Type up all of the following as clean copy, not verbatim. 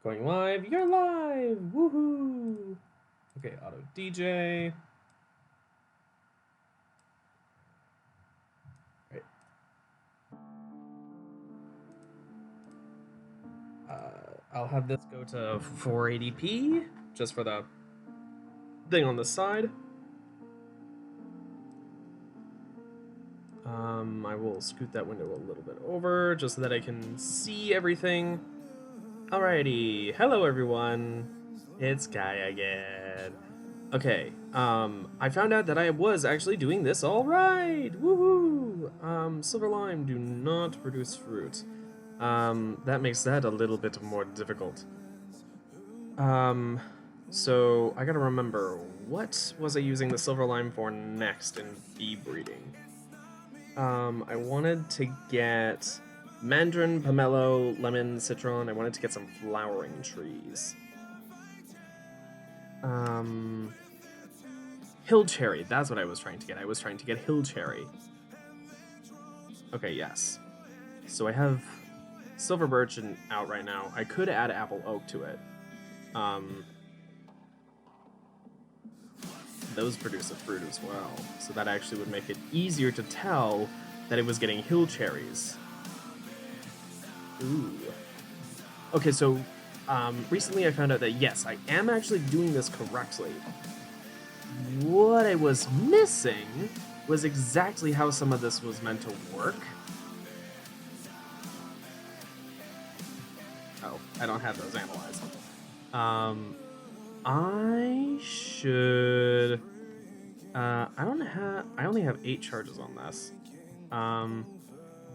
Going live, you're live! Woohoo! Okay, auto DJ. Right. I'll have this go to 480p, just for the thing on the side. I will scoot that window a little bit over, just so that I can see everything. Alrighty, hello everyone. It's Kai again. Okay, I found out that I was actually doing this all right. Woohoo! Silver lime do not produce fruit. That makes that a little bit more difficult. So I gotta remember, what was I using the silver lime for next in bee breeding? I wanted to get mandarin, pomelo, lemon, citron. I wanted to get some flowering trees. Hill cherry, that's what I was trying to get. I was trying to get hill cherry. Okay, yes. So I have silver birch out right now. I could add apple oak to it. Those produce a fruit as well, so that actually would make it easier to tell that it was getting hill cherries. Ooh. Okay, so recently I found out that yes, I am actually doing this correctly. What I was missing was exactly how some of this was meant to work. Oh, I don't have those analyzed. I should... I only have 8 charges on this.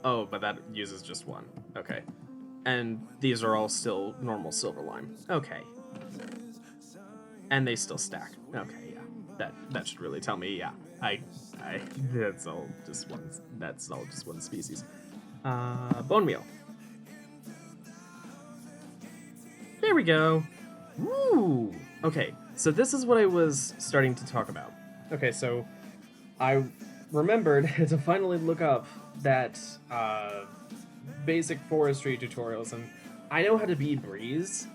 Oh, but that uses just 1. Okay. And these are all still normal silver lime. Okay. And they still stack. Okay, yeah. That should really tell me, yeah. That's all just one species. Bone meal. There we go. Woo! Okay, so this is what I was starting to talk about. Okay, so I remembered to finally look up that basic forestry tutorials, and I know how to breed bees.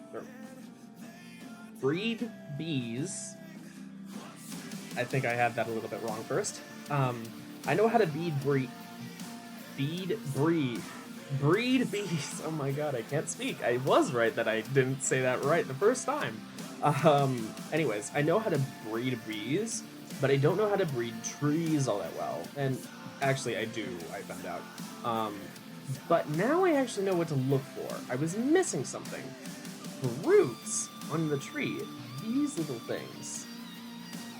I think I had that a little bit wrong first. I know how to breed bees. Oh my god, I can't speak. I was right that I didn't say that right the first time. Anyways, I know how to breed bees, but I don't know how to breed trees all that well. And actually, I do, I found out. But now I actually know what to look for. I was missing something. Fruits on the tree. These little things.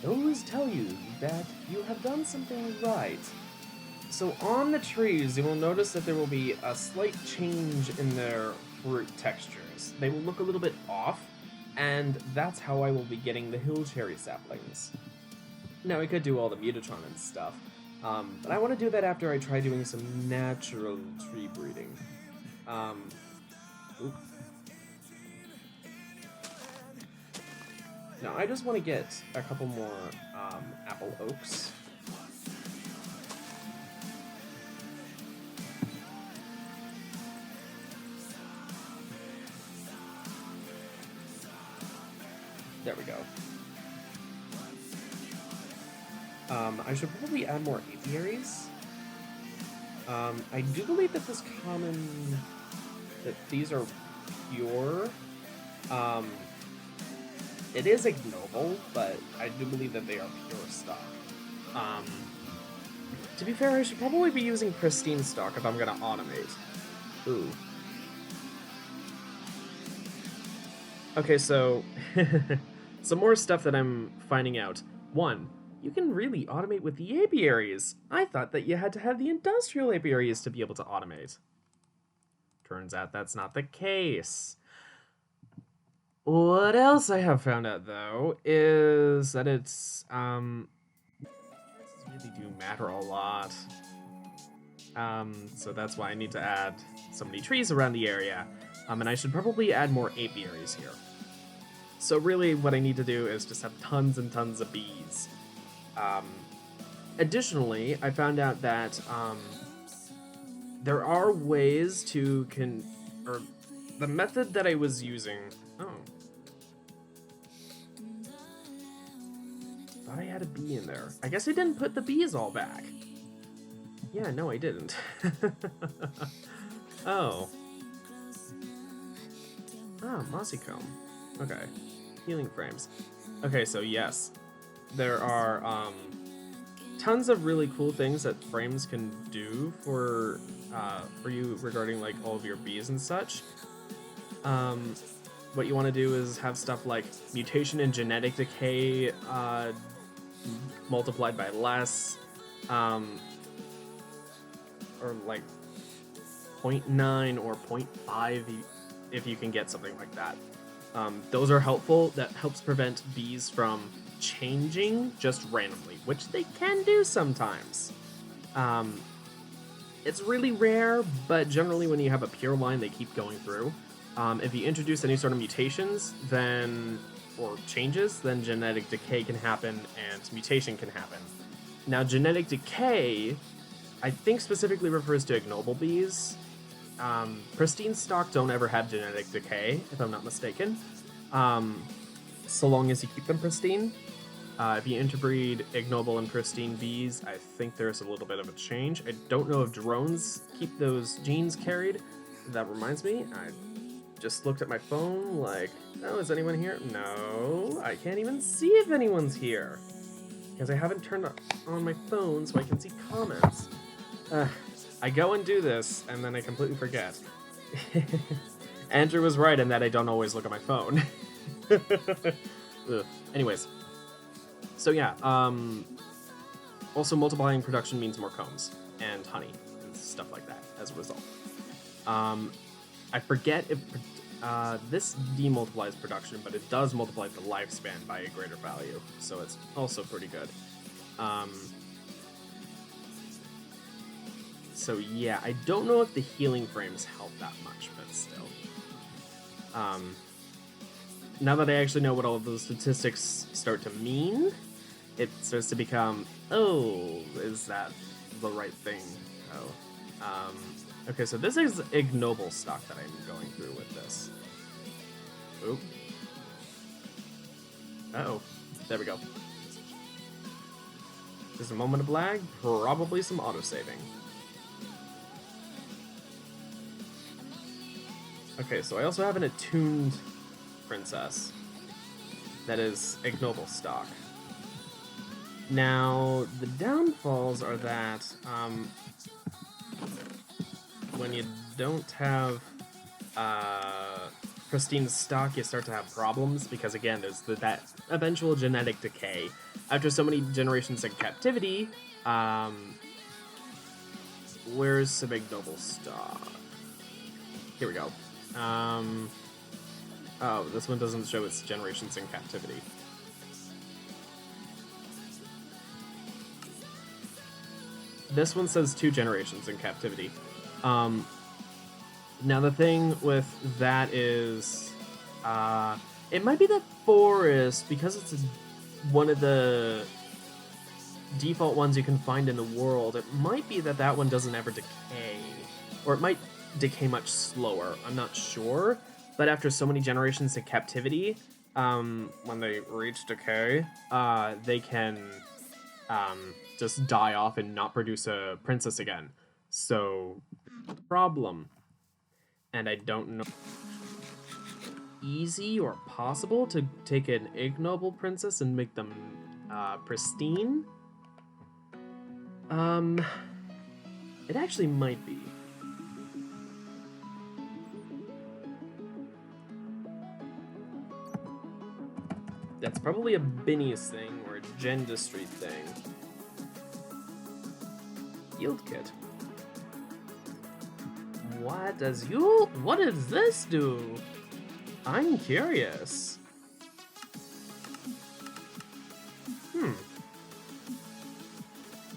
Those tell you that you have done something right. So on the trees, you will notice that there will be a slight change in their fruit textures. They will look a little bit off, and that's how I will be getting the hill cherry saplings. Now, I could do all the mutatron and stuff, but I want to do that after I try doing some natural tree breeding. Now, I just want to get a couple more apple oaks. There we go. I should probably add more apiaries. I do believe that that these are pure. It is ignoble, but I do believe that they are pure stock. To be fair, I should probably be using pristine stock if I'm gonna automate. Ooh. Okay, so some more stuff that I'm finding out. 1, you can really automate with the apiaries. I thought that you had to have the industrial apiaries to be able to automate. Turns out that's not the case. What else I have found out, though, is that it's, really do matter a lot. So that's why I need to add so many trees around the area. And I should probably add more apiaries here. So really what I need to do is just have tons and tons of bees. Additionally, I found out that there are ways to the method that I was using... Oh. Thought I had a bee in there. I guess I didn't put the bees all back. Yeah, no, I didn't. Oh. Ah, mossy comb. Okay. Healing frames. Okay, so yes. There are, tons of really cool things that frames can do for you regarding, like, all of your bees and such. What you want to do is have stuff like mutation and genetic decay multiplied by less, or like 0.9 or 0.5 if you can get something like that. Those are helpful. That helps prevent bees from changing just randomly, which they can do sometimes. It's really rare, but generally when you have a pure line, they keep going through. If you introduce any sort of mutations, or changes, then genetic decay can happen and mutation can happen. Now, genetic decay, I think specifically refers to ignoble bees. Pristine stock don't ever have genetic decay, if I'm not mistaken. So long as you keep them pristine. If you interbreed ignoble and pristine bees, I think there's a little bit of a change. I don't know if drones keep those genes carried. That reminds me, I just looked at my phone like, oh, is anyone here? No, I can't even see if anyone's here. Because I haven't turned on my phone so I can see comments. I go and do this, and then I completely forget. Andrew was right in that I don't always look at my phone. Anyways. So yeah, also multiplying production means more combs and honey and stuff like that as a result. I forget if this demultiplies production, but it does multiply the lifespan by a greater value, so it's also pretty good. So yeah, I don't know if the healing frames help that much, but still. Now that I actually know what all of those statistics start to mean, it starts to become, oh, is that the right thing? Oh. Okay, so this is ignoble stock that I'm going through with this. Oop. Uh-oh. There we go. Just a moment of lag, probably some autosaving. Okay, so I also have an attuned princess that is ignoble stock. Now, the downfalls are that when you don't have pristine stock, you start to have problems because, again, there's that eventual genetic decay. After so many generations in captivity, where's some ignoble stock? Here we go. Oh, this one doesn't show its generations in captivity. This one says 2 generations in captivity. Now the thing with that is, it might be that forest, because it's one of the default ones you can find in the world, it might be that that one doesn't ever decay. Or it might decay much slower, I'm not sure. But after so many generations in captivity, when they reach decay, they can just die off and not produce a princess again. So, problem. And I don't know easy or possible to take an ignoble princess and make them pristine. It actually might be. That's probably a Binny's thing or a Gendustry thing. Yield kit. What does this do? I'm curious.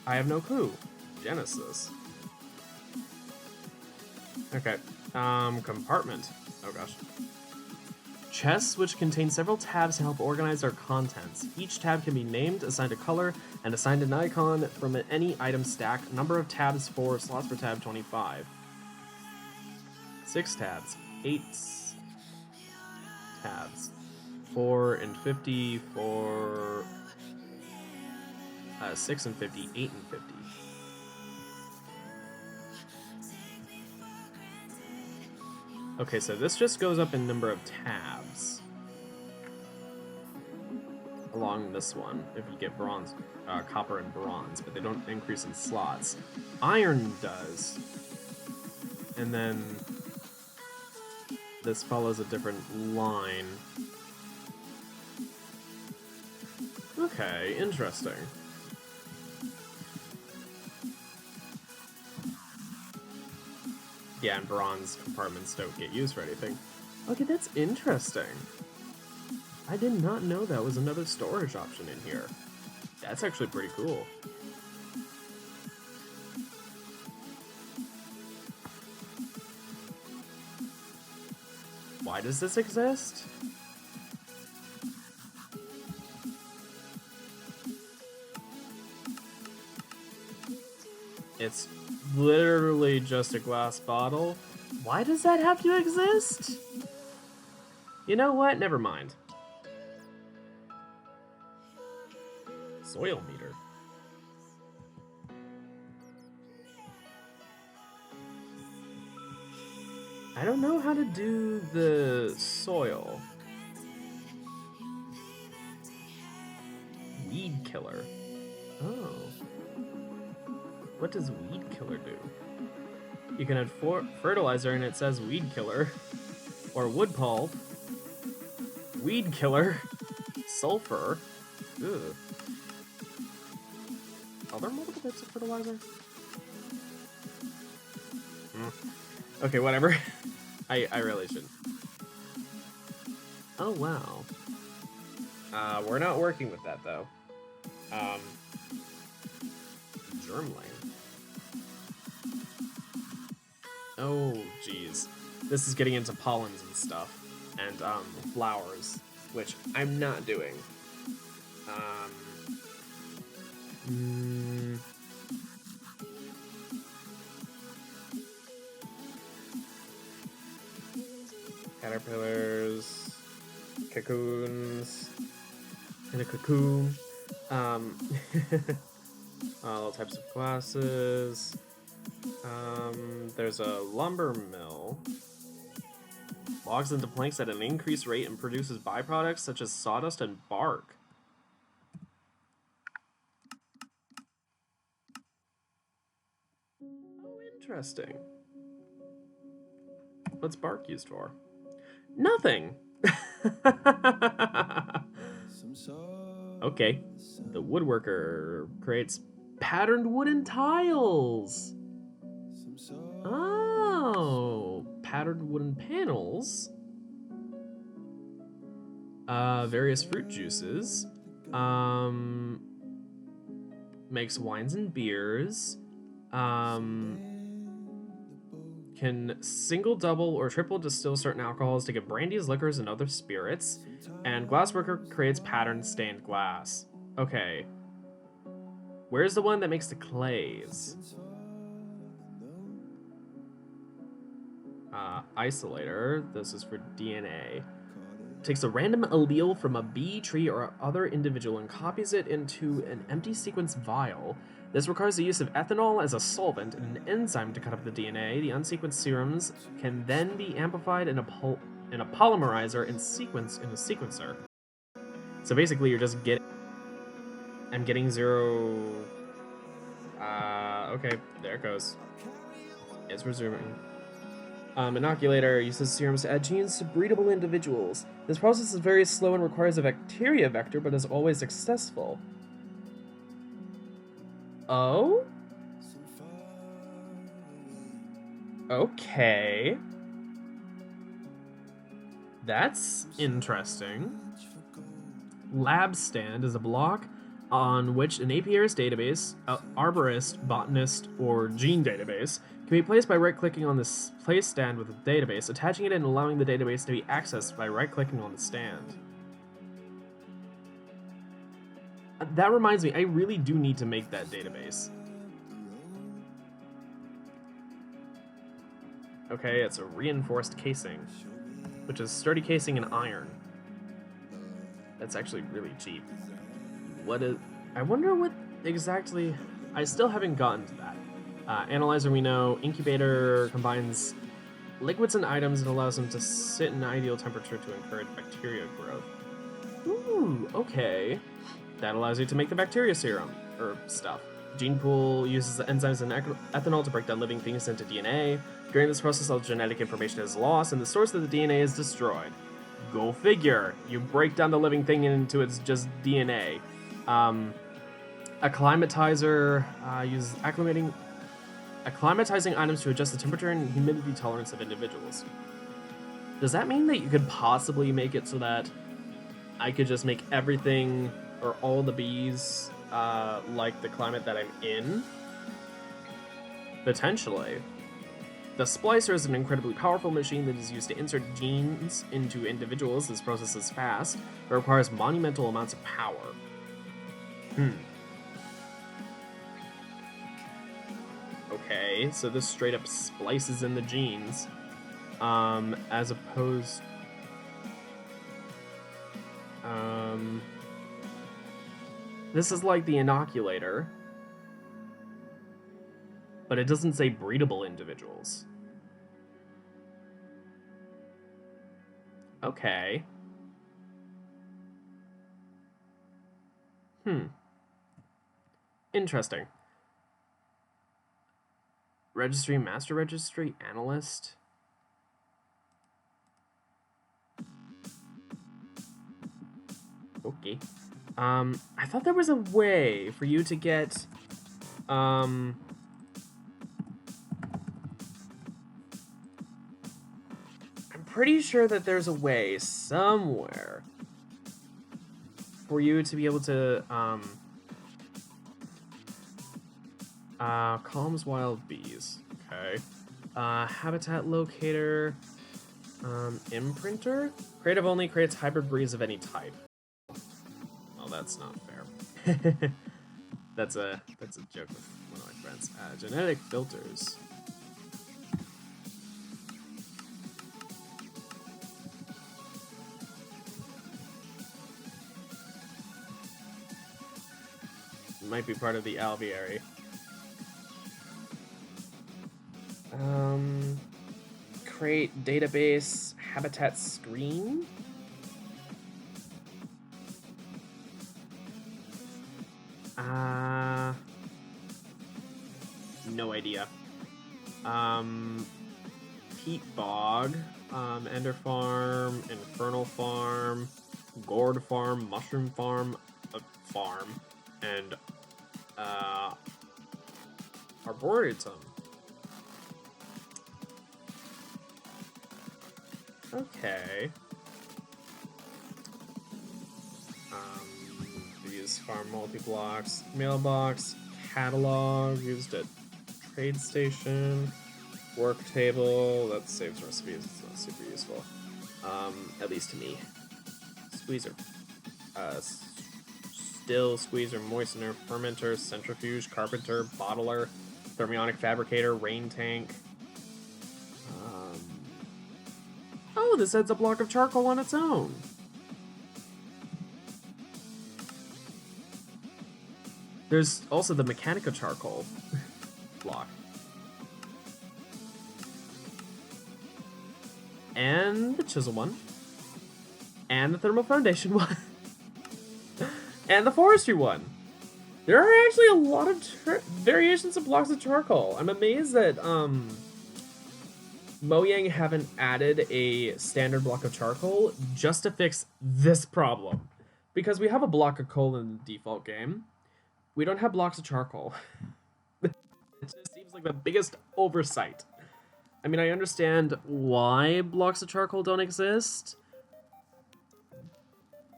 I have no clue. Genesis. Okay. Compartment. Oh gosh. Chests, which contain several tabs to help organize our contents. Each tab can be named, assigned a color, and assigned an icon from any item stack. Number of tabs 4, slots per tab 25. 6 tabs. 8 tabs. 4 and 50 for 6 and 50, 8 and 50. Okay, so this just goes up in number of tabs along this one if you get bronze, copper and bronze, but they don't increase in slots. Iron does. And then this follows a different line. Okay, interesting. Yeah, and bronze compartments don't get used for anything. Okay, that's interesting. I did not know that was another storage option in here. That's actually pretty cool. Why does this exist? It's literally just a glass bottle. Why does that have to exist? You know what? Never mind. Soil meter. I don't know how to do the soil. Weed killer. Oh. What does weed killer do? You can add fertilizer and it says weed killer. Or wood pulp. Weed killer. Sulfur. Ugh. Are there multiple types of fertilizer? Okay, whatever. I really shouldn't. Oh, wow. We're not working with that, though. Germline. Oh, geez. This is getting into pollens and stuff. And, flowers. Which I'm not doing. Caterpillars, cocoons, and a cocoon. All types of classes. There's a lumber mill. Logs into planks at an increased rate and produces byproducts such as sawdust and bark. Oh, interesting. What's bark used for? Nothing! Okay. The woodworker creates patterned wooden tiles. Oh, patterned wooden panels. Various fruit juices. Makes wines and beers. Can single, double, or triple distill certain alcohols to get brandies, liquors, and other spirits. And glassworker creates patterned stained glass. Okay. Where's the one that makes the clays? Isolator. This is for DNA. Takes a random allele from a bee, tree, or other individual and copies it into an empty sequence vial. This requires the use of ethanol as a solvent and an enzyme to cut up the DNA. The unsequenced serums can then be amplified in a polymerizer and sequenced in a sequencer. So basically, you're just getting... I'm getting 0... okay, there it goes. It's resuming. Inoculator uses serums to add genes to breedable individuals. This process is very slow and requires a bacteria vector, but is always successful. Oh? Okay. That's interesting. Lab stand is a block on which an apiarist database, arborist, botanist, or gene database can be placed by right-clicking on this place stand with the database, attaching it and allowing the database to be accessed by right-clicking on the stand. That reminds me, I really do need to make that database. Okay, it's a reinforced casing, which is sturdy casing and iron. That's actually really cheap. What is... I wonder what exactly... I still haven't gotten to that. Analyzer, we know. Incubator combines liquids and items and allows them to sit in an ideal temperature to encourage bacteria growth. Ooh, okay. That allows you to make the bacteria serum, or stuff. Gene pool uses the enzymes and ethanol to break down living things into DNA. During this process, all genetic information is lost, and the source of the DNA is destroyed. Go figure. You break down the living thing into its just DNA. Acclimatizer uses acclimatizing items to adjust the temperature and humidity tolerance of individuals. Does that mean that you could possibly make it so that I could just make everything or all the bees like the climate that I'm in? Potentially. The splicer is an incredibly powerful machine that is used to insert genes into individuals. This process is fast, but requires monumental amounts of power. Okay, so this straight up splices in the genes, as opposed... This is like the inoculator, but it doesn't say breedable individuals. Okay. Interesting. Registry, master registry, analyst. Okay. I thought there was a way for you to get, I'm pretty sure that there's a way somewhere for you to be able to, Calms wild bees. Okay. Habitat locator, imprinter? Creative only creates hybrid breeds of any type. Well, that's not fair. That's a joke with one of my friends. Genetic filters. Might be part of the alveary. Create database habitat screen. No idea. Peat bog, Ender farm, Infernal farm, Gourd farm, Mushroom farm, and Arboretum. Okay. These farm multi-blocks, mailbox, catalog, used at trade station, work table, that saves recipes, it's not super useful. At least to me. Squeezer. Still, squeezer, moistener, fermenter, centrifuge, carpenter, bottler, thermionic fabricator, rain tank. Oh, this adds a block of charcoal on its own. There's also the Mechanica charcoal block. And the chisel one. And the thermal foundation one. And the forestry one. There are actually a lot of variations of blocks of charcoal. I'm amazed that Mojang haven't added a standard block of charcoal just to fix this problem. Because we have a block of coal in the default game. We don't have blocks of charcoal. It just seems like the biggest oversight. I mean, I understand why blocks of charcoal don't exist.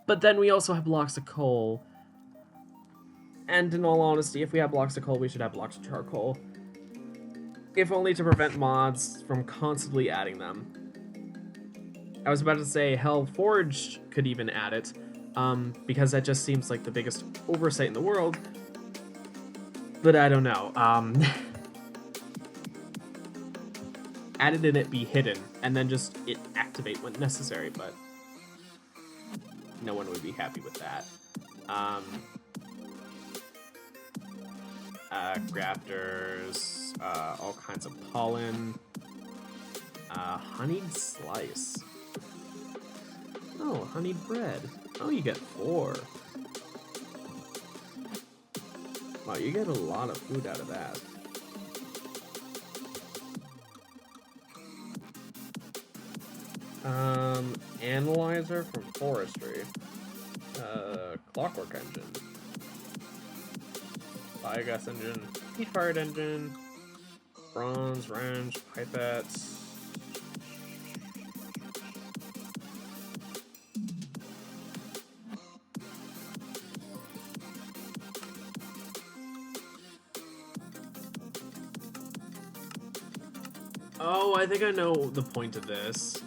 But then we also have blocks of coal. And in all honesty, if we have blocks of coal, we should have blocks of charcoal. If only to prevent mods from constantly adding them. I was about to say, hell, Forge could even add it, because that just seems like the biggest oversight in the world. But I don't know. added in it be hidden, and then just it activate when necessary, but no one would be happy with that. Grafters, all kinds of pollen, honeyed slice. Oh, honeyed bread. Oh, you get 4. Wow, you get a lot of food out of that. Analyzer from Forestry. Clockwork engine. Biogas engine. Heat-fired engine. Bronze, wrench, pipettes. Oh, I think I know the point of this.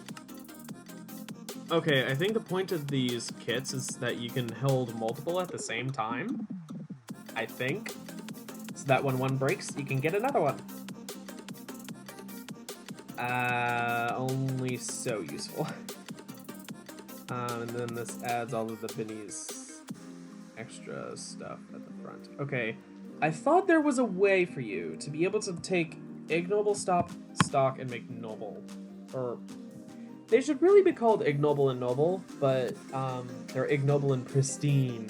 Okay, I think the point of these kits is that you can hold multiple at the same time. I think. So that when one breaks, you can get another one. Only so useful. And then this adds all of the Binny's extra stuff at the front. Okay, I thought there was a way for you to be able to take ignoble stock and make noble. Or they should really be called ignoble and noble, but they're ignoble and pristine.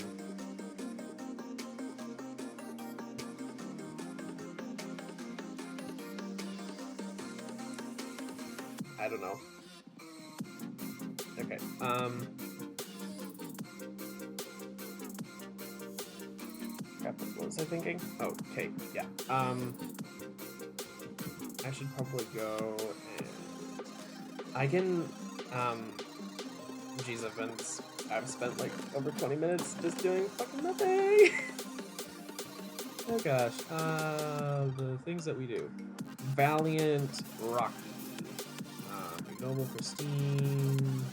I don't know. Okay, what was I thinking? Oh, okay, yeah. I should probably go and... I can, geez, I've spent like over 20 minutes just doing fucking nothing! Oh gosh, the things that we do. Valiant, Rocky. Ignoble, pristine.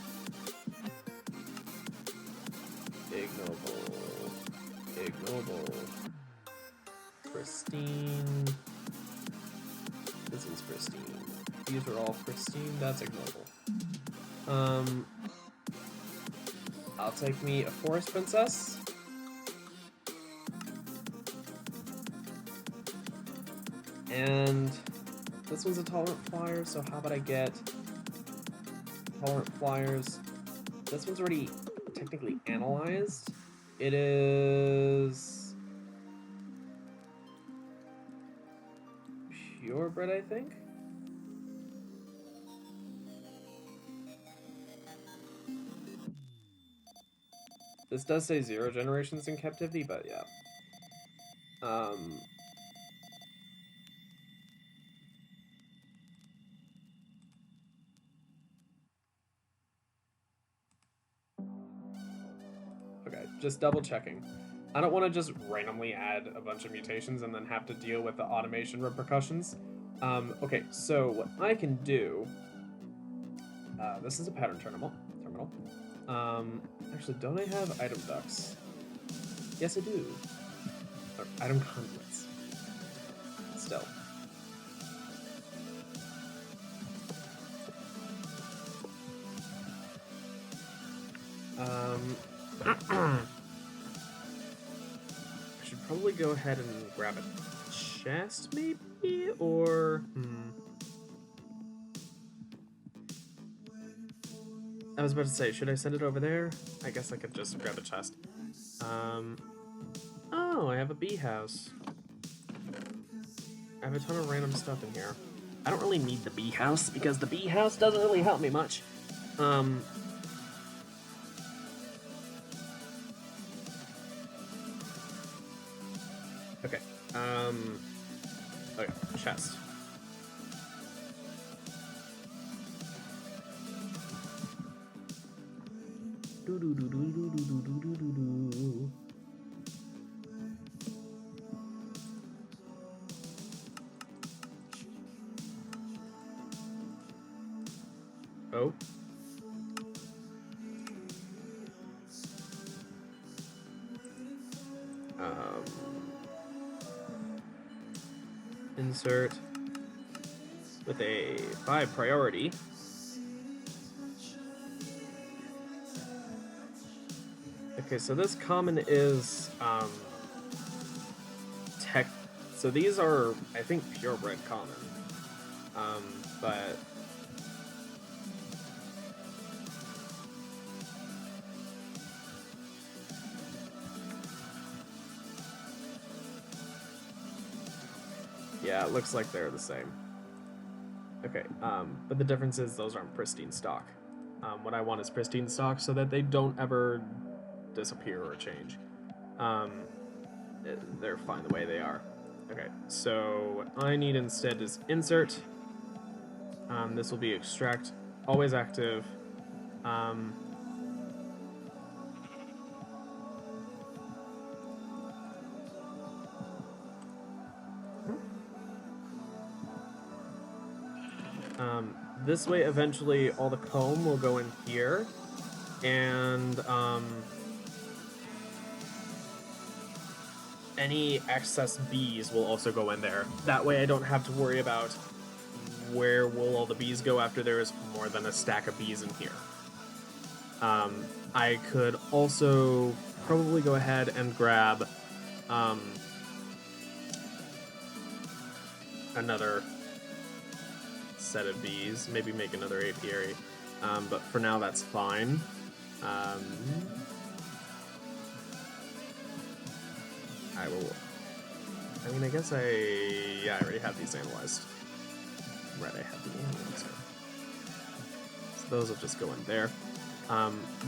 Ignoble. Pristine. This is pristine. These are all pristine. That's ignoble. I'll take me a forest princess. And this one's a tolerant flyer, so how about I get tolerant flyers? This one's already technically analyzed. It is purebred, I think. This does say 0 generations in captivity, but yeah. Okay, just double checking. I don't want to just randomly add a bunch of mutations and then have to deal with the automation repercussions. Okay, so what I can do... this is a pattern terminal. Actually, don't I have item ducts? Yes, I do. Or item conduits. Still. I should probably go ahead and grab a chest, maybe? Or... I was about to say, should I send it over there? I guess I could just grab a chest. Oh, I have a bee house. I have a ton of random stuff in here. I don't really need the bee house, because the bee house doesn't really help me much. Okay. Okay, chest. Oh. Insert. with a 5 priority. Okay, so this common is tech. So these are, I think, purebred common. But yeah, it looks like they're the same. Okay, but the difference is those aren't pristine stock. What I want is pristine stock so that they don't ever disappear or change. They're fine the way they are. Okay, so what I need instead is insert. This will be extract, always active. This way, eventually, all the comb will go in here, and any excess bees will also go in there. That way I don't have to worry about where will all the bees go after there is more than a stack of bees in here. I could also probably go ahead and grab another set of bees, maybe make another apiary, but for now that's fine. I will. I mean, I guess I already have these analyzed. Right, I have the analyzer. So those will just go in there.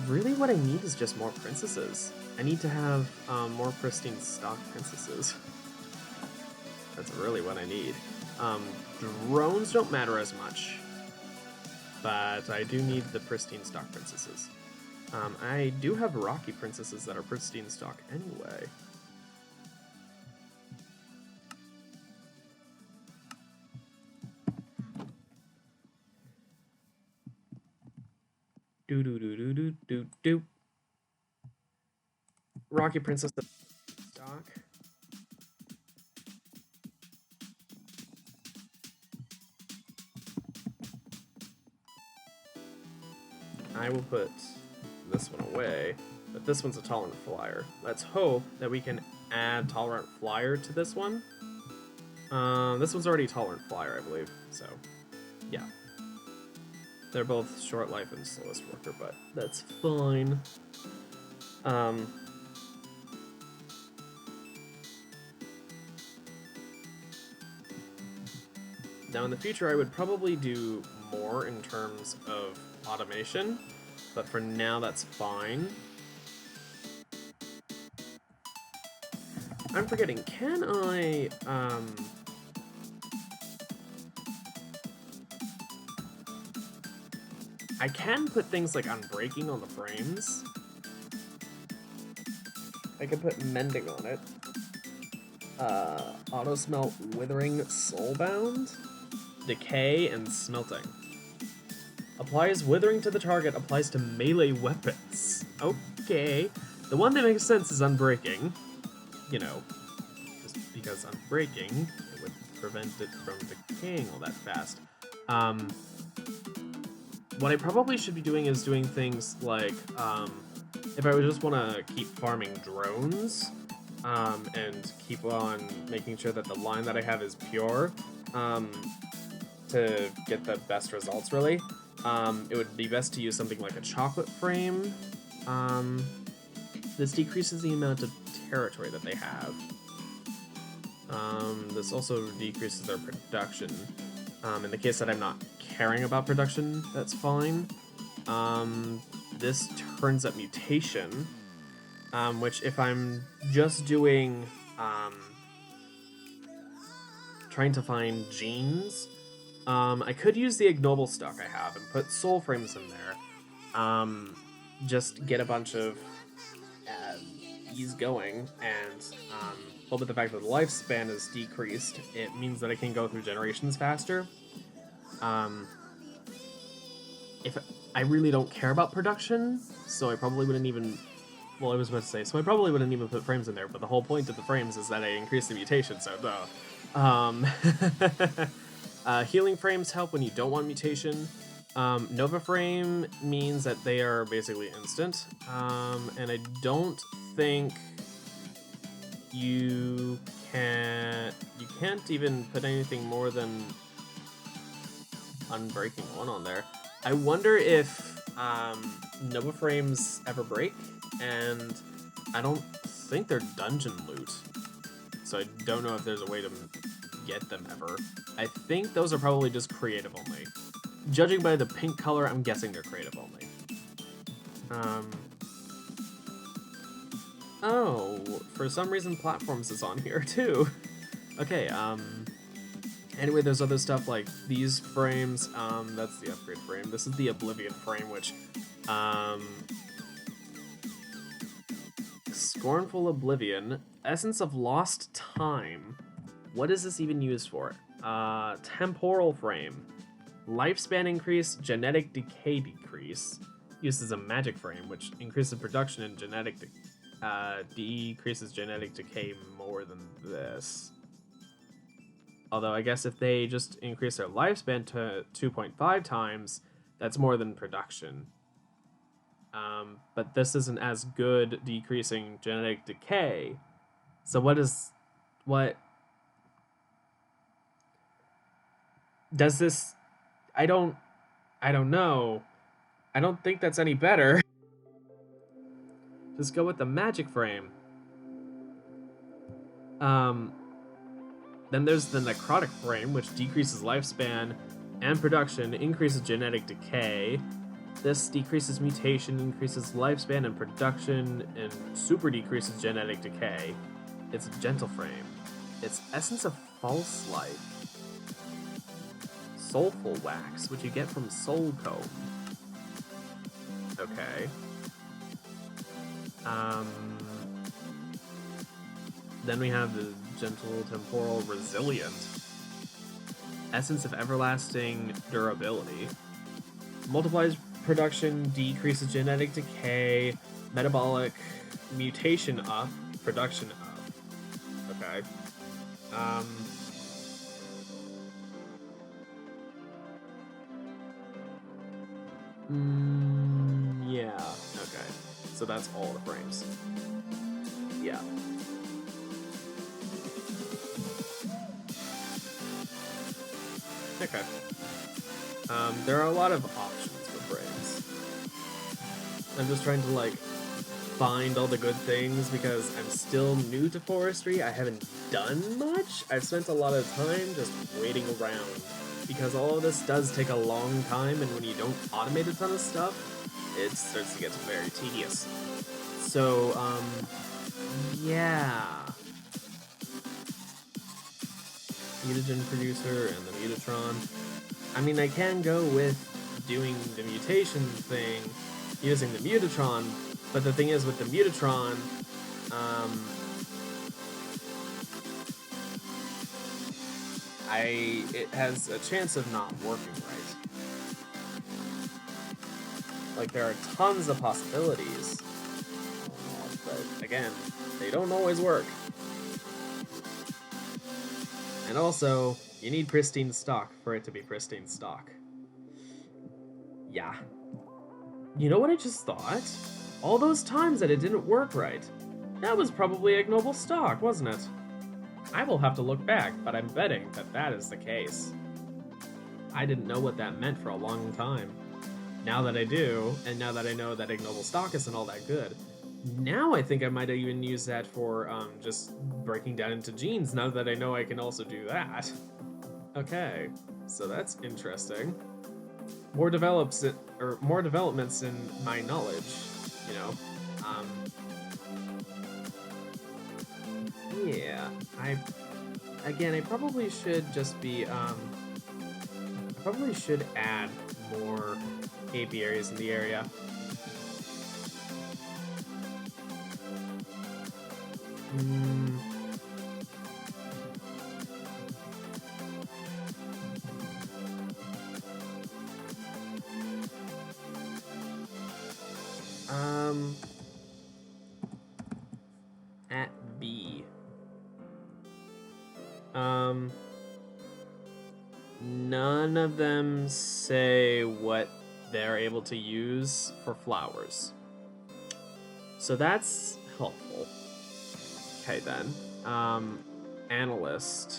Really what I need is just more princesses. I need to have more pristine stock princesses. That's really what I need. Drones don't matter as much, but I do need the pristine stock princesses. I do have rocky princesses that are pristine stock anyway. Do. Rocky princess stock. I will put this one away, but this one's a tolerant flyer. Let's hope that we can add tolerant flyer to this one. This one's already tolerant flyer, I believe, so yeah. They're both short life and slowest worker, but that's fine. Now in the future I would probably do more in terms of automation, but for now that's fine. I'm forgetting, can I, I can put things like unbreaking on the frames. I can put mending on it. Auto smelt, withering, soulbound, decay, and smelting. Applies withering to the target, applies to melee weapons. Okay. The one that makes sense is unbreaking. You know, just because unbreaking, it would prevent it from decaying all that fast. What I probably should be doing is doing things like, if I would just want to keep farming drones, and keep on making sure that the line that I have is pure, to get the best results, really, it would be best to use something like a chocolate frame. This decreases the amount of territory that they have. This also decreases their production. In the case that I'm not caring about production, that's fine. This turns up mutation, which if I'm just doing, trying to find genes, I could use the ignoble stock I have and put soul frames in there. Just get a bunch of bees going, and well, with the fact that the lifespan is decreased, it means that I can go through generations faster. If I really don't care about production, so I probably wouldn't even, well, I was about to say, so I probably wouldn't even put frames in there, but the whole point of the frames is that I increase the mutation, so duh. Healing frames help when you don't want mutation. Nova frame means that they are basically instant, and I don't think you can't even put anything more than Unbreaking 1 on there. I wonder if Nova frames ever break, and I don't think they're dungeon loot, so I don't know if there's a way to get them ever. I think those are probably just creative only. Judging by the pink color, I'm guessing they're creative only. Oh, for some reason platforms is on here too. Okay, anyway, there's other stuff like these frames, that's the upgrade frame. This is the Oblivion frame, which, Scornful Oblivion, Essence of Lost Time. What is this even used for? Temporal frame. Lifespan increase, genetic decay decrease. Used as a magic frame, which increases production and genetic decreases genetic decay more than this. Although I guess if they just increase their lifespan to 2.5 times, that's more than production. But this isn't as good decreasing genetic decay. So what does this? I don't know. I don't think that's any better. Just go with the magic frame. Then there's the necrotic frame, which decreases lifespan and production, increases genetic decay. This decreases mutation, increases lifespan and production, and super decreases genetic decay. It's a gentle frame. It's Essence of False Life. Soulful Wax, which you get from Soul Comb. Okay. Then we have the Gentle Temporal Resilient. Essence of Everlasting Durability. Multiplies production, decreases genetic decay, metabolic mutation up, production up. Okay. Yeah. Okay. So that's all the frames. Yeah. Okay. There are a lot of options with frames. I'm just trying to, like, find all the good things because I'm still new to Forestry. I haven't done much. I've spent a lot of time just waiting around because all of this does take a long time, and when you don't automate a ton of stuff, it starts to get very tedious. So, yeah. Mutagen producer and the Mutatron. I mean, I can go with doing the mutation thing using the Mutatron, but the thing is with the Mutatron, it has a chance of not working right. Like, there are tons of possibilities, but again, they don't always work. And also, you need pristine stock for it to be pristine stock. Yeah. You know what I just thought? All those times that it didn't work right, that was probably ignoble stock, wasn't it? I will have to look back, but I'm betting that that is the case. I didn't know what that meant for a long time. Now that I do, and now that I know that ignoble stock isn't all that good, now I think I might even use that for just breaking down into genes, now that I know I can also do that. Okay, so that's interesting. More developments in my knowledge, you know. Yeah, I probably should just be, I probably should add more apiaries in the area. At B. none of them say what they're able to use for flowers. So that's helpful. Okay then. Analyst.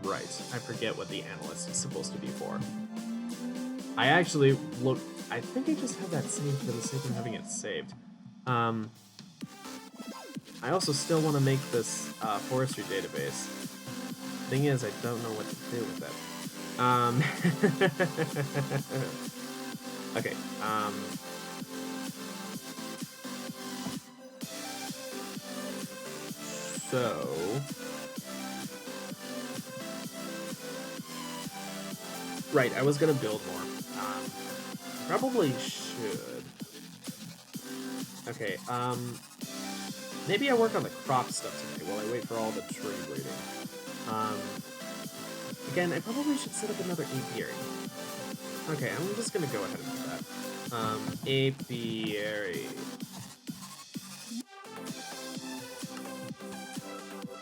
Right, I forget what the analyst is supposed to be for. I actually look. I think I just have that saved for the sake of having it saved. I also still want to make this forestry database. Thing is, I don't know what to do with it. Okay. So. Right, I was gonna build more. Probably should. Okay, maybe I work on the crop stuff today while I wait for all the tree breeding. Again, I probably should set up another apiary. Okay, I'm just gonna go ahead and do that. Apiary.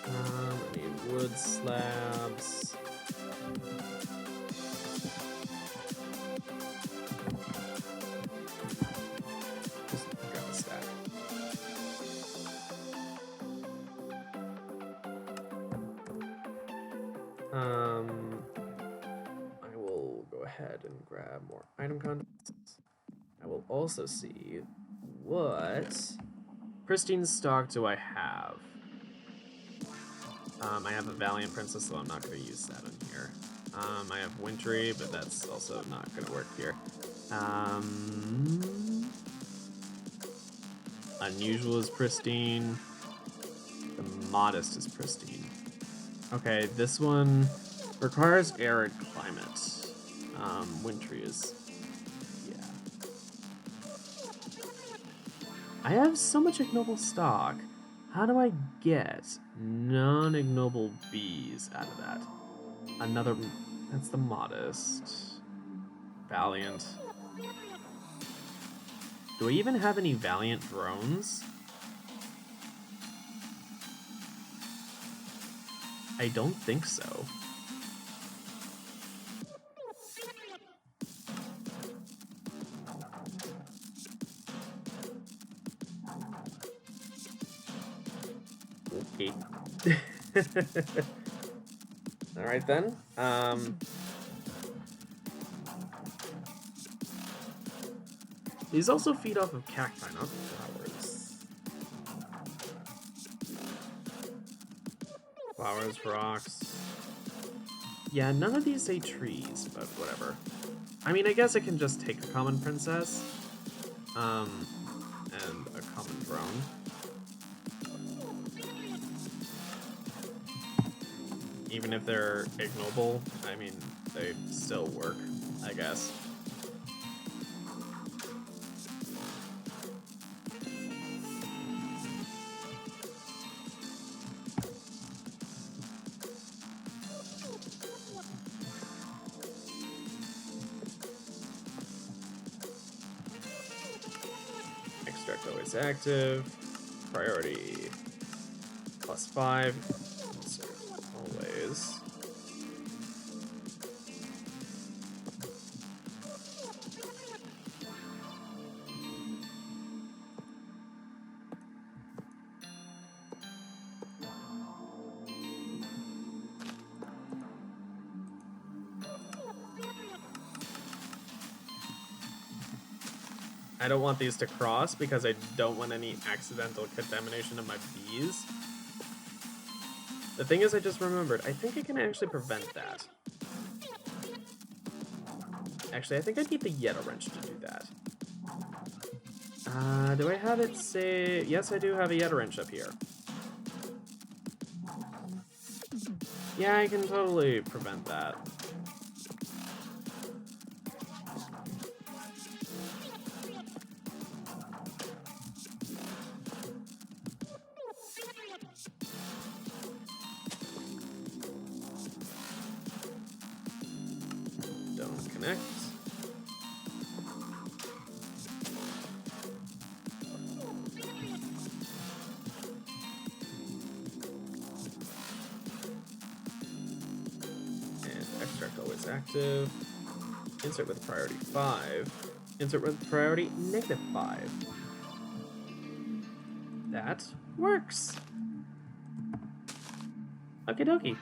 I need wood slabs. Just grab a stack. I will go ahead and grab more item contents. I will also see what pristine stock do I have. I have a Valiant Princess, so I'm not going to use that in here. I have Wintry, but that's also not going to work here. Unusual is pristine. The Modest is pristine. Okay, this one requires arid climate. Wintry is... yeah. I have so much ignoble stock. How do I get non-ignoble bees out of that? Another... that's the Modest. Valiant. Do I even have any Valiant drones? I don't think so. Okay. Alright then. These also feed off of cacti, not flowers. Flowers, rocks. Yeah, none of these say trees, but whatever. I mean, I guess I can just take a common princess, and a common drone. Even if they're ignoble, I mean, they still work, I guess. Extract always active. Priority +5. Insert always. I don't want these to cross because I don't want any accidental contamination of my bees. The thing is, I just remembered, I think I can actually prevent that. Actually, I think I need the Yeta wrench to do that. Do I have it say... yes, I do have a Yeta wrench up here. Yeah, I can totally prevent that. Don't connect. active. Insert with priority 5. Insert with priority -5. That works. Okie dokie.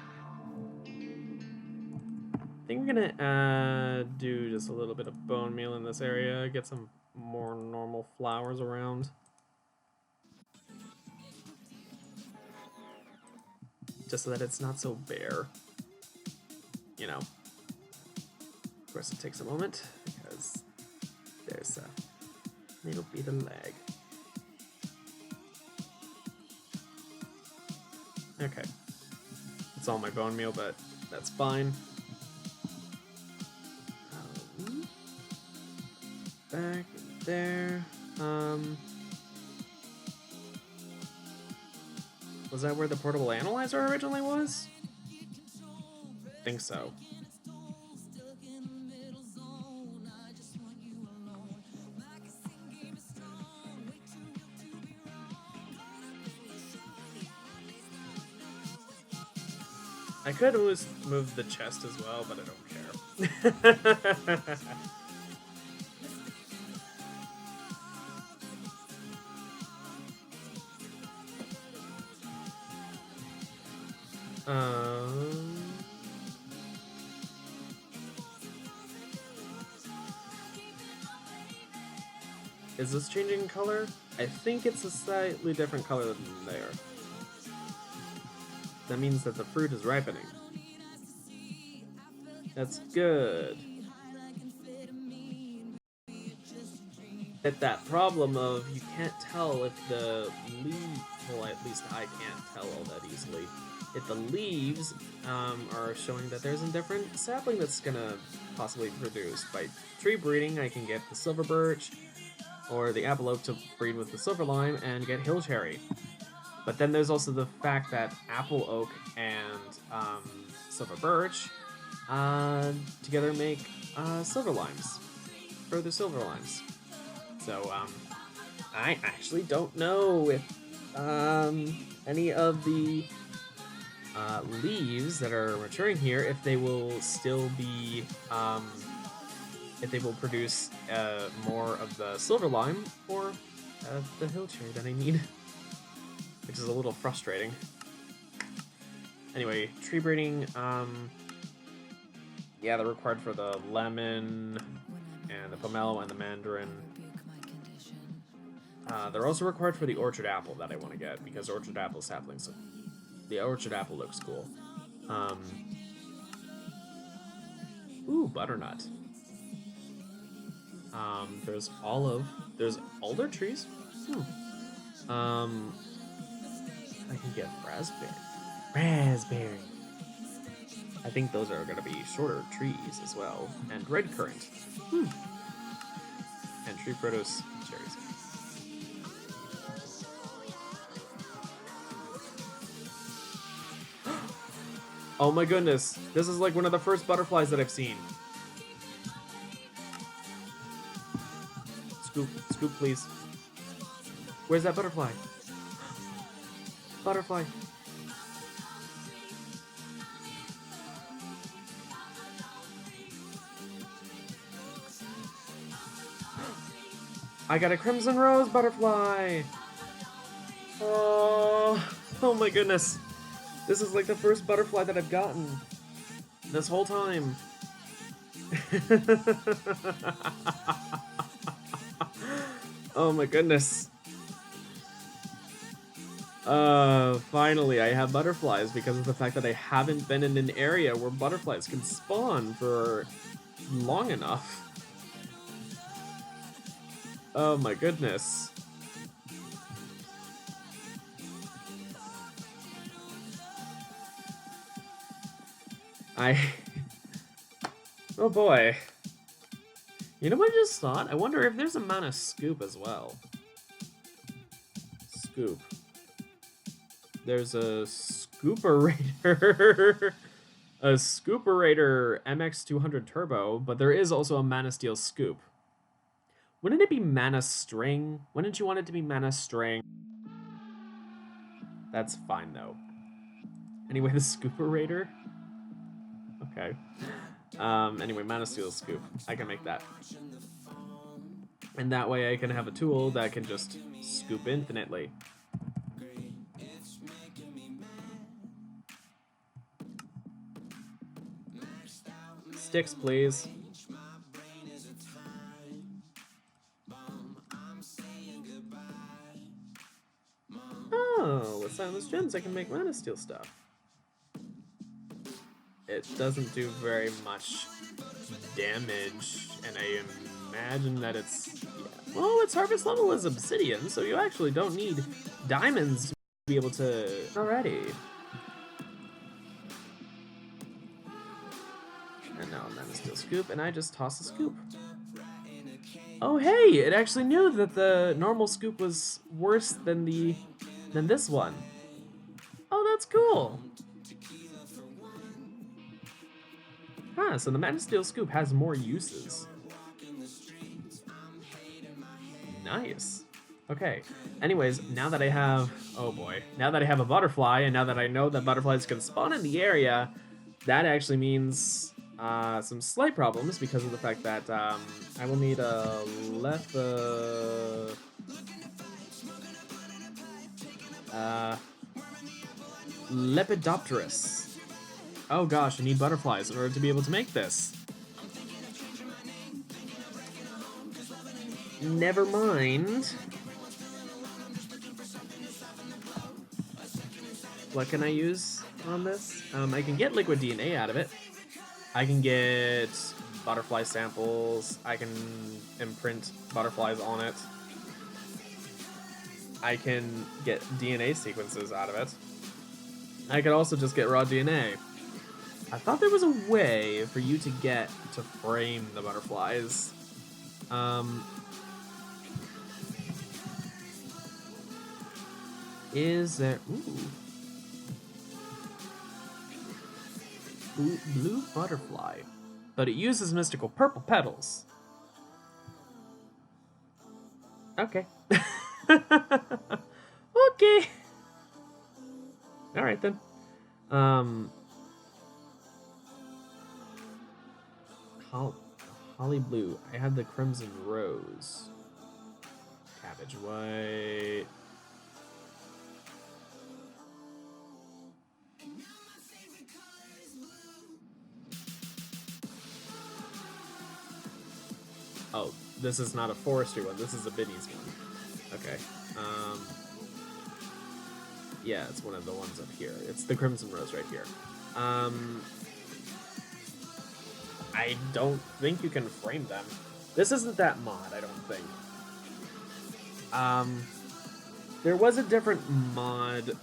I think we're gonna do just a little bit of bone meal in this area, get some more normal flowers around. Just so that it's not so bare. You know. Of course it takes a moment, because there's a little bit of lag. Okay. It's all my bone meal, but that's fine. Back there. Was that where the portable analyzer originally was? Think so. I could always move the chest as well, but I don't care. Is this changing color? I think it's a slightly different color than there. That means that the fruit is ripening. That's good. That problem of you can't tell if the leaf, well, at least I can't tell all that easily. If the leaves are showing that there's a different sapling that's gonna possibly produce. By tree breeding, I can get the silver birch or the apple oak to breed with the silver lime and get hill cherry. But then there's also the fact that apple oak and silver birch together make silver limes, further silver limes. So I actually don't know if any of the leaves that are maturing here, if they will still be, if they will produce more of the silver lime or the hill cherry that I need, which is a little frustrating. Anyway, tree breeding, yeah, they're required for the lemon and the pomelo and the mandarin. They're also required for the orchard apple that I want to get, because orchard apple saplings, so the orchard apple looks cool. Ooh, butternut. There's olive. There's alder trees. I can get raspberry. Raspberry. I think those are going to be shorter trees as well. And red currant. And tree produce cherries. Oh my goodness. This is like one of the first butterflies that I've seen. Scoop, scoop, please. Where's that butterfly? Butterfly. I got a crimson rose butterfly. Oh my goodness. This is like the first butterfly that I've gotten this whole time. Oh my goodness. Finally I have butterflies because of the fact that I haven't been in an area where butterflies can spawn for long enough. Oh my goodness. Oh boy. You know what I just thought? I wonder if there's a mana scoop as well. Scoop. There's a Scooperator. A Scooperator MX200 Turbo, but there is also a Mana Steel Scoop. Wouldn't it be Mana String? Wouldn't you want it to be Mana String? That's fine though. Anyway, the Scooperator. Okay. Anyway, Mana Steel Scoop. I can make that. And that way I can have a tool that can just scoop infinitely. Sticks, please. Oh, with Silence Gems I can make Mana Steel stuff. It doesn't do very much damage, and I imagine that it's... Yeah. Well, its harvest level is Obsidian, so you actually don't need diamonds to be able to... Alrighty. And now Mana Steel Scoop, and I just toss a scoop. Oh hey, it actually knew that the normal scoop was worse than this one. Oh, that's cool. Huh, so the Mana Steel Scoop has more uses. Nice. Okay. Anyways, now that I have... Oh boy. Now that I have a butterfly, and now that I know that butterflies can spawn in the area, that actually means some slight problems because of the fact that I will need a Lepidopterus. Oh gosh, I need butterflies in order to be able to make this. Never mind. What can I use on this? I can get liquid DNA out of it. I can get butterfly samples. I can imprint butterflies on it. I can get DNA sequences out of it. I could also just get raw DNA. I thought there was a way for you to get to frame the butterflies. Is there... Ooh. Blue butterfly. But it uses mystical purple petals. Okay. Okay. Alright then. Holly blue. I have the crimson rose. Cabbage white. Oh, this is not a forestry one. This is a Biddy's one. Okay. Yeah, it's one of the ones up here. It's the crimson rose right here. I don't think you can frame them. This isn't that mod, I don't think. There was a different mod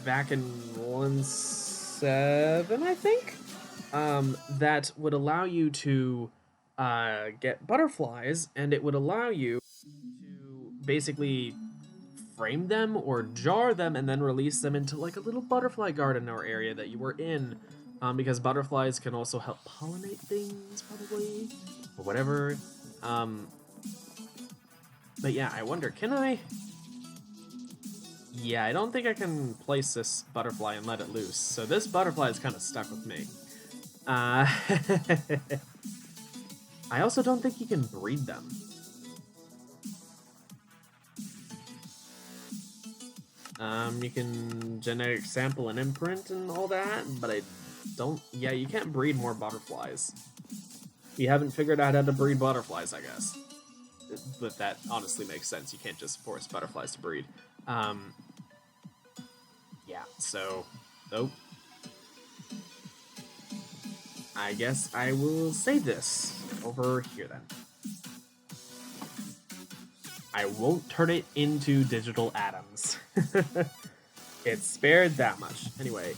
back in 1.7, I think, that would allow you to get butterflies, and it would allow you to basically frame them or jar them and then release them into like a little butterfly garden or area that you were in, because butterflies can also help pollinate things, probably, or whatever. But yeah, I wonder, can I... Yeah, I don't think I can place this butterfly and let it loose, so this butterfly is kind of stuck with me. I also don't think you can breed them. You can genetic sample and imprint and all that, but I don't... Yeah, you can't breed more butterflies. You haven't figured out how to breed butterflies, I guess. But that honestly makes sense. You can't just force butterflies to breed. Yeah, so... Oh. I guess I will save this over here then. I won't turn it into digital atoms. It's spared that much. Anyway,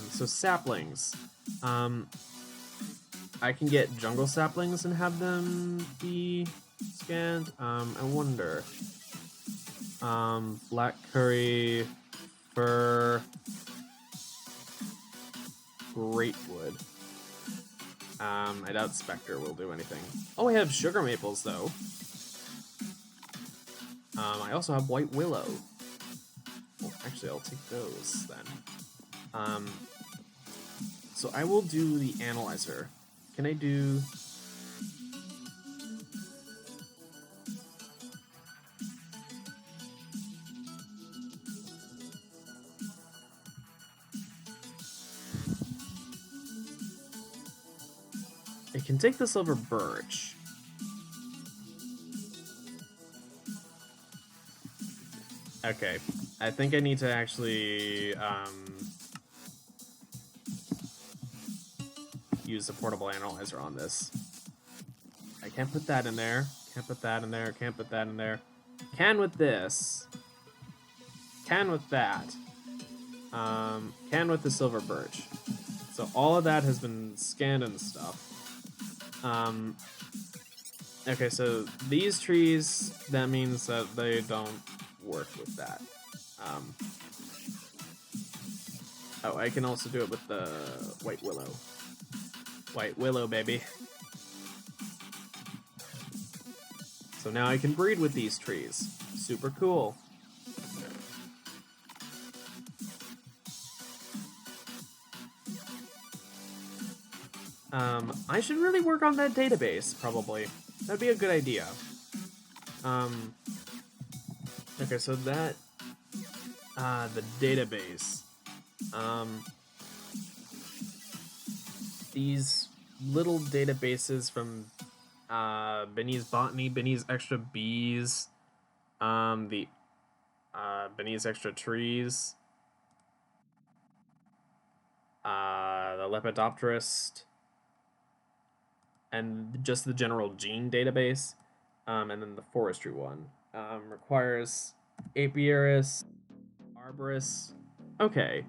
so saplings. I can get jungle saplings and have them be scanned. I wonder. Black curry, fir, greatwood. I doubt Spectre will do anything. Oh, I have sugar maples, though. I also have white willow. Well, actually, I'll take those, then. So I will do the analyzer Can I do... I can take the silver birch. Okay, I think I need to actually use the portable analyzer on this. I can't put that in there. Can't put that in there. Can't put that in there. Can with this. Can with that. Can with the silver birch. So all of that has been scanned and stuff. Okay, so these trees, that means that they don't work with that. Oh, I can also do it with the white willow. White willow, baby. So now I can breed with these trees. Super cool. I should really work on that database, probably. That'd be a good idea. Okay, so that, the database. These little databases from, Benny's Botany, Benny's Extra Bees, Benny's Extra Trees, the Lepidopterist, and just the general gene database, and then the Forestry one. Requires apiarist, arborist. Okay.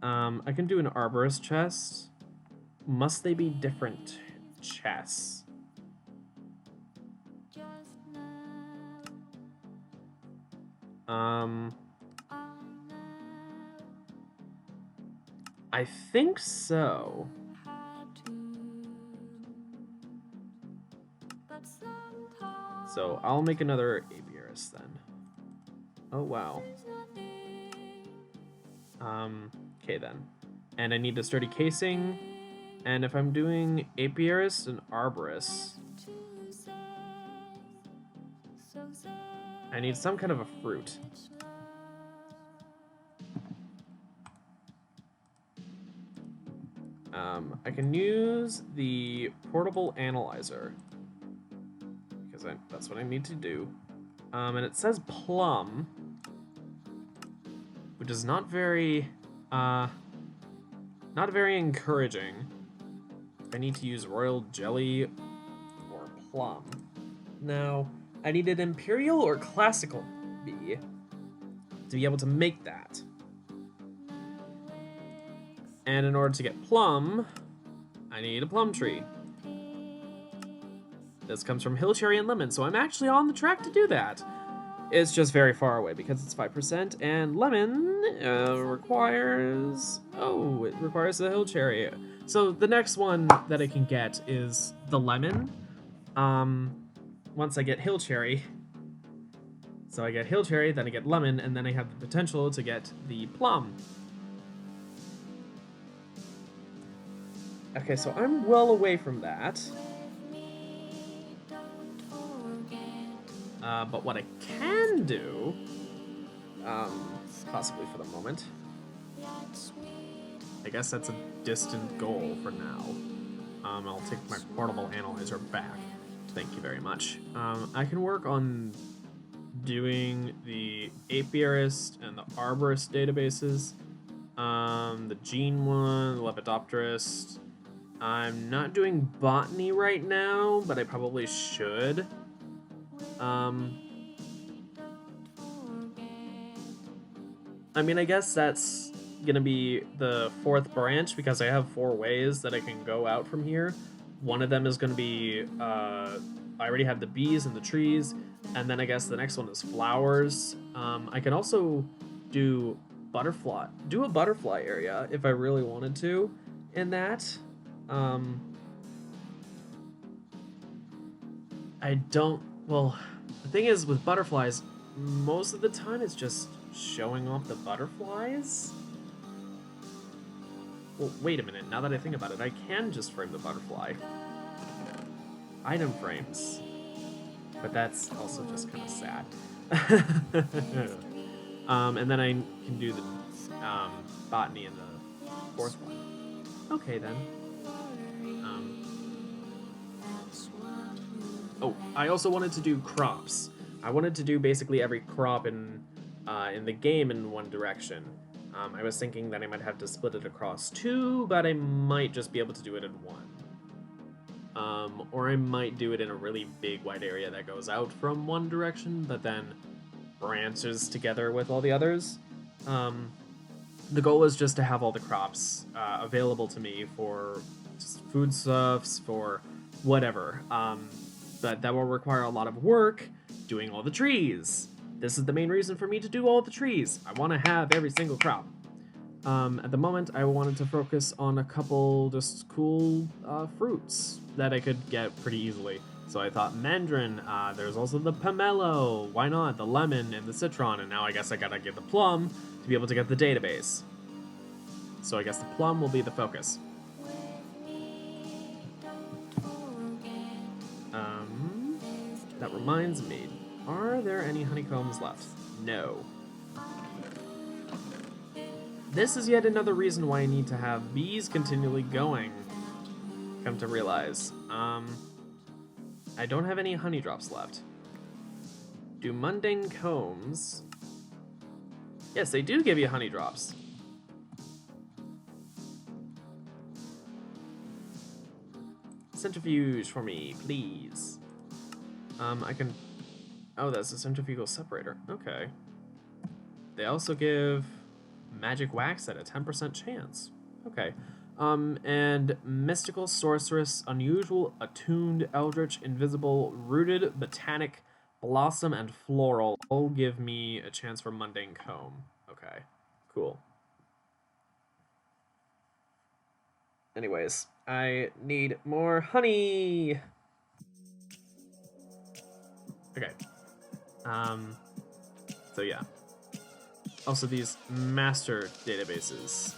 I can do an arborist chest. Must they be different chests? I think so. So I'll make another apiarist then. Oh wow. Okay then. And I need a sturdy casing. And if I'm doing apiarist and arborist, I need some kind of a fruit. I can use the portable analyzer because that's what I need to do. And it says plum, which is not very encouraging. I need to use royal jelly or plum. Now, I need an imperial or classical bee to be able to make that. And in order to get plum, I need a plum tree. This comes from hill cherry and lemon, so I'm actually on the track to do that. It's just very far away because it's 5%, and lemon requires... Oh, it requires the hill cherry. So the next one that I can get is the lemon. Once I get hill cherry. So I get hill cherry, then I get lemon, and then I have the potential to get the plum. Okay, so I'm well away from that. But what I can do, possibly for the moment, I guess that's a distant goal for now. I'll take my portable analyzer back. Thank you very much. I can work on doing the apiarist and the arborist databases. The gene one, the lepidopterist. I'm not doing botany right now, but I probably should. I mean, I guess that's gonna be the fourth branch because I have 4 ways that I can go out from here. One of them is gonna be, I already have the bees and the trees, and then I guess the next one is flowers. I can also do a butterfly area if I really wanted to in that. Well, the thing is with butterflies, most of the time it's just showing off the butterflies. Well, wait a minute. Now that I think about it, I can just frame the butterfly. Item frames. But that's also just kind of sad. And then I can do the botany in the fourth one. Okay, then. Oh, I also wanted to do crops. I wanted to do basically every crop in the game in one direction. I was thinking that I might have to split it across two, but I might just be able to do it in one. Or I might do it in a really big wide area that goes out from one direction, but then branches together with all the others. The goal was just to have all the crops available to me for just foodstuffs, for whatever. But that will require a lot of work doing all the trees. This is the main reason for me to do all the trees. I want to have every single crop. At the moment, I wanted to focus on a couple just cool fruits that I could get pretty easily. So I thought mandarin, there's also the pomelo, why not, the lemon and the citron, and now I guess I gotta get the plum to be able to get the database. So I guess the plum will be the focus. That reminds me, are there any honeycombs left? No. This is yet another reason why I need to have bees continually going. Come to realize. I don't have any honey drops left. Do mundane combs... Yes, they do give you honey drops. Centrifuge for me, please. I can... Oh, that's a centrifugal separator. Okay. They also give magic wax at a 10% chance. Okay. And mystical sorceress, unusual, attuned, eldritch, invisible, rooted, botanic, blossom, and floral all give me a chance for mundane comb. Okay, cool. Anyways, I need more honey. Okay. So yeah. Also these master databases.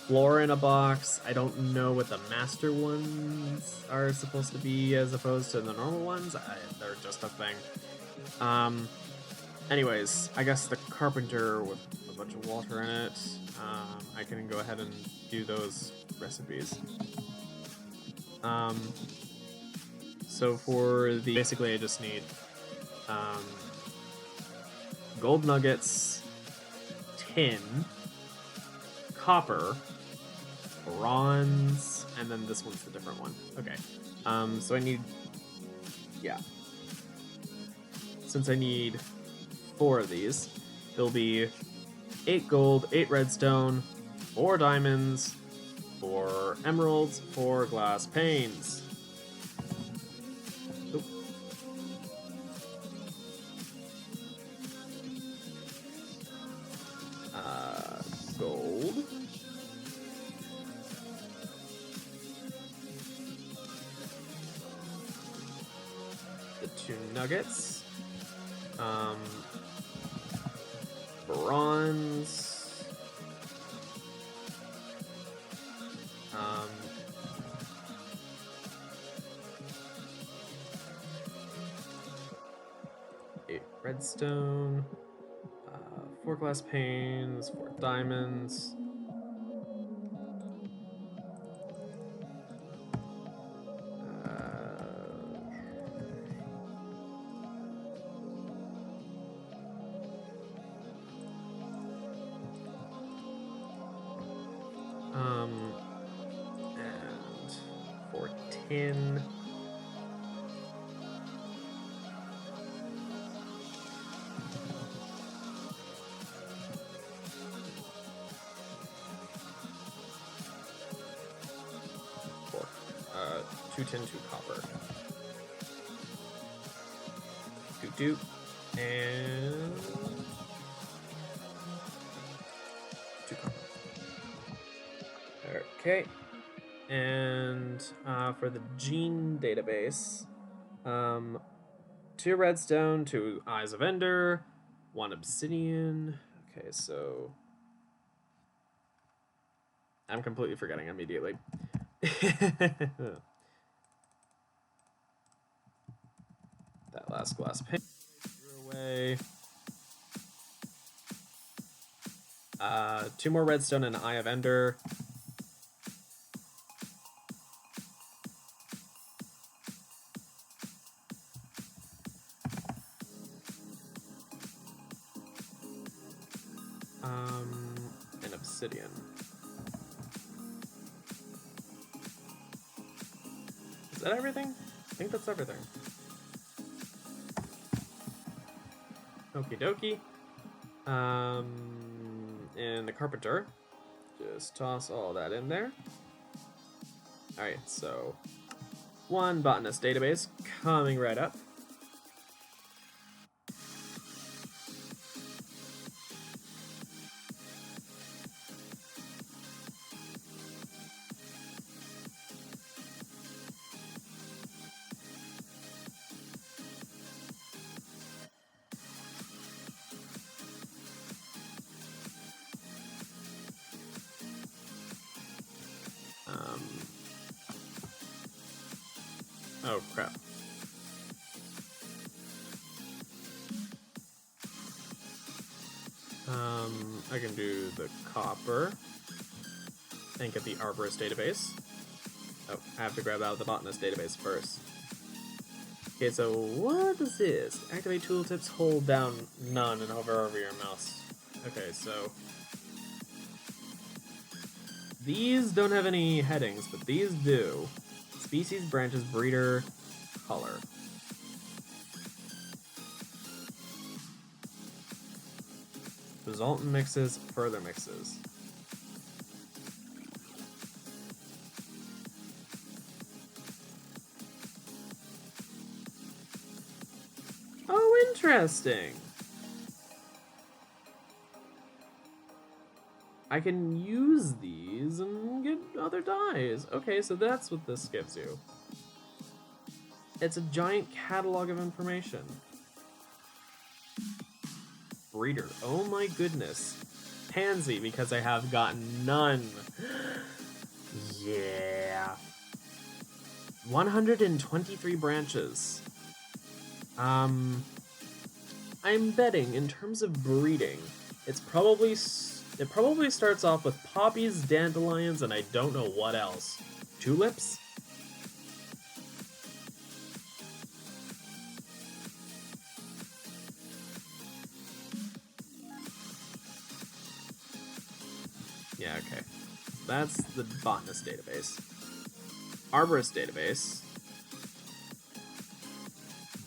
Flora in a box. I don't know what the master ones are supposed to be as opposed to the normal ones. They're just a thing. Anyways, I guess the carpenter with a bunch of water in it. I can go ahead and do those recipes. So for the basically I just need gold nuggets, tin, copper, bronze, and then this one's the different one. Okay. So I need, yeah. Since I need 4 of these, there'll be 8 gold, 8 redstone, 4 diamonds, 4 emeralds, 4 glass panes. Oop. Gold. The 2 nuggets. Bronze. 8 redstone. 4 glass panes, 4 diamonds. And 4 tin. Two tin, 2 copper. Doop, and 2 copper. Okay. And for the gene database, 2 redstone, 2 eyes of ender, 1 obsidian. Okay, so I'm completely forgetting immediately. That last glass pane threw away. 2 more redstone and an Eye of Ender. An obsidian. Is that everything? I think that's everything. Okie dokie. And the carpenter. Just toss all that in there. Alright, so 1 botanist database coming right up. Oh crap. I can do the copper and get the arborist database. Oh, I have to grab out the botanist database first. Okay, so what is this? Activate tooltips, hold down none, and hover over your mouse. Okay, so these don't have any headings, but these do. Species, branches, breeder, color. Resultant mixes, further mixes. Oh, interesting. I can use these and get other dyes. Okay, so that's what this gives you. It's a giant catalog of information. Breeder. Oh my goodness. Pansy, because I have gotten none. Yeah. 123 branches. I'm betting in terms of breeding, it probably starts off with poppies, dandelions, and I don't know what else. Tulips? Yeah, okay. That's the botanist database. Arborist database.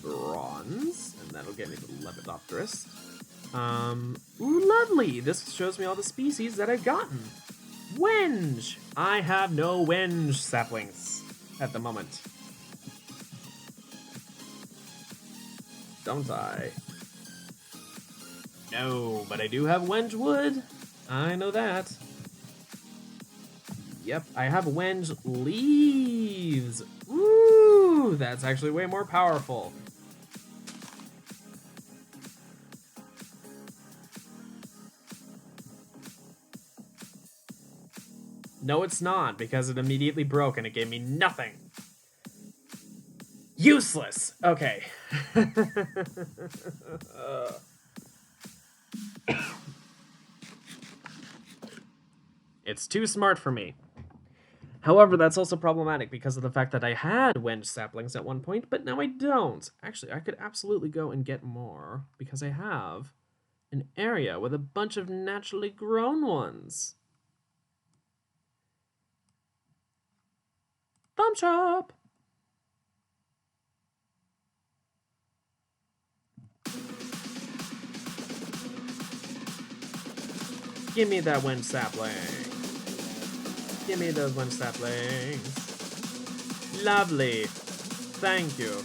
Bronze, and that'll get me the Lepidopterist. Ooh, lovely! This shows me all the species that I've gotten. Wenge! I have no wenge saplings at the moment. Don't I? No, but I do have wenge wood. I know that. Yep, I have wenge leaves. Ooh, that's actually way more powerful. No, it's not, because it immediately broke and it gave me nothing. Useless! Okay. It's too smart for me. However, that's also problematic because of the fact that I had wenge saplings at one point, but now I don't. Actually, I could absolutely go and get more because I have an area with a bunch of naturally grown ones. Thumb chop! Give me that wenge sapling. Give me those wenge saplings. Lovely. Thank you.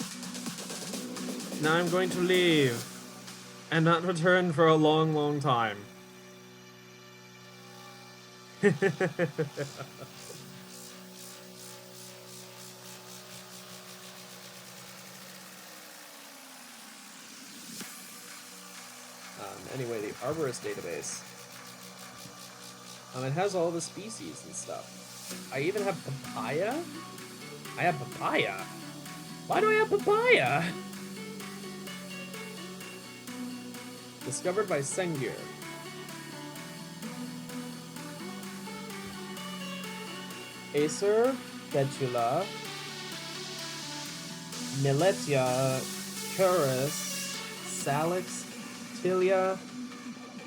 Now I'm going to leave and not return for a long, long time. Anyway, the Arborist database. It has all the species and stuff. I even have papaya? I have papaya? Why do I have papaya? Discovered by Sengir. Acer, Betula, Miletia, Curus, Salix, Tilia,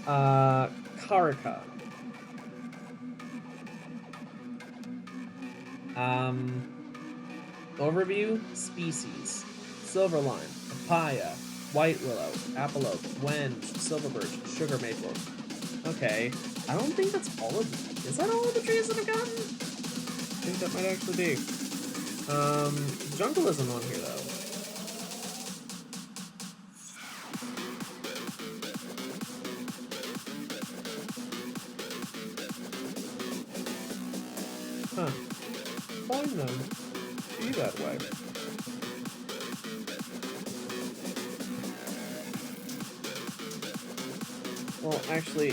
Carica. Overview, species. Silverline, papaya, white willow, apple oak, wenge, silver birch, sugar maple. Okay, I don't think that's all of them. Is that all of the trees that I've gotten? I think that might actually be. Jungle isn't on here though. Huh. Fine then. Be that way. Well, actually,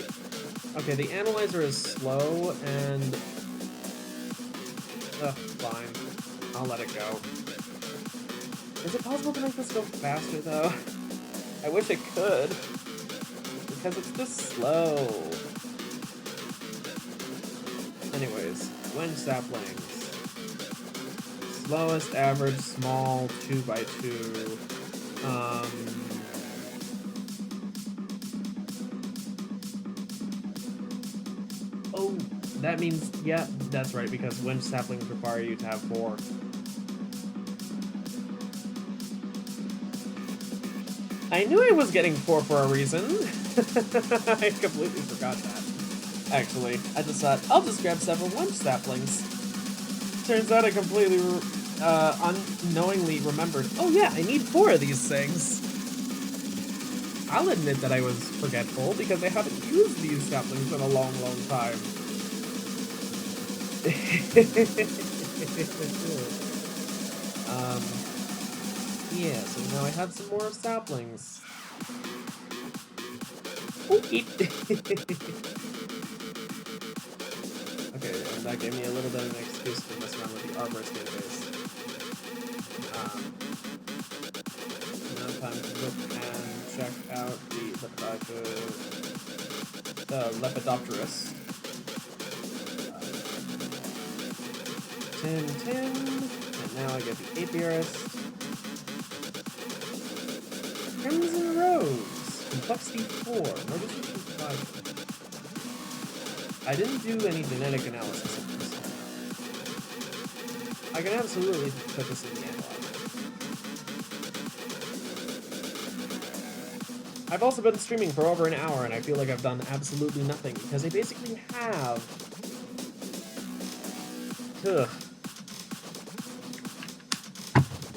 okay, the analyzer is slow and... Ugh, fine. I'll let it go. Is it possible to make this go faster, though? I wish it could. Because it's just slow. Anyways, wenge saplings. Slowest average small 2x2. Oh, that means, yeah, that's right, because wenge saplings require you to have 4. I knew I was getting 4 for a reason. I completely forgot that. Actually, I just thought, I'll just grab several wenge saplings. Turns out I completely, unknowingly remembered, oh yeah, I need 4 of these things. I'll admit that I was forgetful, because I haven't used these saplings in a long, long time. Yeah, so now I have some more saplings. Okay, and that gave me a little bit of an excuse to mess around with the Arborist database. Now time to look and check out the Lepidopterus. 10, and now I get the Apiarist. Crimson Rose, complexity 4, no description 5. I didn't do any genetic analysis of this. I can absolutely put this in the analyzer. I've also been streaming for over an hour, and I feel like I've done absolutely nothing, because I basically have... Ugh.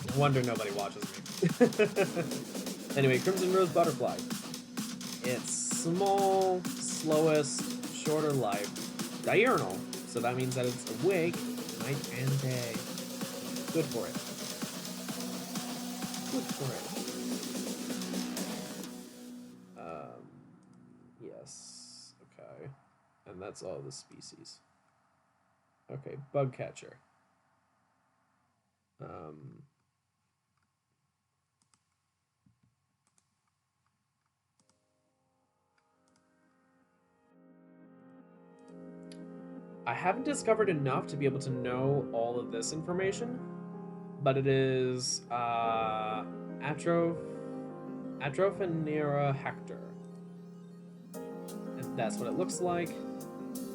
No wonder nobody watches me. Anyway, Crimson Rose Butterfly. It's small, slowest, shorter life, diurnal, so that means that it's awake night and day. Good for it. Good for it. Yes, okay. And that's all the species. Okay, bug catcher. I haven't discovered enough to be able to know all of this information, but it is Atrophanera hector. And that's what it looks like.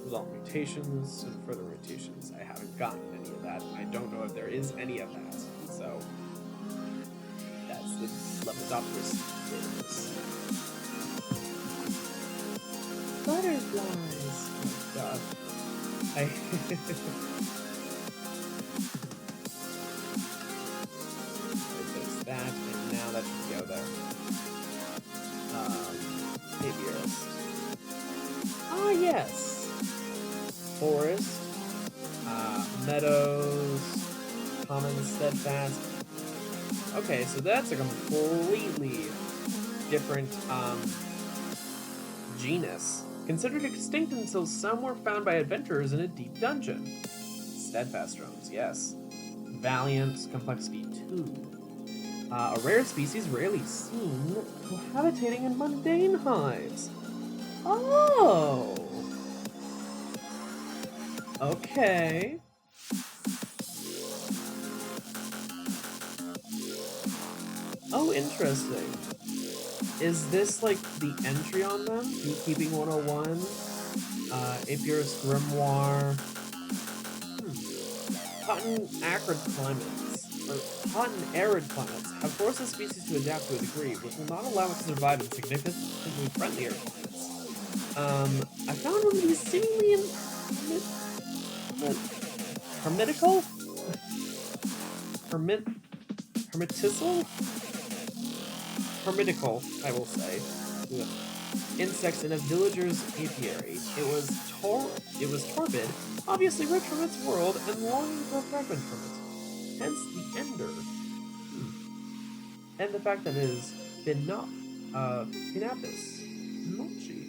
Result mutations and further mutations. I haven't gotten any of that. I don't know if there is any of that. So that's the Lepidopterus database. Butterflies! Oh my god. I fixed that, and now that should go there. Apiarist. Ah, yes! Forest, meadows, common steadfast. Okay, so that's a completely different genus. Considered extinct until some were found by adventurers in a deep dungeon. Steadfast drones, yes. Valiant, complexity 2. A rare species rarely seen, cohabitating in mundane hives. Oh! Okay. Oh, interesting. Is this like the entry on them? Beekeeping 101? Apiarist Grimoire. Hot and arid climates have forced the species to adapt to a degree, which will not allow it to survive in significantly friendlier climates. I found one of these seemingly hermitical? Hermitical, I will say. Ugh. Insects in a villager's apiary. It was torpid, obviously rich from its world, and longing for a fragment from it. Hence the ender. And the fact that it is Pinapis. Mochi.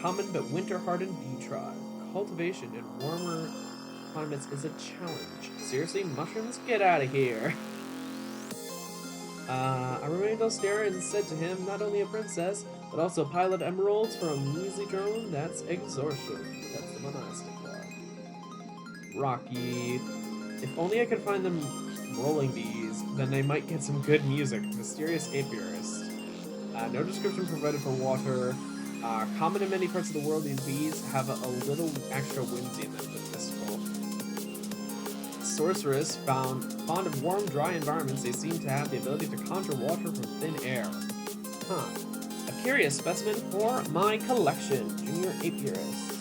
Common but winter-hardened bee tribe. Cultivation in warmer climates is a challenge. Seriously, mushrooms, get out of here. I remained austere and said to him, not only a princess, but also pilot emeralds for a measly drone, that's extortion. That's the monastic law. Rocky. If only I could find them rolling bees, then I might get some good music. Mysterious apiarist. No description provided for water. Common in many parts of the world, these bees have a little extra whimsy in them than mystical. Sorceress, fond of warm, dry environments, they seem to have the ability to conjure water from thin air. Huh. A curious specimen for my collection. Junior apiarist.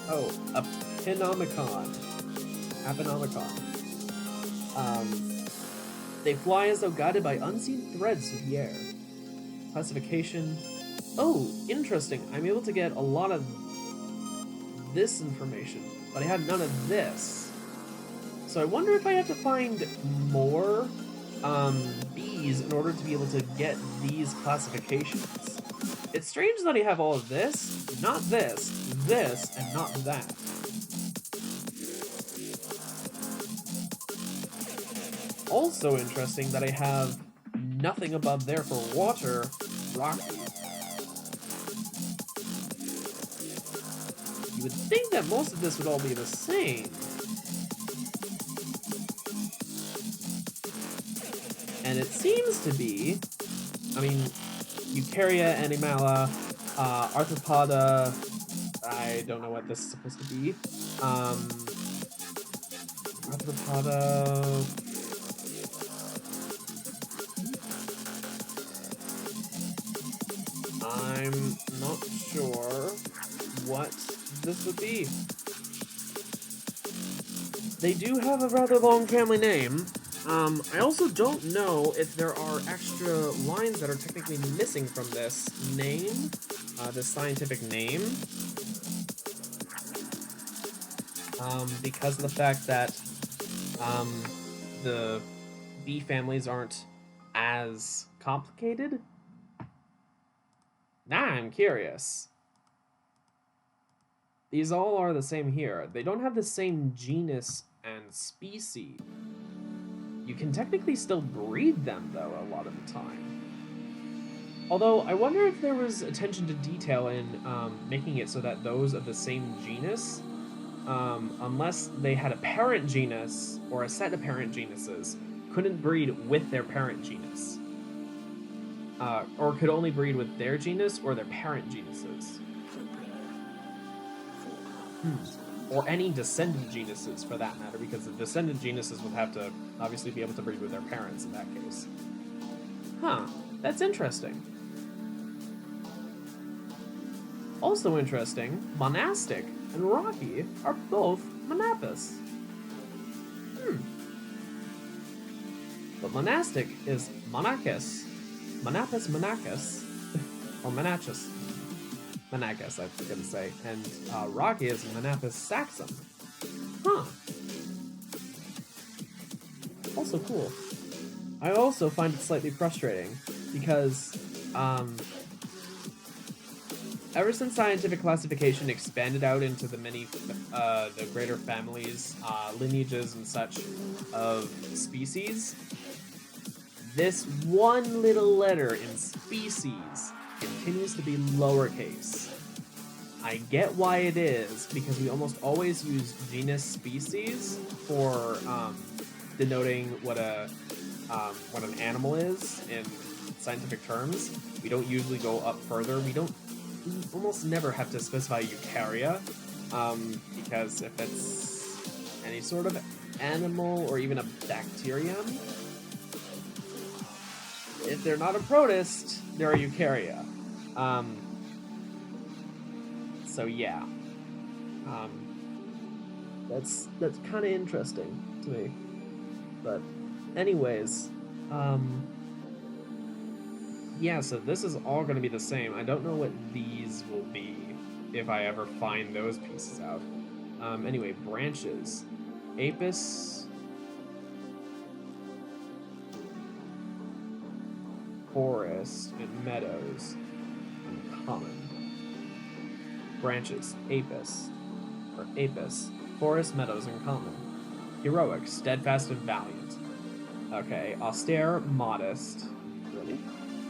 Oh, a Apinomicon. They fly as though guided by unseen threads through the air. Classification. Oh, interesting. I'm able to get a lot of this information, but I have none of this. So I wonder if I have to find more bees in order to be able to get these classifications. It's strange that I have all of this, not this, and not that. Also interesting that I have nothing above there for water, rocky. You would think that most of this would all be the same. And it seems to be, I mean, Eukarya, Animala, Arthropoda, I don't know what this is supposed to be. Arthropoda... I'm not sure what this would be. They do have a rather long family name. I also don't know if there are extra lines that are technically missing from this name, this scientific name. Because of the fact that the bee families aren't as complicated. Now I'm curious. These all are the same here. They don't have the same genus and species. You can technically still breed them, though, a lot of the time. Although, I wonder if there was attention to detail in making it so that those of the same genus, unless they had a parent genus or a set of parent genuses, couldn't breed with their parent genus. Or could only breed with their genus or their parent genuses. Or any descendant genuses, for that matter, because the descendant genuses would have to obviously be able to breed with their parents in that case. Huh, that's interesting. Also interesting, monastic and rocky are both monapis. But monastic is monachus, monapis monachus, or monachus. Monachus, I was gonna say, and rocky is monapis saxum. Huh. Also cool. I also find it slightly frustrating because ever since scientific classification expanded out into the the greater families, lineages, and such of species, this one little letter in species continues to be lowercase. I get why it is, because we almost always use genus species for denoting what an animal is in scientific terms. We don't usually go up further. We almost never have to specify eukarya, because if it's any sort of animal or even a bacterium, if they're not a protist, they're a eukarya. So yeah, that's kind of interesting to me. But anyways, yeah, so this is all going to be the same. I don't know what these will be if I ever find those pieces out. Anyway, branches. Apis. Forest and meadows. Uncommon. Branches. Apis. Or apis. Forest, meadows, and common. Heroic. Steadfast and valiant. Okay. Austere, modest. Really?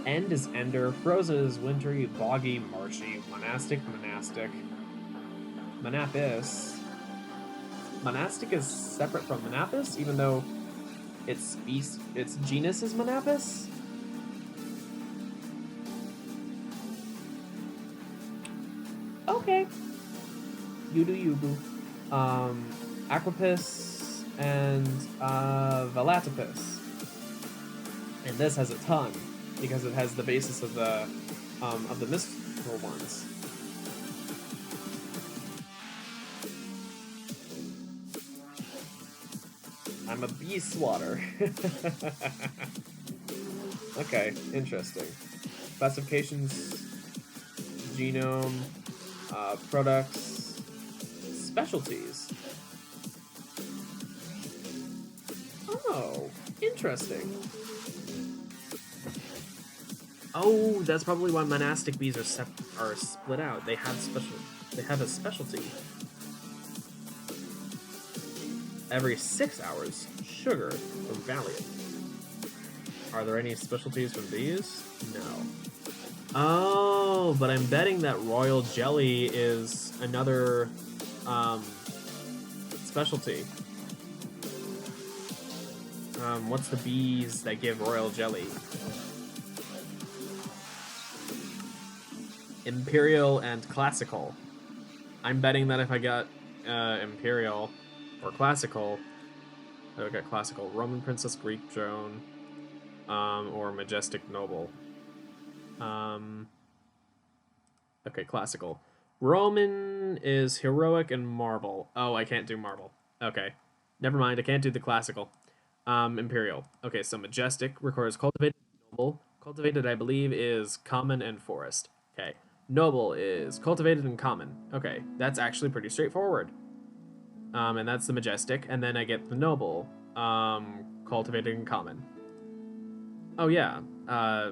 End is ender, frozen is wintry, boggy, marshy, monastic. Monapis. Monastic is separate from monapis, even though its genus is monapis? Okay. You do you, boo. Aquapis and Velatipus. And this has a ton, because it has the basis of the mystical ones. I'm a bee swatter. Okay, interesting. Classifications, genome, products, specialties. Oh, interesting. Oh, that's probably why monastic bees are split out. They have a specialty. Every 6 hours, sugar from Valiant. Are there any specialties from these? No. Oh, but I'm betting that royal jelly is another specialty. What's the bees that give royal jelly? Imperial and classical. I'm betting that if I got imperial or classical, I would get classical. Roman princess, Greek drone, or majestic noble. Okay, classical. Roman is heroic and marble. Oh, I can't do marble. Okay. Never mind, I can't do the classical. Imperial. Okay, so majestic requires cultivated noble. Cultivated, I believe, is common and forest. Okay. Noble is cultivated and common. Okay, that's actually pretty straightforward. And that's the majestic, and then I get the noble, cultivated and common. Oh yeah,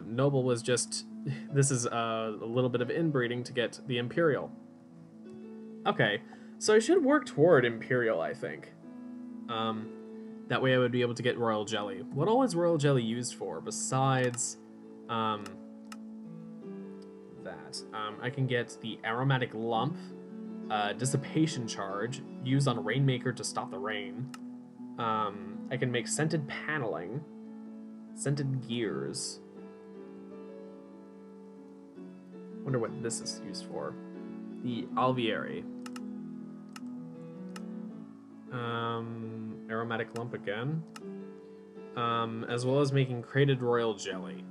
noble was just, this is a little bit of inbreeding to get the imperial. Okay, so I should work toward imperial, I think. That way I would be able to get royal jelly. What all is royal jelly used for besides, that? I can get the aromatic lump, dissipation charge, used on Rainmaker to stop the rain. I can make scented paneling, scented gears. Wonder what this is used for. The alveary. Aromatic lump again. As well as making crated royal jelly.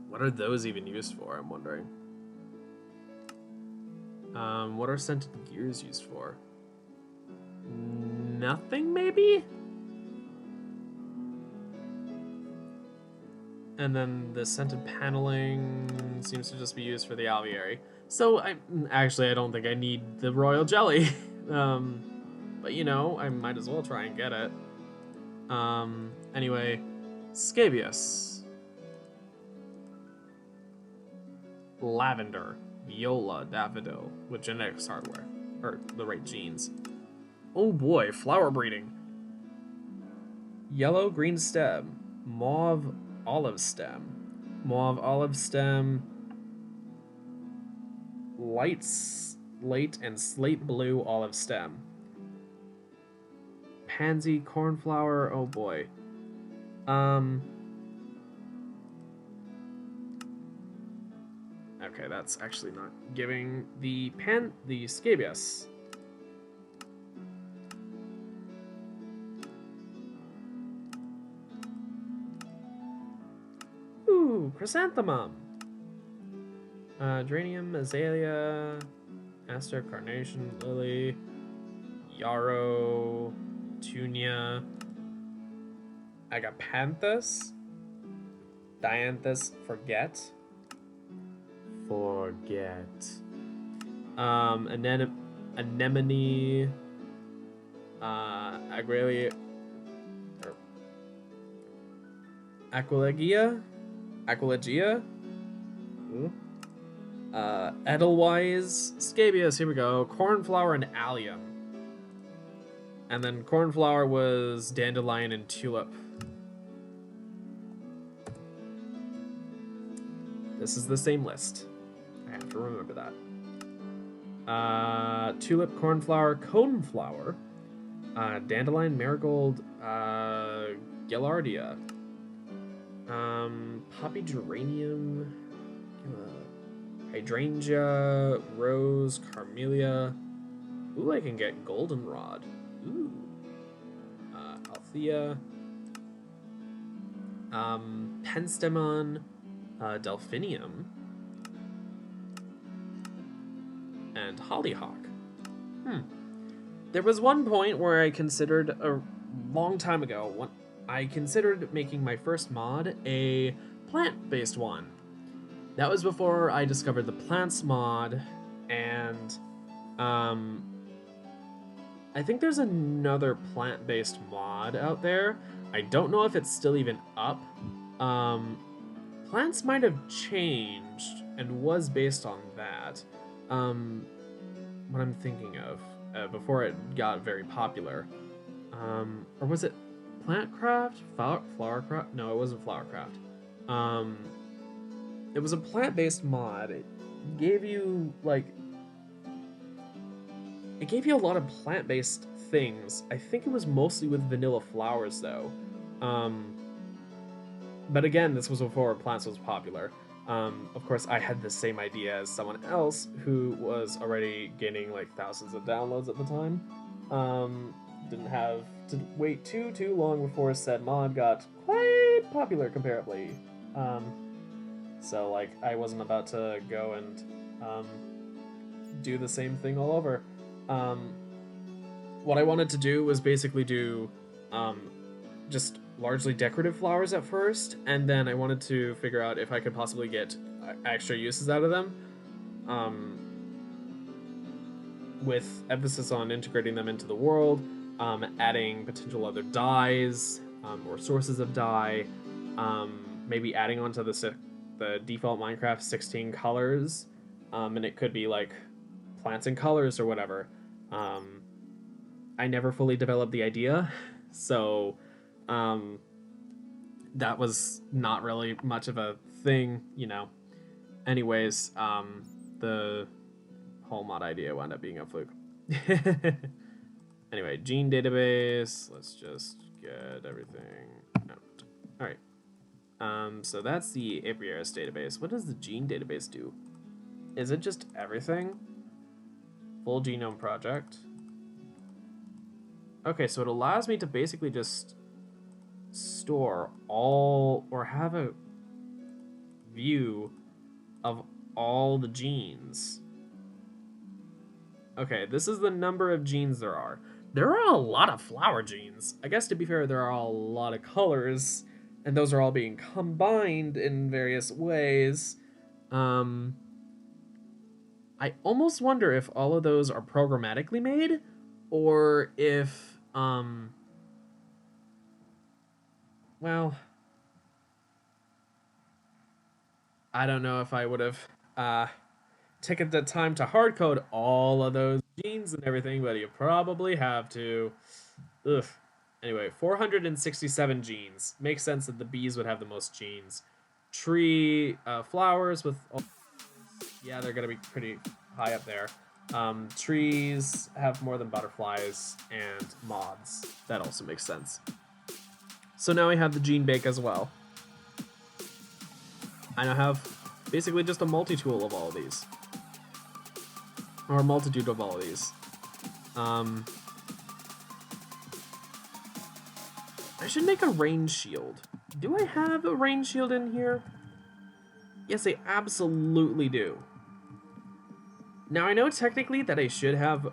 What are those even used for, I'm wondering? What are scented gears used for? Nothing, maybe? And then the scented paneling seems to just be used for the alveary. So, I don't think I need the royal jelly. But, you know, I might as well try and get it. Anyway, scabious. Lavender, viola, daffodil with genetics hardware, or the right genes. Oh boy, flower breeding. Yellow green stem, mauve olive stem, light slate and slate blue olive stem. Pansy cornflower, oh boy. Okay, that's actually not giving the scabious. Ooh, chrysanthemum. Geranium, azalea, aster, carnation, lily, yarrow, tunia, agapanthus, dianthus, forget, anemone, aquilegia, edelweiss, scabious, here we go, cornflower and allium. And then cornflower was dandelion and tulip. This is the same list. I have to remember that. Tulip, cornflower, coneflower, dandelion, marigold, gaillardia, poppy geranium, hydrangea, rose, carmelia. Ooh, I can get goldenrod. Ooh. Althea. Penstemon, delphinium, and hollyhock. There was one point where I considered, a long time ago, when I considered making my first mod a plant-based one. That was before I discovered the plants mod, and I think there's another plant-based mod out there. I don't know if it's still even up. Plants might have changed and was based on that. What I'm thinking of before it got very popular. Or was it Plantcraft? Flowercraft? No, it wasn't Flowercraft. It was a plant-based mod. It gave you like a lot of plant-based things. I think it was mostly with vanilla flowers though. But again, this was before plants was popular. Of course, I had the same idea as someone else who was already gaining like thousands of downloads at the time. Didn't have to wait too long before said mod got quite popular comparably. So like I wasn't about to go and do the same thing all over. What I wanted to do was basically do just largely decorative flowers at first, and then I wanted to figure out if I could possibly get extra uses out of them, with emphasis on integrating them into the world, adding potential other dyes or sources of dye, maybe adding onto the default Minecraft 16 colors, and it could be like plants and colors or whatever. I never fully developed the idea, so that was not really much of a thing, you know. Anyways, the whole mod idea wound up being a fluke. Anyway, gene database, let's just get everything out. Alright, so that's the Apiaris database. What does the gene database do? Is it just everything? Full genome project. Okay, so it allows me to basically just store all, or have a view of all the genes. Okay, this is the number of genes there are. There are a lot of flower genes. I guess to be fair, there are a lot of colors, and those are all being combined in various ways. I almost wonder if all of those are programmatically made, or if well, I don't know if I would have taken the time to hard code all of those genes and everything, but you probably have to. Ugh. Anyway, 467 genes. Makes sense that the bees would have the most genes. Tree flowers with all, yeah, they're gonna be pretty high up there. Trees have more than butterflies and moths. That also makes sense. So now I have the gene bank as well. I now have basically just a multi-tool of all of these. Or a multitude of all of these. I should make a rain shield. Do I have a rain shield in here? Yes, I absolutely do. Now, I know technically that I should have,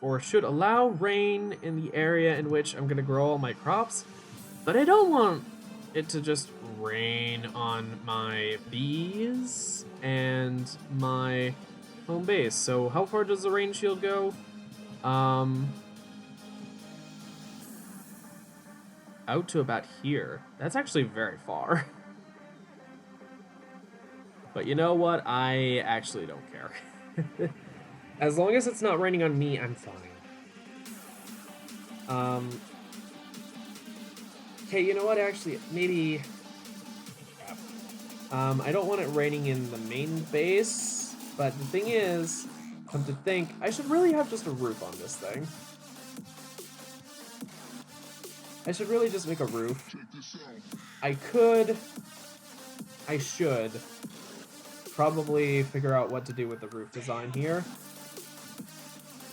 or should allow rain in the area in which I'm gonna grow all my crops, but I don't want it to just rain on my bees and my home base. So how far does the rain shield go? Out to about here. That's actually very far. But you know what? I actually don't care. As long as it's not raining on me, I'm fine. Okay, you know what? Actually, maybe... I don't want it raining in the main base, but the thing is, come to think, I should really have just a roof on this thing. I should really just make a roof. I should probably figure out what to do with the roof design here.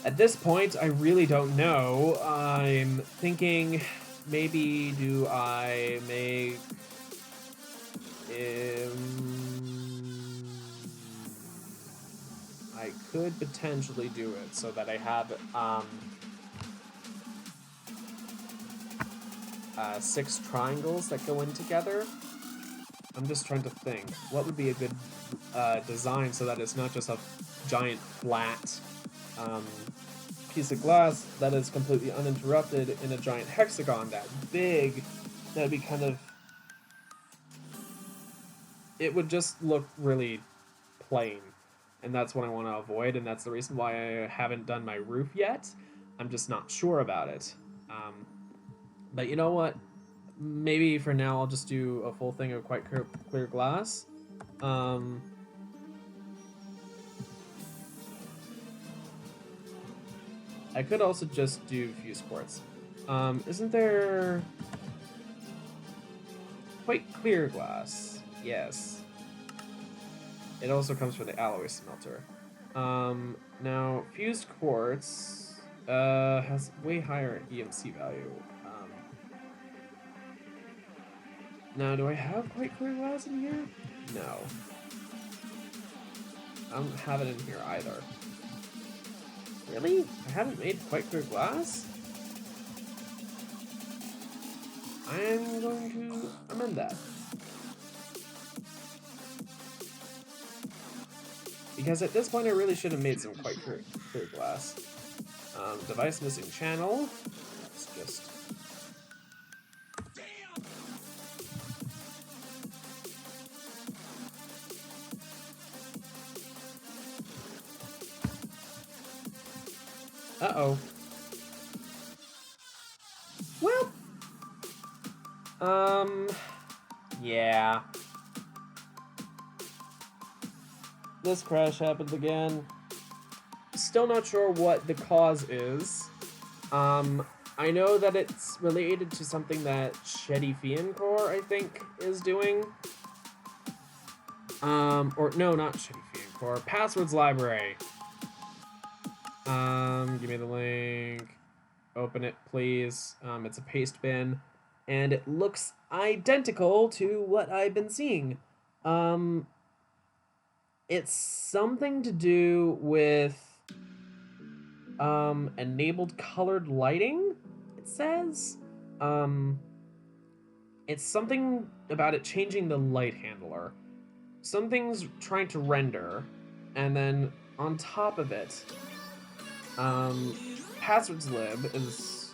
At this point, I really don't know. I'm thinking, maybe do I make... I could potentially do it so that I have 6 triangles that go in together. I'm just trying to think, what would be a good design so that it's not just a giant flat piece of glass that is completely uninterrupted in a giant hexagon that big. That would be kind of... It would just look really plain, and that's what I want to avoid, and that's the reason why I haven't done my roof yet. I'm just not sure about it. But you know what? Maybe for now I'll just do a full thing of quite clear glass. I could also just do fused quartz. Isn't there quite clear glass? Yes. It also comes from the alloy smelter. Now fused quartz has way higher EMC value. Now, do I have quite clear glass in here? No. I don't have it in here either. Really? I haven't made quite clear glass? I'm going to amend that. Because at this point I really should have made some quite clear glass. Device missing channel. That's just... Uh-oh. Well. Yeah. This crash happened again. Still not sure what the cause is. I know that it's related to something that Shetty Core, I think, is doing. Or no, not Shetty Core. Passwords Library. Give me the link. Open it, please. It's a paste bin, and it looks identical to what I've been seeing. It's something to do with enabled colored lighting, it says. It's something about it changing the light handler. Something's trying to render, and then on top of it, Passwords lib is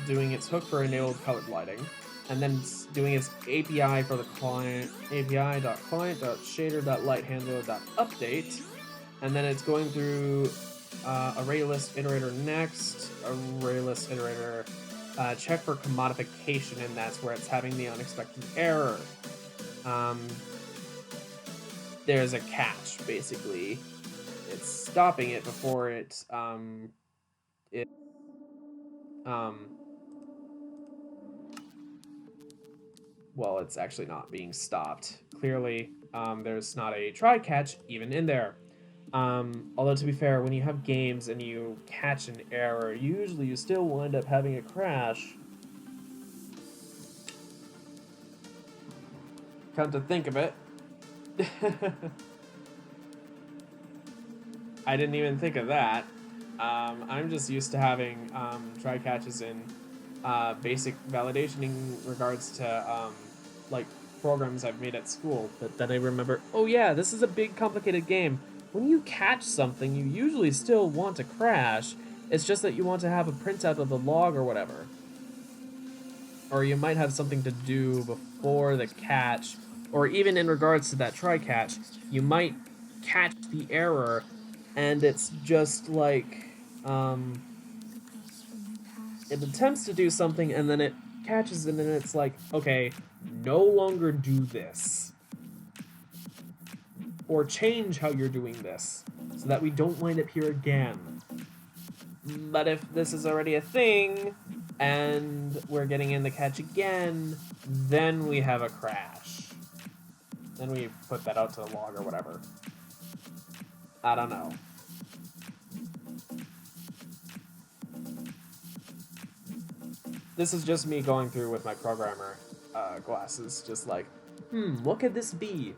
doing its hook for enabled colored lighting. and then it's doing its API for the client, api.client.shader.lighthandler.update, and then it's going through ArrayList iterator next, ArrayList iterator, check for commodification, and that's where it's having the unexpected error. There's a catch, basically. It's stopping it before it well, it's actually not being stopped. Clearly, there's not a try catch even in there. Although to be fair, when you have games and you catch an error, usually you still wind up having a crash. Come to think of it. I didn't even think of that. I'm just used to having try catches in basic validation in regards to like programs I've made at school. But then I remember, oh yeah, this is a big complicated game. When you catch something, you usually still want to crash. It's just that you want to have a printout of the log or whatever. Or you might have something to do before the catch, or even in regards to that try catch, you might catch the error and it's just like it attempts to do something and then it catches it and it's like, okay, no longer do this, or change how you're doing this so that we don't wind up here again. But if this is already a thing and we're getting in the catch again, then we have a crash. Then we put that out to the log or whatever. I don't know. This is just me going through with my programmer glasses, just like, what could this be?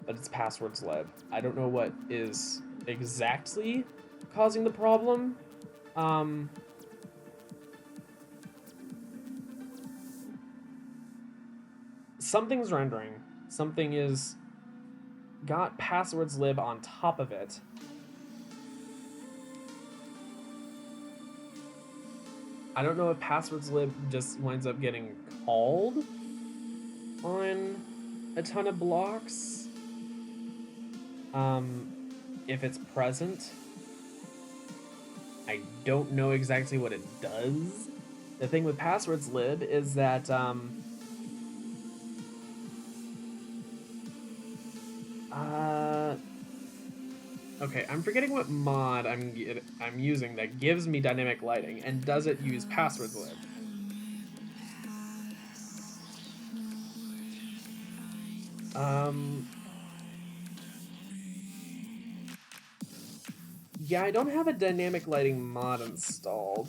But it's passwords lib. I don't know what is exactly causing the problem. Something's rendering. Something is got passwords lib on top of it. I don't know if passwords lib just winds up getting called on a ton of blocks. If it's present, I don't know exactly what it does. The thing with passwords lib is that okay, I'm forgetting what mod I'm using that gives me dynamic lighting, and does it use passwords lib? Yeah, I don't have a dynamic lighting mod installed.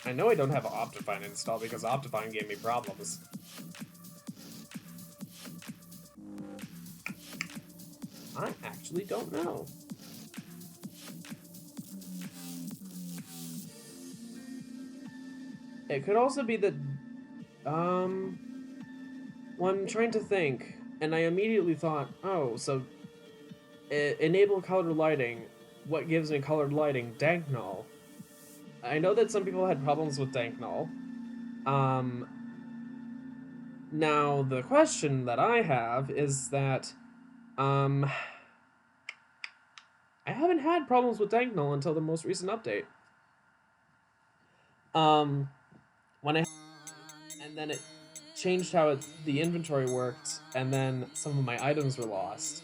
I know I don't have Optifine installed because Optifine gave me problems. I actually don't know. It could also be that, well, I'm trying to think, and I immediately thought, oh, so enable colored lighting. What gives me colored lighting? Dank null. I know that some people had problems with dank null. Now the question that I have is that, I haven't had problems with dank null until the most recent update. When I and then it changed how the inventory worked, and then some of my items were lost.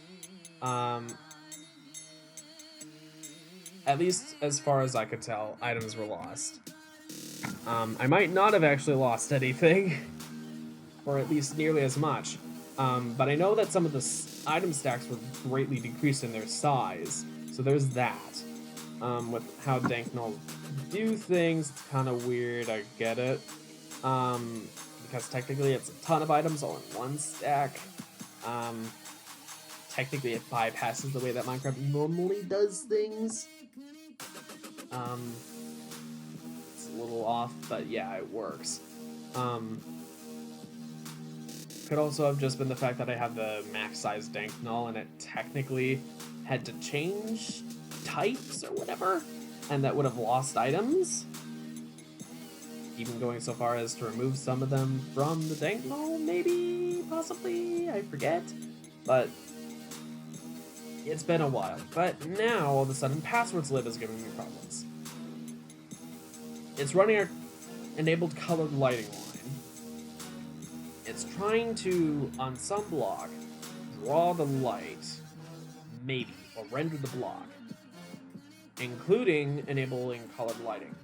At least as far as I could tell, items were lost. I might not have actually lost anything, or at least nearly as much. But I know that some of the item stacks were greatly decreased in their size, so there's that. With how dank null do things, it's kind of weird, I get it. Because technically it's a ton of items all in one stack. Technically it bypasses the way that Minecraft normally does things. It's a little off, but yeah, it works. Could also have just been the fact that I have the max size dank null and it technically had to change types or whatever, and that would have lost items. Even going so far as to remove some of them from the dank null, maybe, possibly, I forget. But it's been a while. But now, all of a sudden, passwords lib is giving me problems. It's running our enabled colored lighting line. It's trying to, on some block, draw the light, maybe, or render the block, including enabling colored lighting.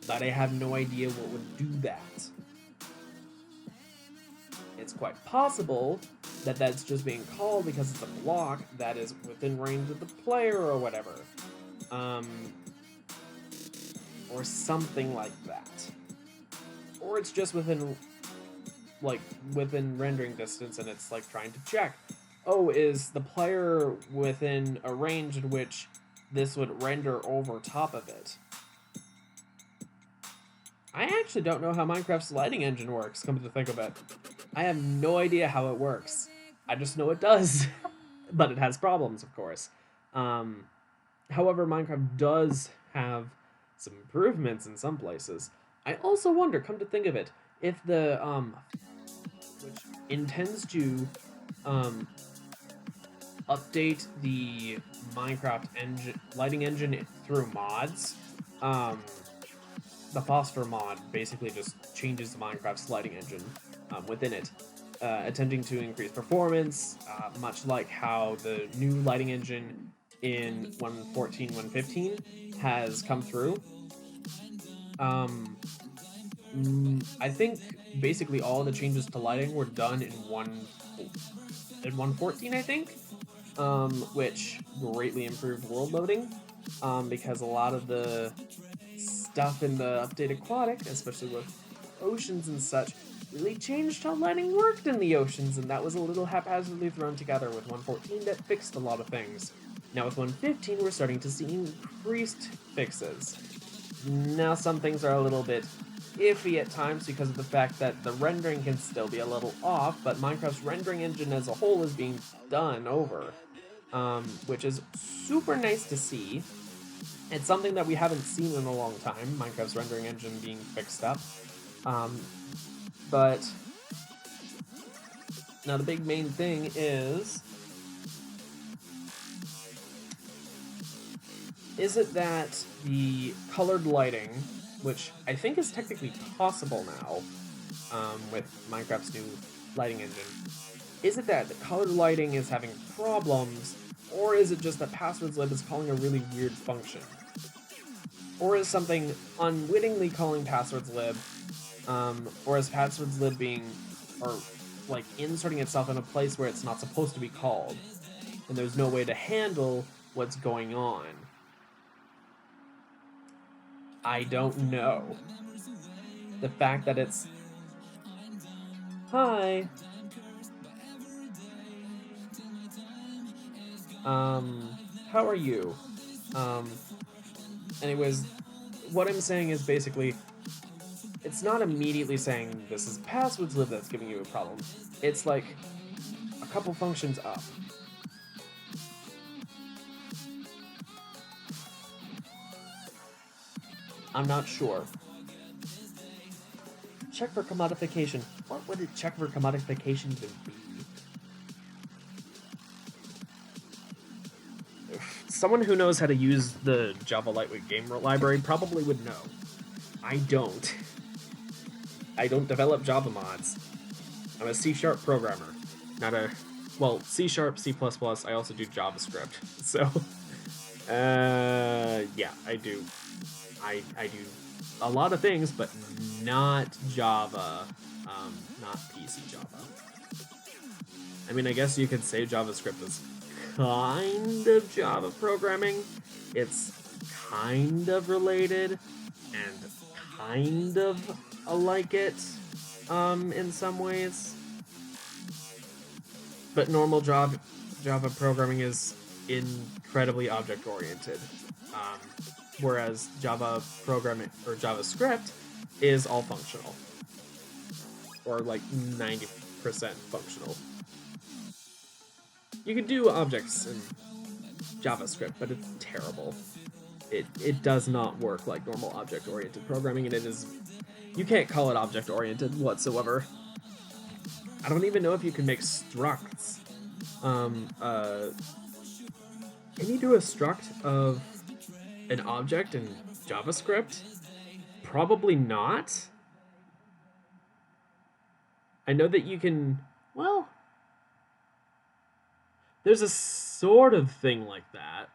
But I have no idea what would do that. It's quite possible that that's just being called because it's a block that is within range of the player or whatever. Or something like that. Or it's just within rendering distance and it's like trying to check. Oh, is the player within a range in which this would render over top of it? I actually don't know how Minecraft's lighting engine works, come to think of it. I have no idea how it works. I just know it does. But it has problems, of course. However, Minecraft does have some improvements in some places. I also wonder, come to think of it, if the which intends to update the Minecraft lighting engine through mods. The Phosphor mod basically just changes the Minecraft's lighting engine within it, attempting to increase performance, much like how the new lighting engine in 1.14, 1.15 has come through. I think basically all the changes to lighting were done in 1.14, I think, which greatly improved world loading, because a lot of the stuff in the update aquatic, especially with oceans and such, really changed how lighting worked in the oceans, and that was a little haphazardly thrown together with 1.14 that fixed a lot of things. Now with 1.15, we're starting to see increased fixes. Now some things are a little bit iffy at times because of the fact that the rendering can still be a little off, but Minecraft's rendering engine as a whole is being done over, which is super nice to see. It's something that we haven't seen in a long time, Minecraft's rendering engine being fixed up. But now the big main thing is it that the colored lighting, which I think is technically possible now with Minecraft's new lighting engine, is it that the colored lighting is having problems, or is it just that passwords lib is calling a really weird function? Or is something unwittingly calling passwords lib, or is passwords lib inserting itself in a place where it's not supposed to be called, and there's no way to handle what's going on? I don't know. The fact that it's... Hi! How are you? Anyways, what I'm saying is basically, it's not immediately saying this is passwords lib that's giving you a problem. It's like a couple functions up. I'm not sure. Check for commodification. What would it check for commodification even be? Someone who knows how to use the Java Lightweight Game Library probably would know. I don't. I don't develop Java mods. I'm a C# programmer, not a... Well, C#, C++, I also do JavaScript. So, yeah, I do. I do a lot of things, but not Java, not PC Java. I mean, I guess you could say JavaScript is kind of Java programming. It's kind of related and kind of like it in some ways. But normal Java programming is incredibly object-oriented. Whereas Java programming or JavaScript is all functional. or like 90% functional. You can do objects in JavaScript, but it's terrible. It does not work like normal object-oriented programming, and it is... You can't call it object-oriented whatsoever. I don't even know if you can make structs. Can you do a struct of an object in JavaScript? Probably not. I know that you can... Well... There's a sort of thing like that.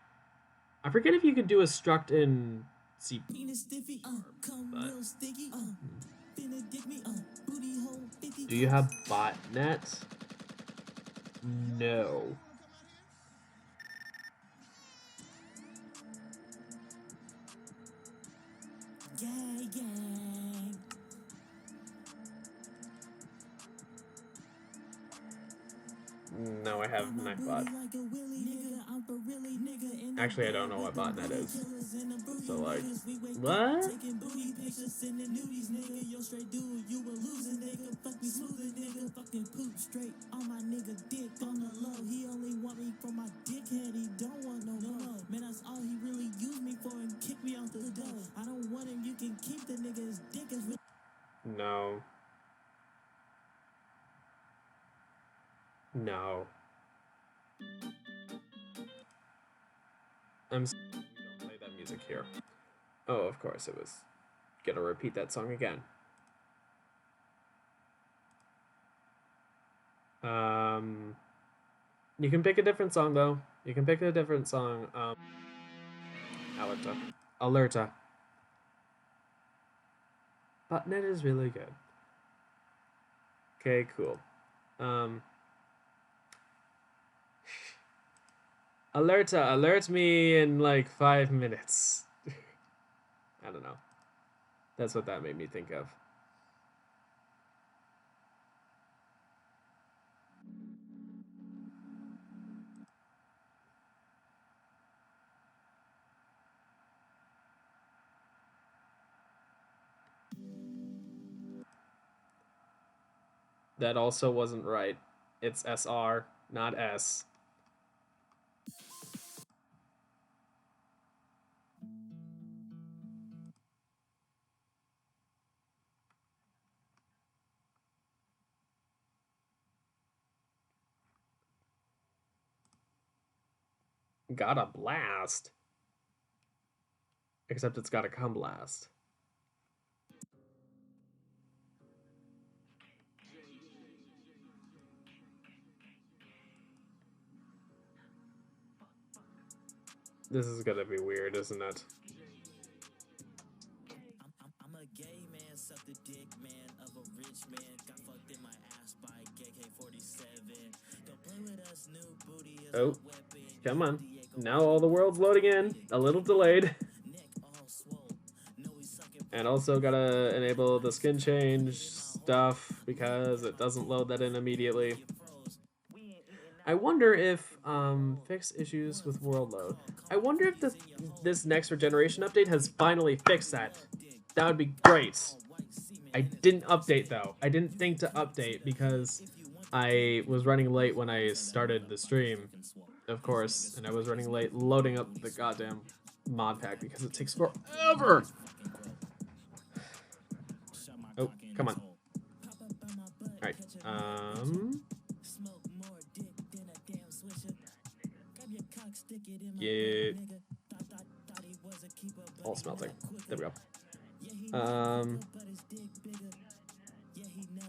I forget if you can do a struct in C++, but... Do you have botnet? No. No, I have Nightbot. Actually, I don't know what botnet is. So, like, what? No. No. I'm sorry, we don't play that music here. Oh, of course, it was gonna repeat that song again. You can pick a different song, though. You can pick a different song. Alerta. Alerta. Botnet is really good. Okay, cool. Alerta, alert me in like 5 minutes. I don't know. That's what that made me think of. That also wasn't right. It's SR, not S. Got a blast. Except it's got a come blast. This is gonna be weird, isn't it? I'm a gay man, sucked the dick man of a rich man, got fucked in my ass by AK-47. Don't play with us, new booty is a weapon. Come on. Now all the world's loading in. A little delayed. And also gotta enable the skin change stuff because it doesn't load that in immediately. I wonder if fix issues with world load. I wonder if this next regeneration update has finally fixed that. That would be great. I didn't update though. I didn't think to update because I was running late when I started the stream, of course, and I was running late loading up the goddamn mod pack because it takes forever. Oh, come on. All right. Yeah. All smelting. There we go.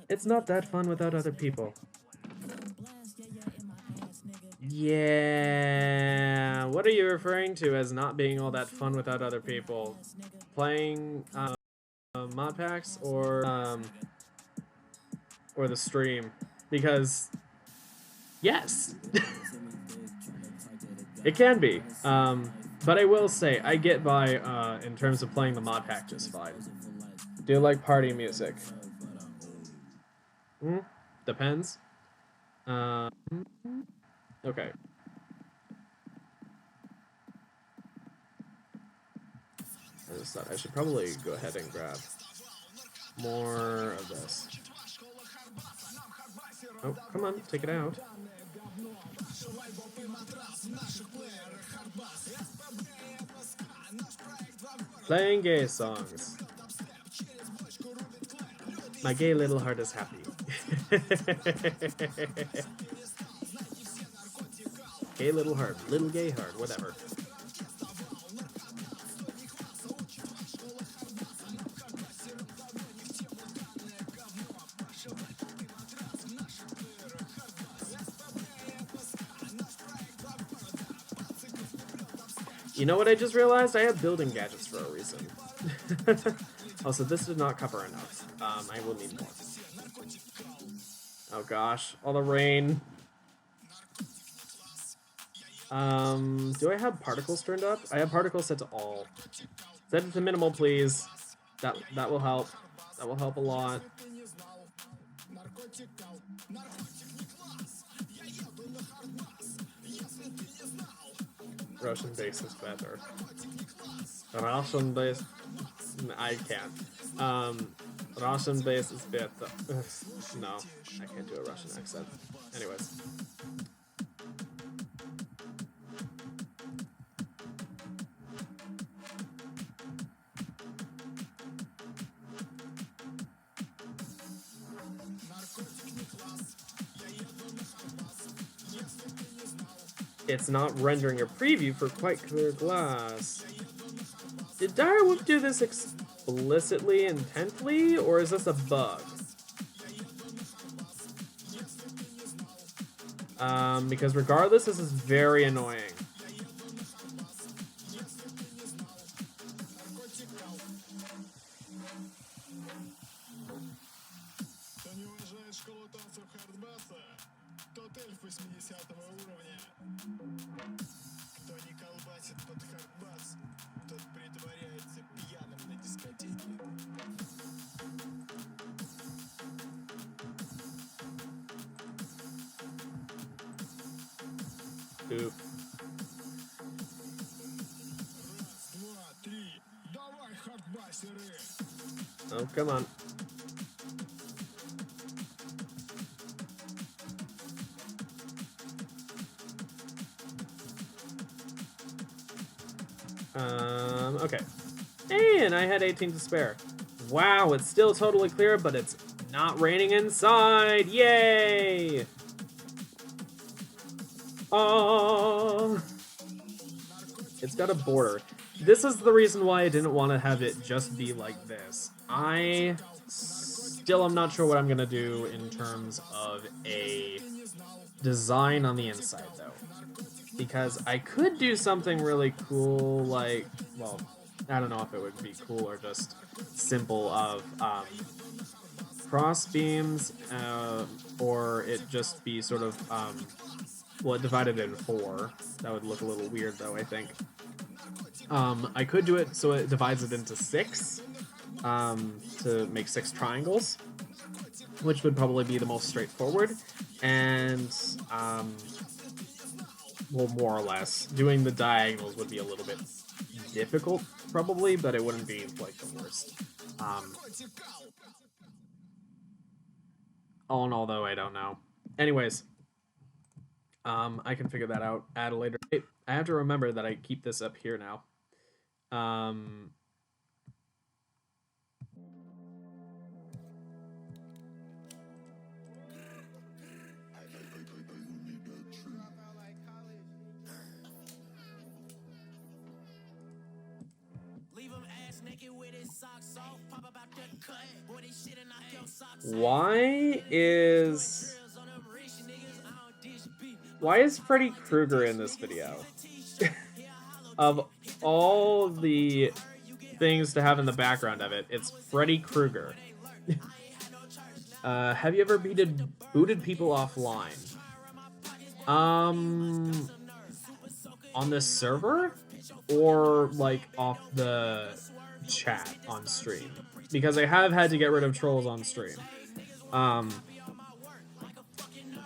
It's not that fun without other people. Yeah. What are you referring to as not being all that fun without other people? Playing mod packs or the stream? Because yes. It can be, but I will say, I get by, in terms of playing the mod pack just fine. Do you like party music? Depends. Okay. I just thought I should probably go ahead and grab more of this. Oh, come on, take it out. Playing gay songs. My gay little heart is happy. Gay little heart, little gay heart, whatever. You know what I just realized? I have building gadgets for a reason. Also, this did not cover enough. I will need more. Oh gosh, all the rain. Do I have particles turned up? I have particles set to all. Set it to minimal, please. That will help. That will help a lot. Russian base is better. Russian base... I can't. Russian base is better. No, I can't do a Russian accent. Anyways. It's not rendering a preview for quite clear glass. Did Direwolf do this explicitly, intently, or is this a bug? Because regardless, this is very annoying. Oop. Oh, come on. Okay. And I had 18 to spare. Wow, it's still totally clear, but it's not raining inside. Yay! Oh, it's got a border. This is the reason why I didn't want to have it just be like this. I still am not sure what I'm going to do in terms of a design on the inside, though. Because I could do something really cool, like, well, I don't know if it would be cool or just simple of cross beams, or it just be sort of, well, it divided in 4. That would look a little weird, though, I think. I could do it so it divides it into 6, to make 6 triangles, which would probably be the most straightforward, and, well, more or less. Doing the diagonals would be a little bit difficult, probably, but it wouldn't be, like, the worst. All in all, though, I don't know. Anyways, I can figure that out at a later date. I have to remember that I keep this up here now. Why is Freddy Krueger in this video? Of all the things to have in the background of it, it's Freddy Krueger. Have you ever booted people offline? On this server? Or, like, off the chat on stream? Because I have had to get rid of trolls on stream.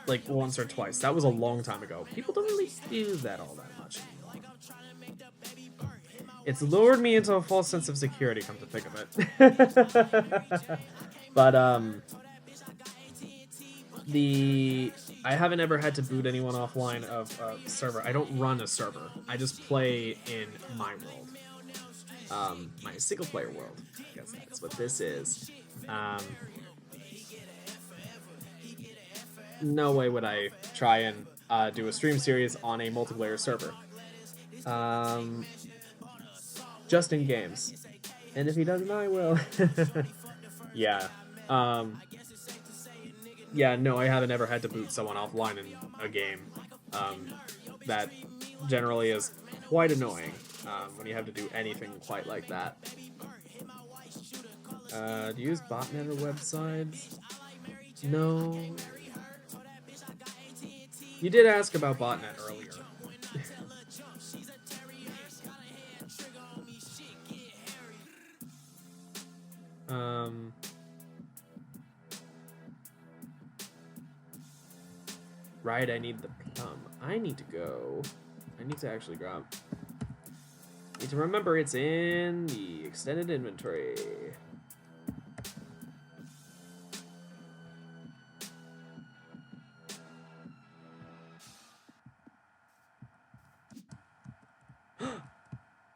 Like, once or twice. That was a long time ago. People don't really do that all that much anymore. It's lured me into a false sense of security, come to think of it. But, I haven't ever had to boot anyone offline of a server. I don't run a server. I just play in my world. My single player world. I guess that's what this is. No way would I try and do a stream series on a multiplayer server. Just in games. And if he doesn't, I will. Yeah. Yeah, no, I haven't ever had to boot someone offline in a game. That generally is quite annoying when you have to do anything quite like that. Do you use botnet or websites? No. You did ask about botnet earlier. Right, I need the plum. I need to go. I need to actually grab. Need to remember it's in the extended inventory.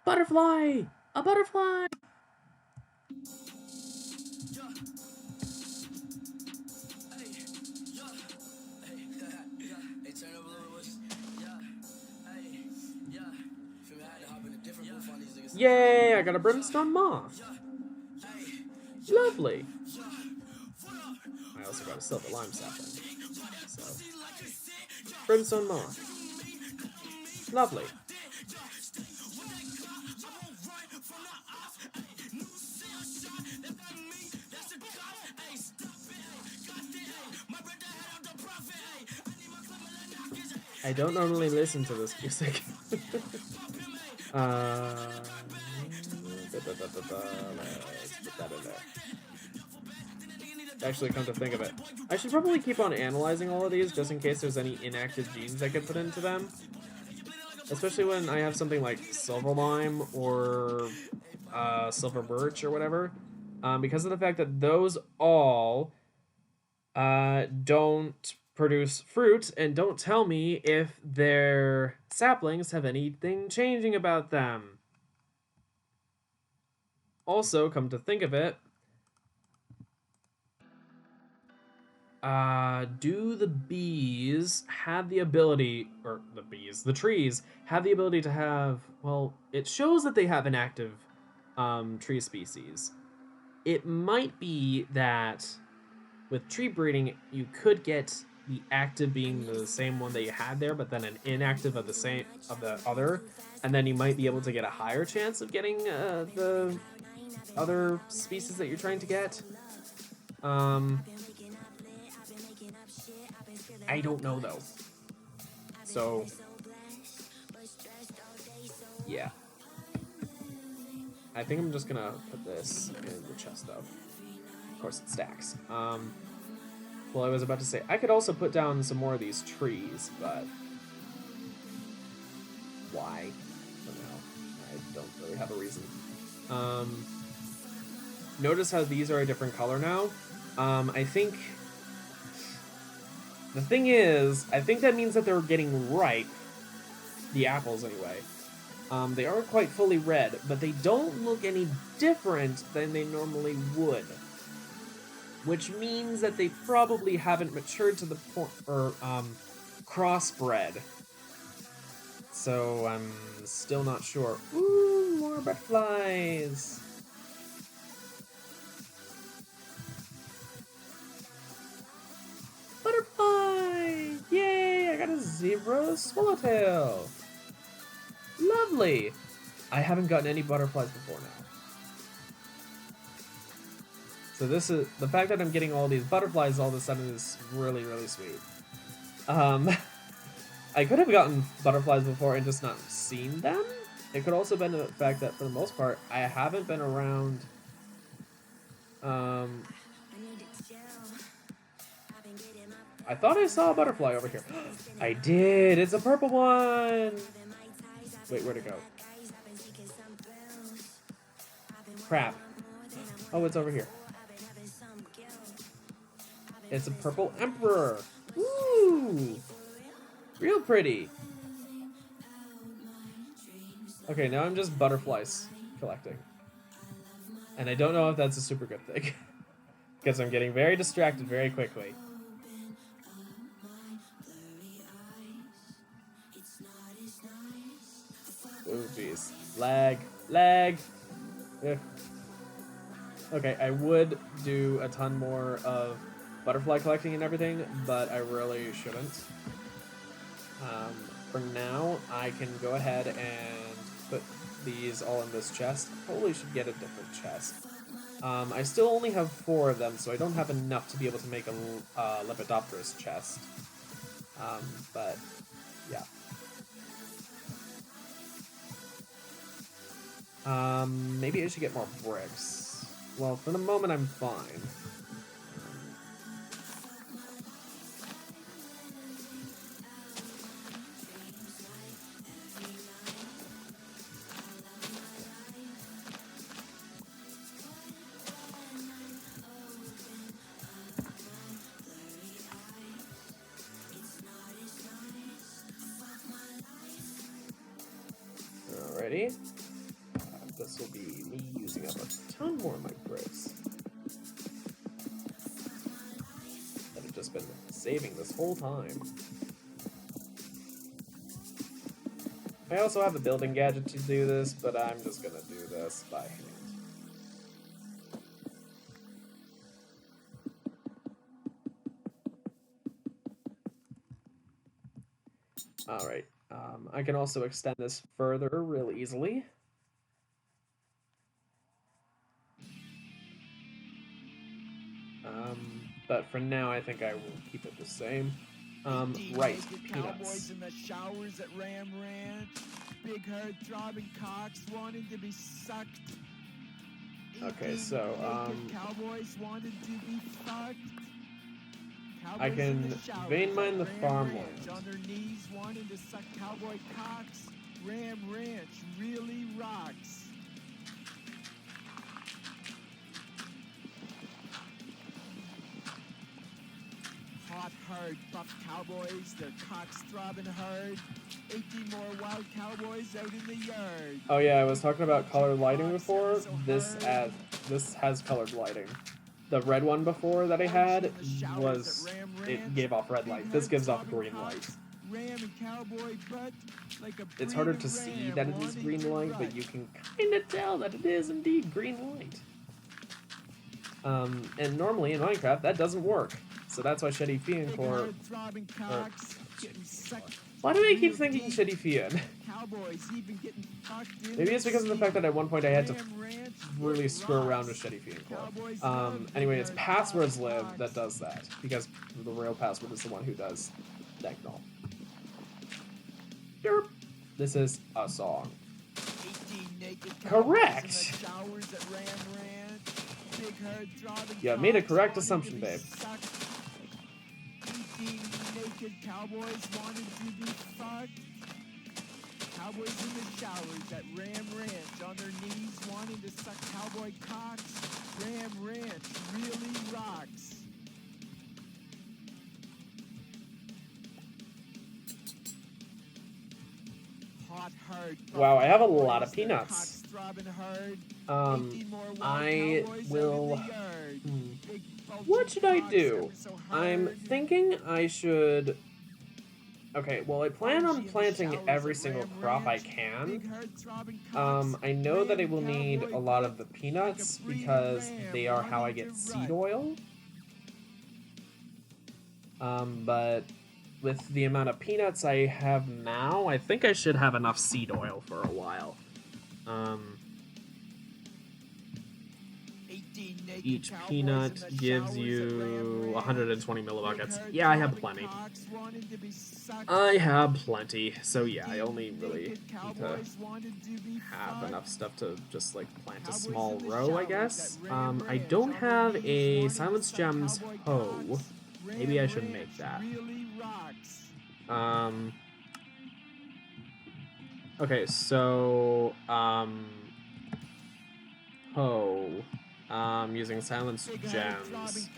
Butterfly! A butterfly! Yay! I got a brimstone moth. Lovely. I also got a silver lime sapling. So, brimstone moth. Lovely. I don't normally listen to this music. Let's put that in there. Actually, come to think of it, I should probably keep on analyzing all of these just in case there's any inactive genes I could put into them. Especially when I have something like silver lime or silver birch or whatever. Because of the fact that those all don't produce fruit and don't tell me if their saplings have anything changing about them. Also, come to think of it, do the bees have the ability, or the trees have the ability to have, well, it shows that they have an active tree species. It might be that with tree breeding, you could get the active being the same one that you had there, but then an inactive of the other, and then you might be able to get a higher chance of getting the other species that you're trying to get. I don't know though. So yeah, I think I'm just gonna put this in the chest though. Of course, it stacks. Well, I was about to say, I could also put down some more of these trees, but why? I don't know. I don't really have a reason. Notice how these are a different color now? I think... The thing is, I think that means that they're getting ripe. The apples, anyway. They aren't quite fully red, but they don't look any different than they normally would. Which means that they probably haven't matured to the point, or crossbred. So I'm still not sure. Ooh, more butterflies. Butterfly! Yay! I got a zebra swallowtail. Lovely. I haven't gotten any butterflies before now. So this is, the fact that I'm getting all these butterflies all of a sudden is really, really sweet. I could have gotten butterflies before and just not seen them. It could also been the fact that for the most part, I haven't been around, I thought I saw a butterfly over here. I did, it's a purple one. Wait, where'd it go? Crap. Oh, it's over here. It's a purple emperor. Woo! Real pretty. Okay, now I'm just butterflies collecting. And I don't know if that's a super good thing. Because I'm getting very distracted very quickly. Oh, jeez. Lag. Lag! Ugh. Okay, I would do a ton more of butterfly collecting and everything, but I really shouldn't. For now, I can go ahead and put these all in this chest. Probably should get a different chest. I still only have 4 of them, so I don't have enough to be able to make a Lepidopterus chest. But, yeah. Maybe I should get more bricks. Well, for the moment, I'm fine. Alrighty. This will be me using up a ton more of my bricks that I've just been saving this whole time. I also have a building gadget to do this, but I'm just gonna do this by hand. Alright, I can also extend this further real easily. But for now, I think I will keep it the same. Right, peanuts. In the showers at Ram Ranch. Big herd throbbing cocks wanting to be sucked. Okay, so, Cowboys wanted to be fucked. Cowboys I can vein mine the farmland. On their knees wanting to suck cowboy cocks. Ram Ranch really rocks. Hot, hard, buff cowboys, their cocks throbbing hard. 18 more wild cowboys out in the yard. Oh yeah, I was talking about colored lighting before. This has colored lighting. The red one before that I had it gave off red light. This gives off green light. It's harder to see that it is green light, but you can kind of tell that it is indeed green light. And normally in Minecraft that doesn't work. So that's why Shitty Fiend Core. Why do I keep thinking Shitty Fiend? Maybe it's because of the fact that at one point I had to really screw around with Shitty Fiend Core. Anyway, it's Passwords Live that does that, because the real password is the one who does Dagnall. Derp. This is a song. Correct! You made a correct assumption, babe. Naked cowboys wanted to be fucked. Cowboys in the showers at Ram Ranch on their knees wanting to suck cowboy cocks. Ram Ranch really rocks. Hot, hard, wow, I have a lot of peanuts. Hard. I will... What should I do? I'm thinking I should... Okay, well, I plan on planting every single crop I can. I know that I will need a lot of the peanuts because they are how I get seed oil. But with the amount of peanuts I have now, I think I should have enough seed oil for a while. Each peanut gives you 120 millibuckets. Yeah, I have plenty. I have plenty. So yeah, I only really need to have enough stuff to just like plant a small row, I guess. I don't have a Silence Gems hoe. Maybe I should make that. Okay, so hoe. Using Silence Gems.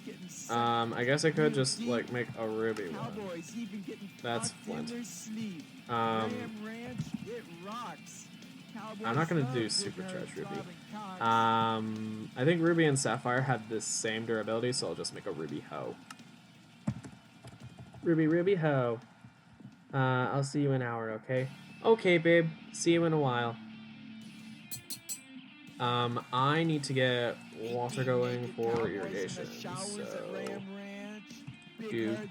getting I guess I could just like make a ruby one. Cowboys even getting That's fucked in flint. their sleep. Um, Ram Ranch, it rocks. Cowboys I'm not gonna love do big supercharged herds ruby. robbing cocks. I think ruby and sapphire have the same durability, so I'll just make a ruby hoe. Ruby hoe. I'll see you in an hour, okay? Okay, babe. See you in a while. I need to get water going for irrigation, so...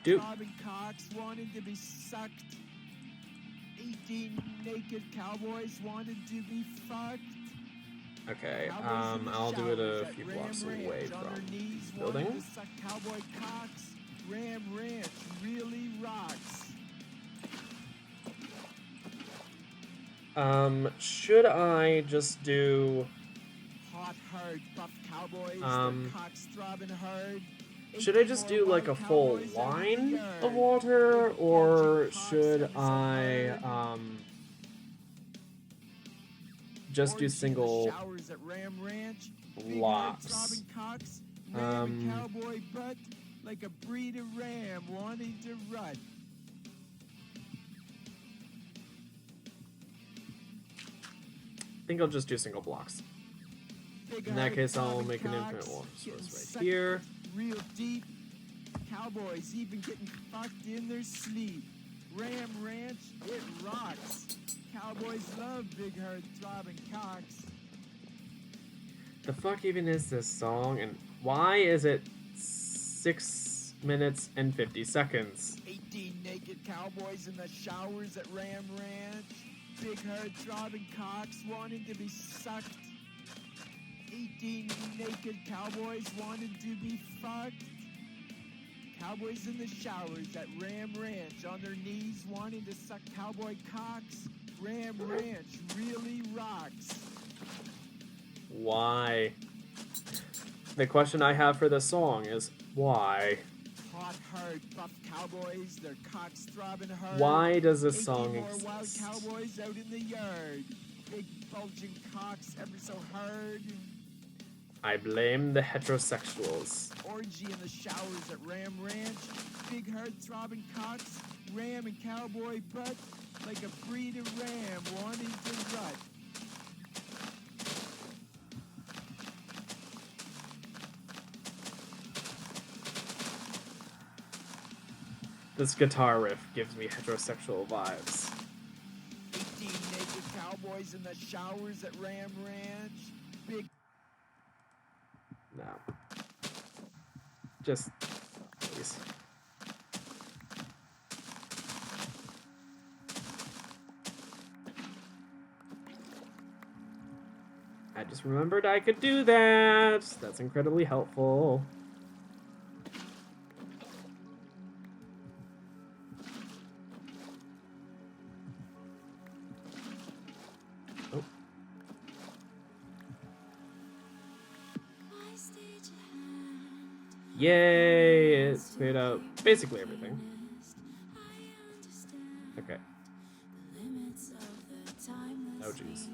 Do. Cocks wanted to be sucked. 18 naked cowboys wanted to be fucked. Okay, I'll do it a few blocks away from the building. Cowboy cocks. Ram Ranch really rocks. Should I just do... Hot herd, buff cowboys, their cocks throbbing herd. Should I just do like a full line of water, or should I, just do single blocks? Cowboy butt like a breed of ram wanting to rut. I think I'll just do single blocks. In that case, I'll make an infinite water source right here. Real deep. Cowboys even getting fucked in their sleep. Ram Ranch, it rocks. Cowboys love big herd throbbing cocks. The fuck even is this song, and why is it 6 minutes and 50 seconds? 18 naked cowboys in the showers at Ram Ranch. Big herd throbbing cocks wanting to be sucked. 18 naked cowboys wanted to be fucked. Cowboys in the showers at Ram Ranch on their knees wanting to suck cowboy cocks. Ram Ranch really rocks. Why? The question I have for this song is, why? Hot herd, buff cowboys, their cocks throbbing hard. Why does this song exist? Wild exist? cowboys out in the yard. Big bulging cocks ever so hard. I blame the heterosexuals. Orgy in the showers at Ram Ranch. Big herd throbbing cocks. Ram and cowboy butt like a breed of ram wanting to rut. This guitar riff gives me heterosexual vibes. 18 naked cowboys in the showers at Ram Ranch. Big... No. Just, please. I just remembered I could do that. That's incredibly helpful. Oh. Yay! It's cleared out basically everything. Okay. Oh jeez.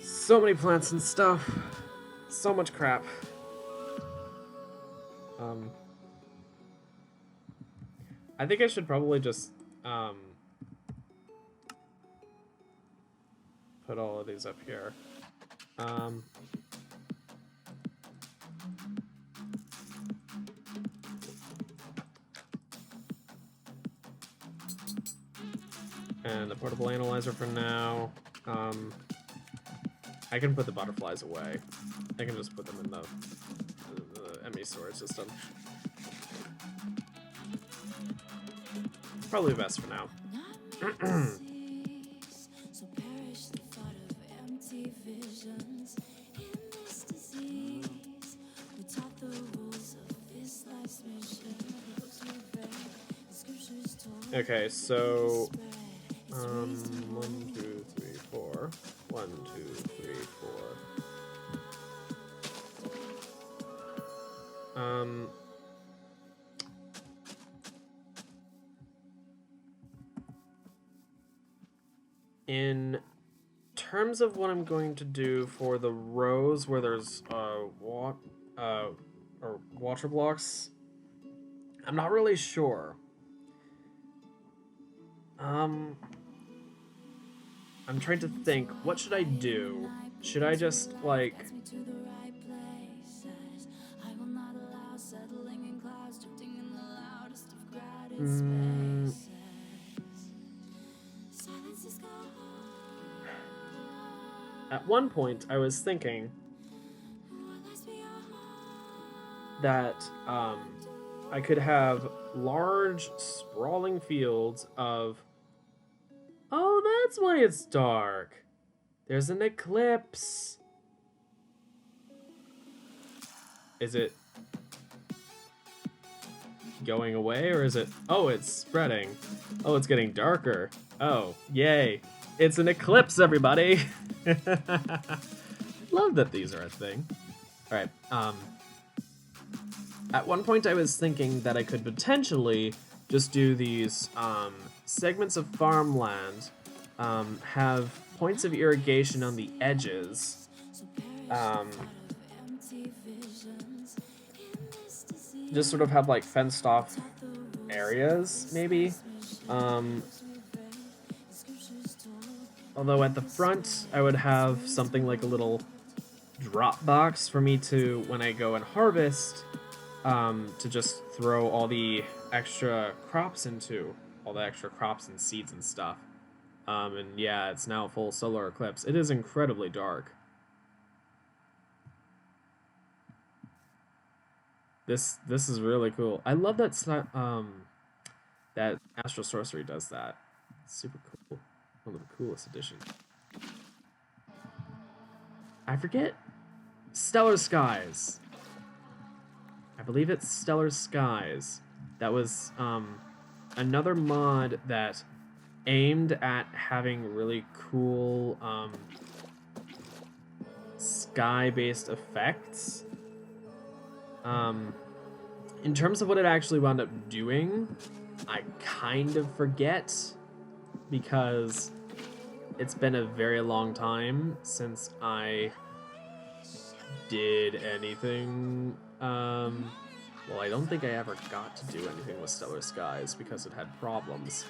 So many plants and stuff. So much crap. I think I should probably just put all of these up here. And the portable analyzer for now. I can put the butterflies away. I can just put them in the ME storage system. Probably best for now. Okay, so 1, 2, 3, 4. 1, 2, 3, 4. In terms of what I'm going to do for the rows where there's or water blocks, I'm not really sure. I'm trying to think, what should I do? Should I just, like... At one point, I was thinking that I could have large, sprawling fields of... Oh, that's why it's dark. There's an eclipse. Is it going away, or is it... Oh, it's spreading. Oh, it's getting darker. Oh, yay. It's an eclipse, everybody. Love that these are a thing. Alright, at one point I was thinking that I could potentially just do these segments of farmland, have points of irrigation on the edges, just sort of have like fenced off areas, maybe. Although at the front, I would have something like a little drop box for me to, when I go and harvest, to just throw all the extra crops into, all the extra crops and seeds and stuff. And yeah, it's now full solar eclipse. It is incredibly dark. This is really cool. I love that that Astral Sorcery does that. It's super cool. One of the coolest additions. I forget. Stellar Skies. I believe it's Stellar Skies. That was another mod that aimed at having really cool sky-based effects. In terms of what it actually wound up doing, I kind of forget, because it's been a very long time since I did anything. Well, I don't think I ever got to do anything with Stellar Skies because it had problems.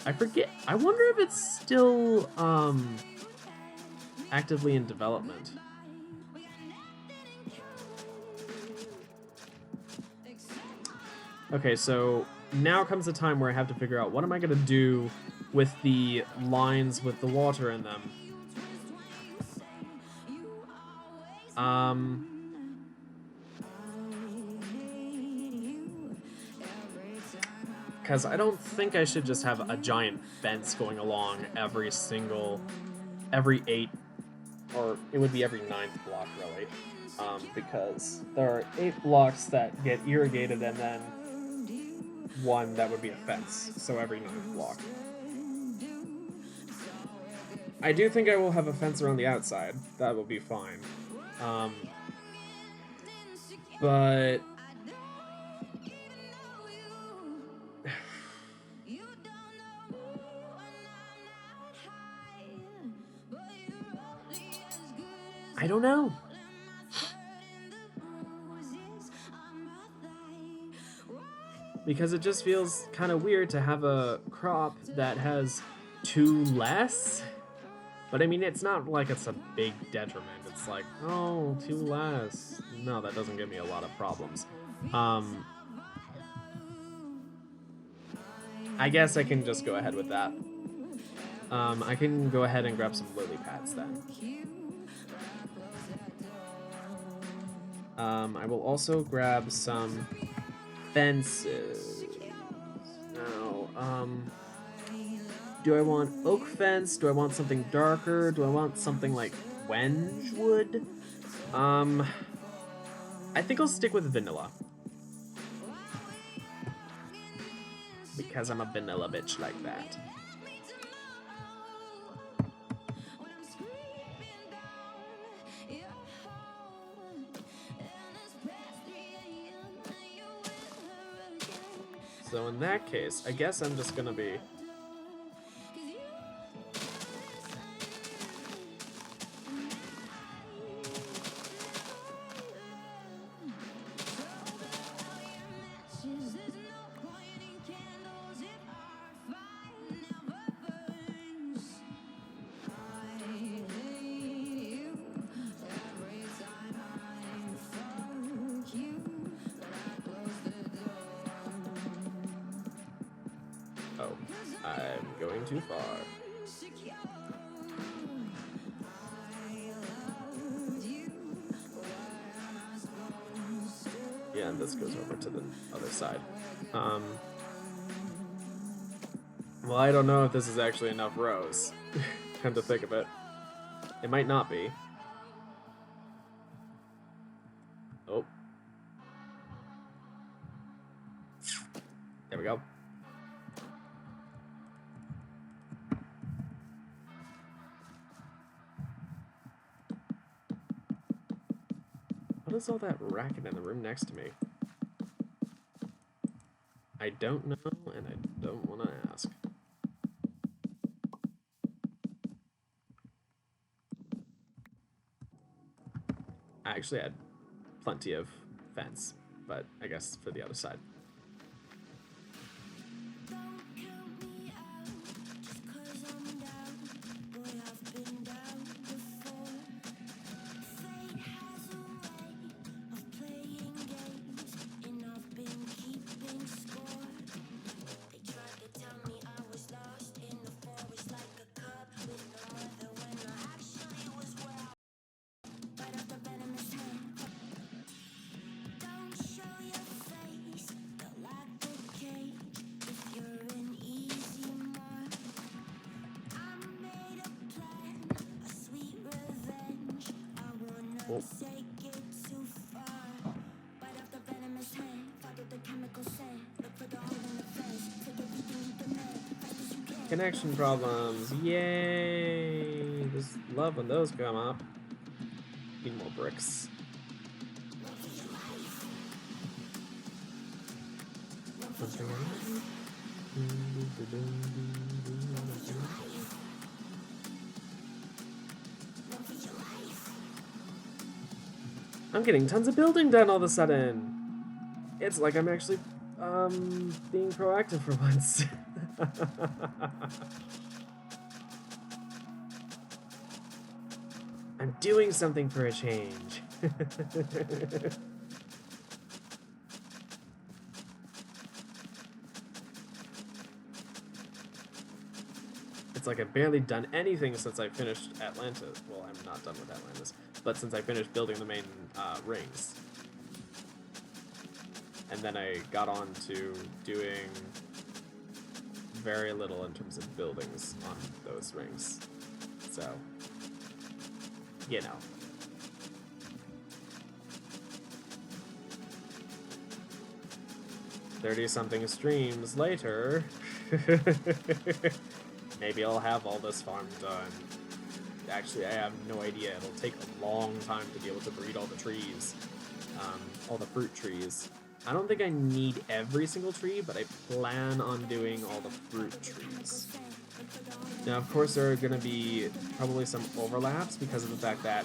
I forget. I wonder if it's still actively in development. Okay, so now comes the time where I have to figure out what am I going to do with the lines with the water in them. Because I don't think I should just have a giant fence going along every 8, or it would be every 9th block, really. Because there are 8 blocks that get irrigated and then 1 that would be a fence, so every 9th block. I do think I will have a fence around the outside. That will be fine. But... I don't know. Because it just feels kind of weird to have a crop that has 2 less. But I mean, it's not like it's a big detriment. It's like, oh, 2 less. No, that doesn't give me a lot of problems. I guess I can just go ahead with that. I can go ahead and grab some lily pads then. I will also grab some fences. Now, do I want oak fence? Do I want something darker? Do I want something like wenge wood? I think I'll stick with vanilla. Because I'm a vanilla bitch like that. So in that case, I guess I'm just gonna be Oh, I'm going too far. Yeah, and this goes over to the other side. Well, I don't know if this is actually enough rows. Come to think of it. It might not be. Oh. There we go. What is all that racket in the room next to me? I don't know, and I don't want to ask. I actually had plenty of fence, but I guess for the other side. Oh. Connection problems, yay! Just love when those come up. Need more bricks. I'm getting tons of building done all of a sudden. It's like I'm actually being proactive for once. I'm doing something for a change. It's like I've barely done anything since I finished Atlantis. Well, I'm not done with Atlantis, but since I finished building the main rings. And then I got on to doing very little in terms of buildings on those rings. So, you know. "30-something streams later." Maybe I'll have all this farm done. Actually, I have no idea. It'll take a long time to be able to breed all the trees. All the fruit trees. I don't think I need every single tree, but I plan on doing all the fruit trees. Now, of course, there are going to be probably some overlaps because of the fact that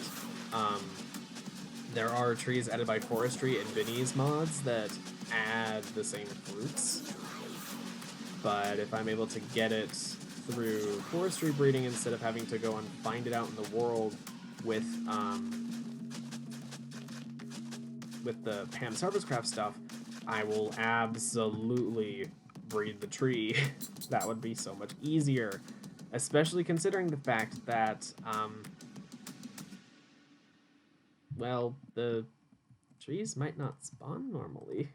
there are trees added by Forestry and Vinny's mods that add the same fruits. But if I'm able to get it through Forestry breeding instead of having to go and find it out in the world with the Pam's Harvestcraft stuff, I will absolutely breed the tree. That would be so much easier, especially considering the fact that, well, the trees might not spawn normally.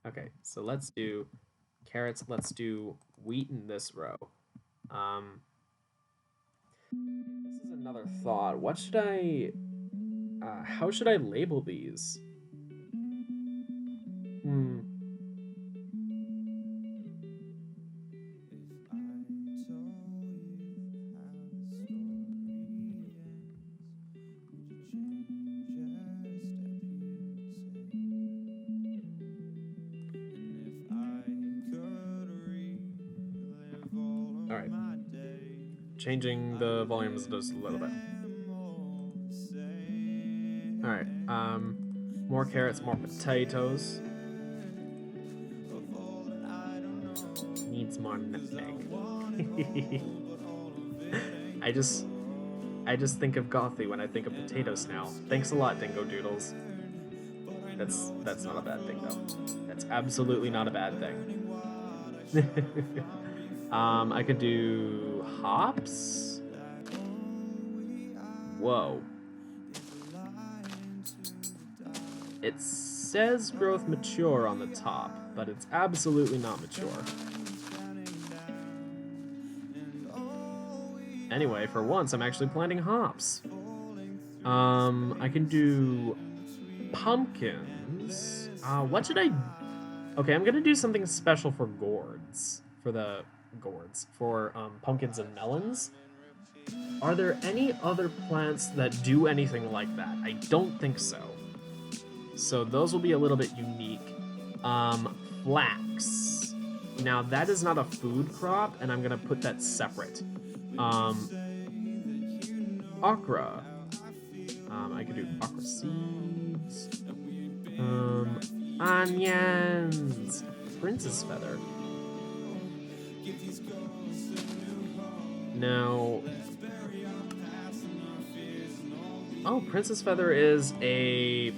Okay, so let's do carrots, let's do wheat in this row. This is another thought. What should I, how should I label these? Alright. Changing the volumes just a little bit. Alright, more carrots, more potatoes. Needs more nutmeg. I just think of Gothy when I think of potatoes now. Thanks a lot, Dingo Doodles. That's not a bad thing, though. That's absolutely not a bad thing. I could do hops. Whoa. It says growth mature on the top, but it's absolutely not mature. Anyway, for once, I'm actually planting hops. I can do pumpkins. What should I... Okay, I'm gonna do something special for gourds. For pumpkins and melons. Are there any other plants that do anything like that? I don't think so. So those will be a little bit unique. Flax. Now that is not a food crop, and I'm gonna put that separate. Okra. I could do okra seeds. Onions. Princess feather. Now... Oh, princess feather is a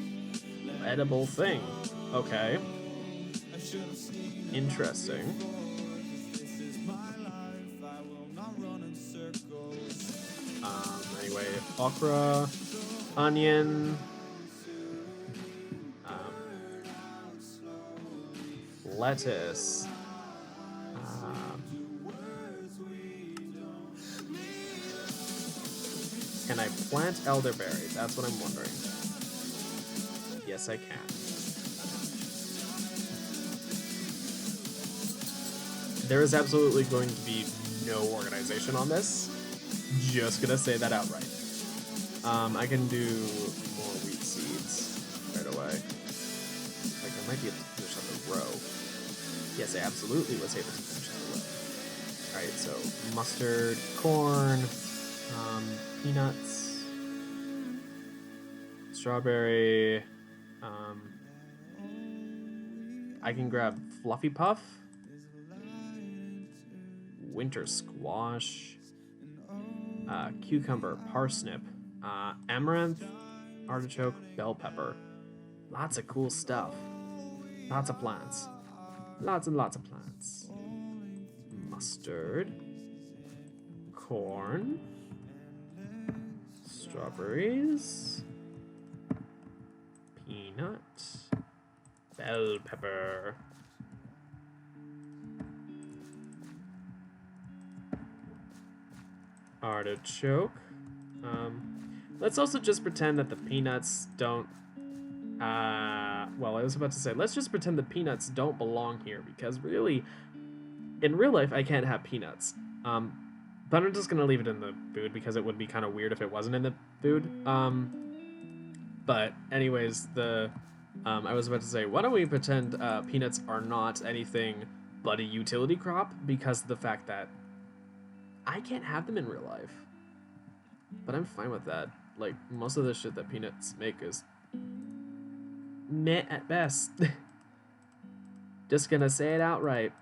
edible thing. Okay. Interesting. Anyway, okra, onion, lettuce, can I plant elderberry? That's what I'm wondering. Yes, I can. There is absolutely going to be no organization on this. Just gonna say that outright. I can do more wheat seeds right away. Like, I might be able to finish up the row. Yes, I absolutely was able to finish up the row. Alright, so mustard, corn, peanuts, strawberry, I can grab Fluffy Puff, winter squash, cucumber, parsnip, amaranth, artichoke, bell pepper. Lots of cool stuff. Lots of plants. Lots and lots of plants. Mustard, corn, strawberries, peanut, bell pepper, artichoke. Let's also just pretend that the peanuts don't... well, I was about to say, let's just pretend the peanuts don't belong here, because really, in real life, I can't have peanuts. But I'm just gonna leave it in the food, because it would be kind of weird if it wasn't in the food. But anyways, I was about to say, why don't we pretend peanuts are not anything but a utility crop, because of the fact that I can't have them in real life. But I'm fine with that. Like, most of the shit that peanuts make is meh at best. Just gonna say it outright.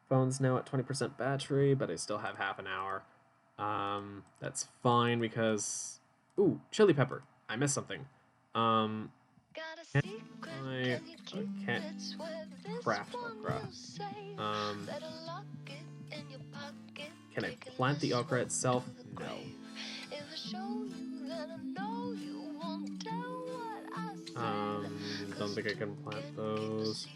Phone's now at 20% battery, but I still have half an hour. That's fine because... Ooh, chili pepper. I missed something. I can't craft okra. Can I plant the okra itself? No. Don't think I can plant those.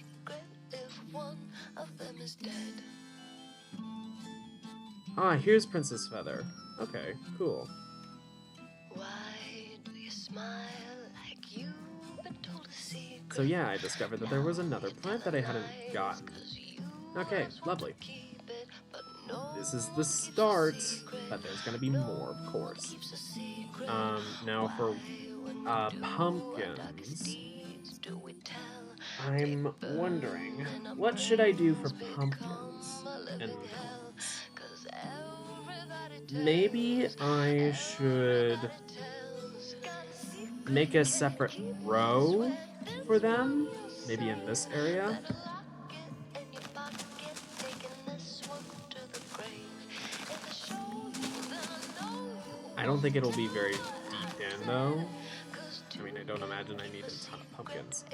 Ah, here's Princess Feather. Okay, cool. So yeah, I discovered that there was another plant that I hadn't gotten. Okay, lovely. This is the start, but there's gonna be more, of course. Now for pumpkins, I'm wondering, what should I do for pumpkins and melons? Maybe I should make a separate row for them, maybe in this area. I don't think it'll be very deep in, though. I mean, I don't imagine I need a ton of pumpkins.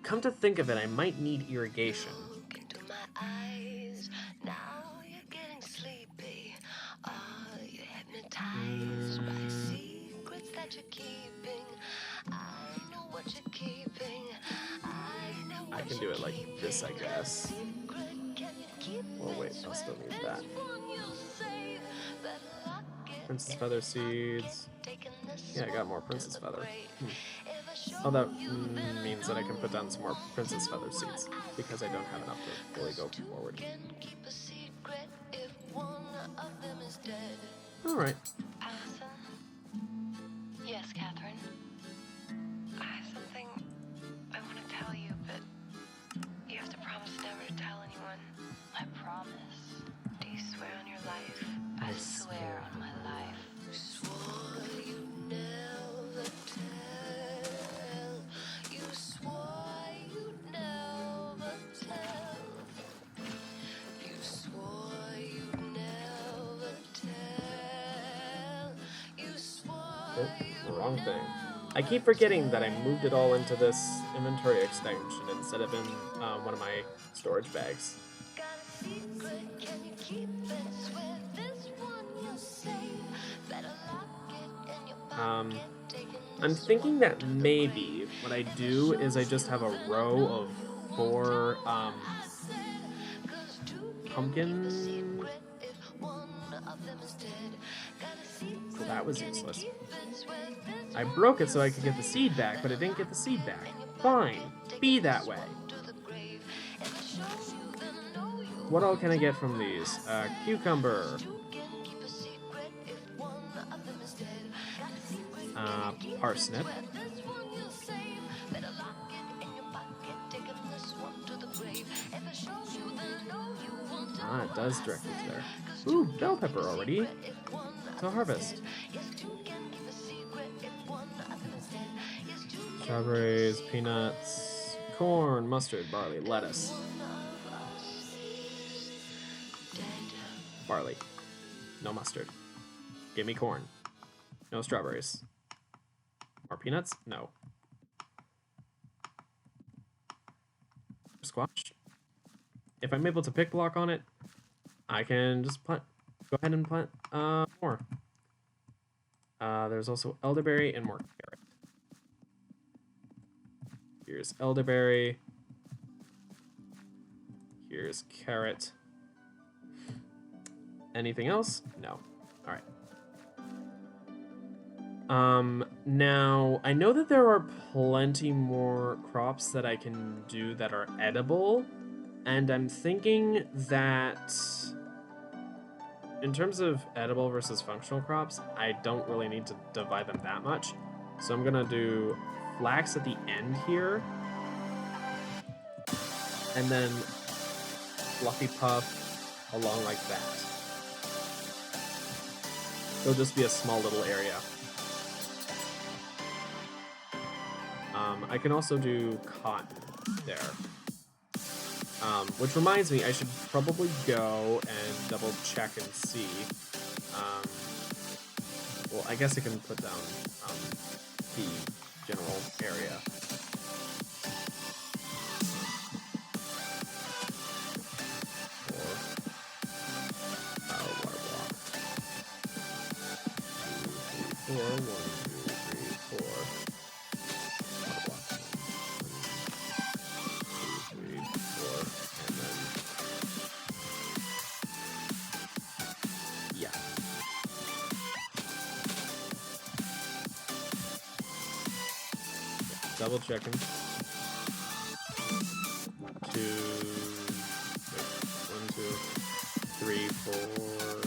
Come to think of it, I might need irrigation. I can do it like this, I guess. Oh wait, I'll still need that. Princess Feather seeds. Yeah, I got more Princess Feather. Oh, that means that I can put down some more Princess Feather seeds, because I don't have enough to fully go forward. Alright. Allison? Yes, Catherine? I have something I want to tell you, but you have to promise never to tell anyone. I promise. Do you swear on your life? I swear on my life. Swore you'd never tell. You swore you'd never tell. You swore you'd never tell. You swore. Oh, the wrong thing. I keep forgetting that I moved it all into this inventory extension instead of in one of my storage bags. Got a secret, can you keep it? Swear this one you'll save. Better lock it in your pocket. I'm thinking that maybe what I do is I just have a row of 4 pumpkin. Well, that was useless. I broke it so I could get the seed back, but I didn't get the seed back. Fine, be that way. What all can I get from these? Cucumber. Parsnip. Ah, it does direct me to there. Ooh, bell pepper already. To harvest. Strawberries, peanuts, corn, mustard, barley, lettuce. Barley. No mustard. Give me corn. No strawberries. More peanuts? No. Squash. If I'm able to pick block on it, I can just plant. Go ahead and plant more. There's also elderberry and more carrot. Here's elderberry. Here's carrot. Anything else? No. All right. Now, I know that there are plenty more crops that I can do that are edible, and I'm thinking that in terms of edible versus functional crops, I don't really need to divide them that much. So I'm gonna do flax at the end here, and then fluffy puff along like that. It'll just be a small little area. I can also do cotton there. Which reminds me, I should probably go and double check and see. Well, I guess I can put down the general area. Water block. 2, 3, 4, 1, 2, 3, 4. Double checking. 2, wait, 1, 2, 3, 4, and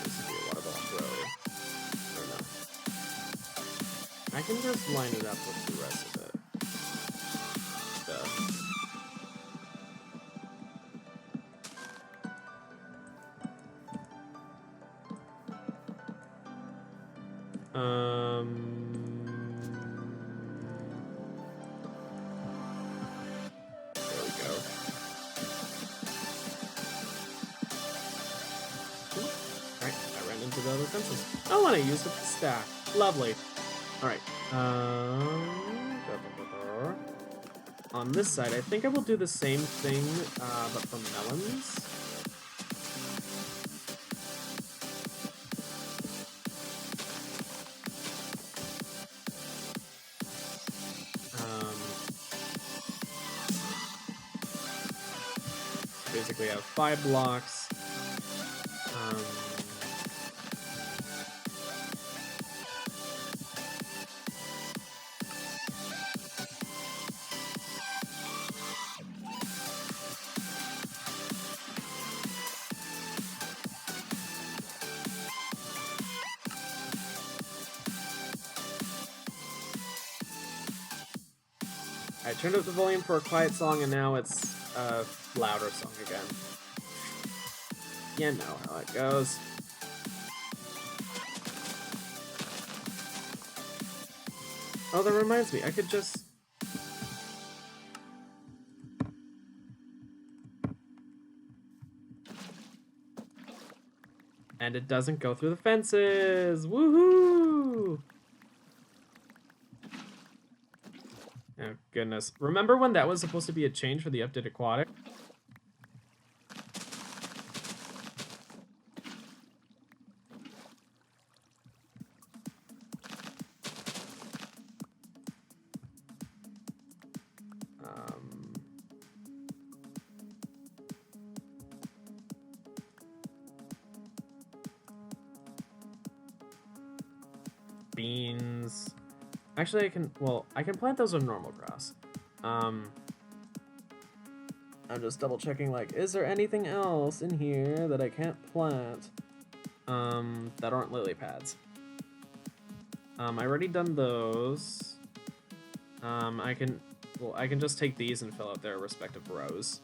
this will be a water block row. Or no. I can just line it up with the rest of it. There we go. into the other fences. Oh, and I used up the stack. Lovely. Alright. On this side, I think I will do the same thing, but for melons. Basically, I have 5 blocks. I turned up the volume for a quiet song, and now it's a louder song again. You know how it goes. Oh, that reminds me, I could just... And it doesn't go through the fences! Woohoo! Oh, goodness. Remember when that was supposed to be a change for the update aquatic? Beans. Actually, I can plant those on normal grass. I'm just double checking, like, is there anything else in here that I can't plant, that aren't lily pads? I already done those. I can just take these and fill out their respective rows.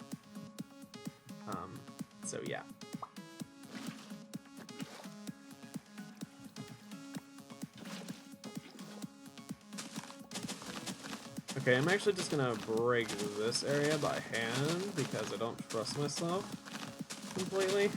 So yeah. Okay, I'm actually just gonna break this area by hand because I don't trust myself completely.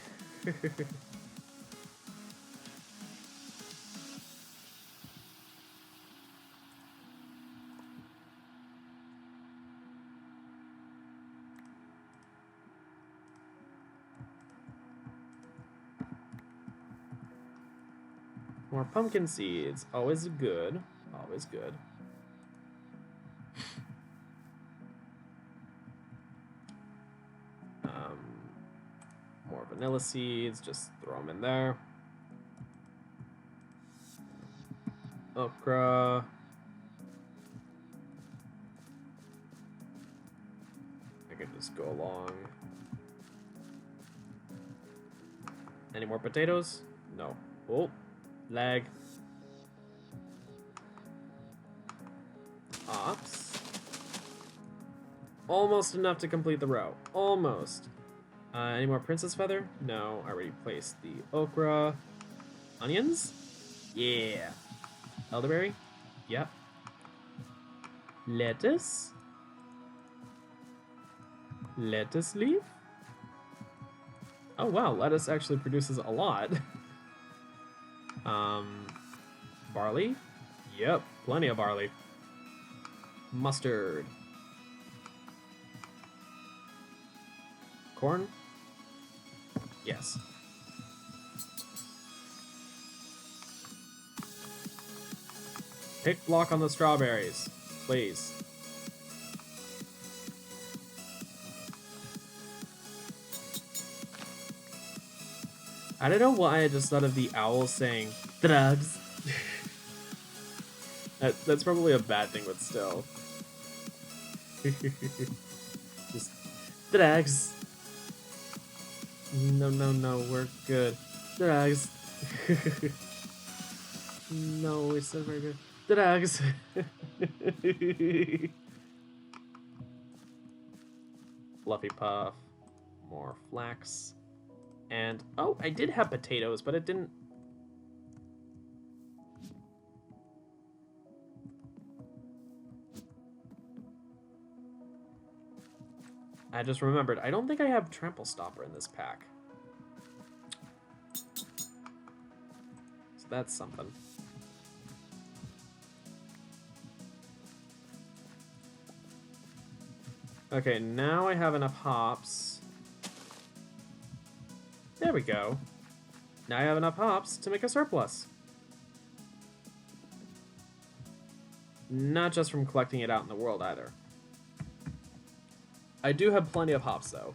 More pumpkin seeds, always good, always good. More vanilla seeds, just throw them in there. Okra. I can just go along. Any more potatoes? No. Oh, lag. Ox. Almost enough to complete the row. Almost. Any more princess feather? No, I already placed the okra. Onions? Yeah. Elderberry? Yep. Lettuce? Lettuce leaf? Oh wow, lettuce actually produces a lot. Barley? Yep, plenty of barley. Mustard. Corn? Yes. Pick block on the strawberries, please. I don't know why I just thought of the owl saying drugs. That's probably a bad thing, but still. Just drugs. No, we're good. Drugs. No, we're still very good. Drugs. Fluffy puff. More flax. And, oh, I did have potatoes, but it didn't... I just remembered, I don't think I have Trample Stopper in this pack. That's something. Okay, now I have enough hops. There we go. Now I have enough hops to make a surplus. Not just from collecting it out in the world either. I do have plenty of hops though.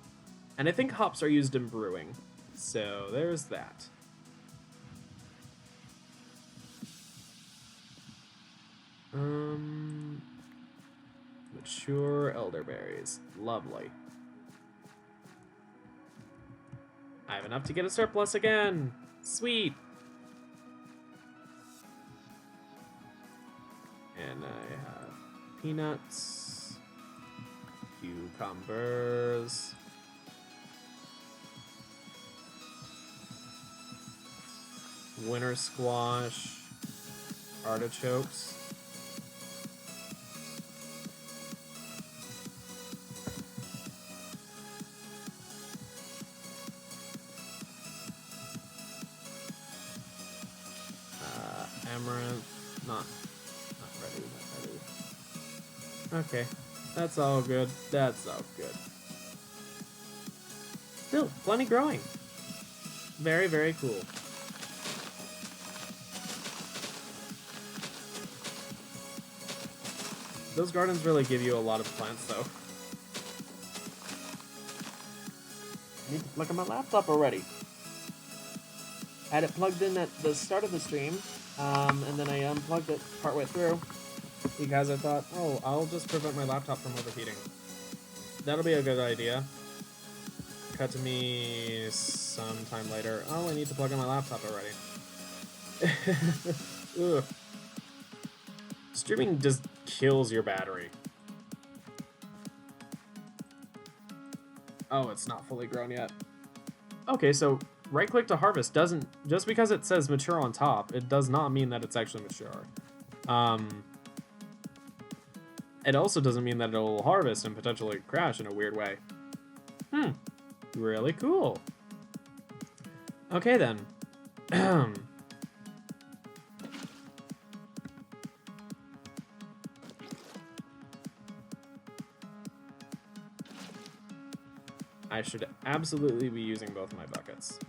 And I think hops are used in brewing. So there's that. Mature elderberries. Lovely. I have enough to get a surplus again. Sweet. And I have peanuts, cucumbers, winter squash, artichokes. Amaranth, not ready, not ready. Okay, that's all good. That's all good. Still, plenty growing. Very, very cool. Those gardens really give you a lot of plants, though. I need to plug in my laptop already. I had it plugged in at the start of the stream, and then I unplugged it partway through because I thought, oh, I'll just prevent my laptop from overheating. That'll be a good idea. Cut to me sometime later. Oh, I need to plug in my laptop already. Ugh. Streaming just kills your battery. Oh, it's not fully grown yet. Okay, so right-click to harvest doesn't... Just because it says mature on top, it does not mean that it's actually mature. It also doesn't mean that it'll harvest and potentially crash in a weird way. Really cool. Okay, then. I should absolutely be using both my buckets.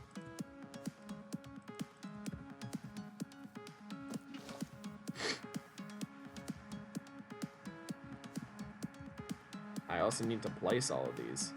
I also need to place all of these.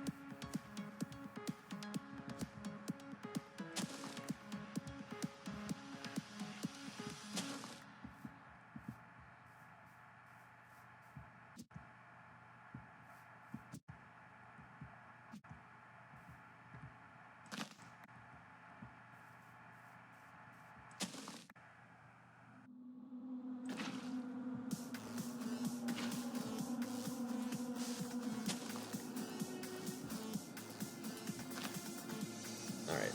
Alright.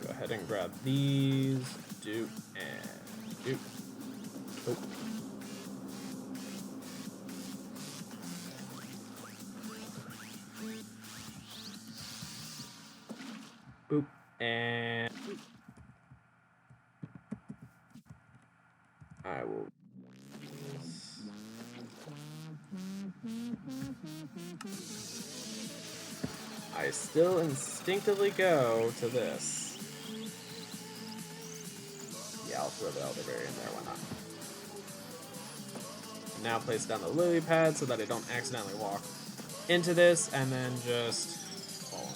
Go ahead and grab these. Doop and doop. Oh. Boop and boop. I will. I still instinctively go to this. Yeah, I'll throw the elderberry in there, why not? Now place down the lily pad so that I don't accidentally walk into this, and then just fall in.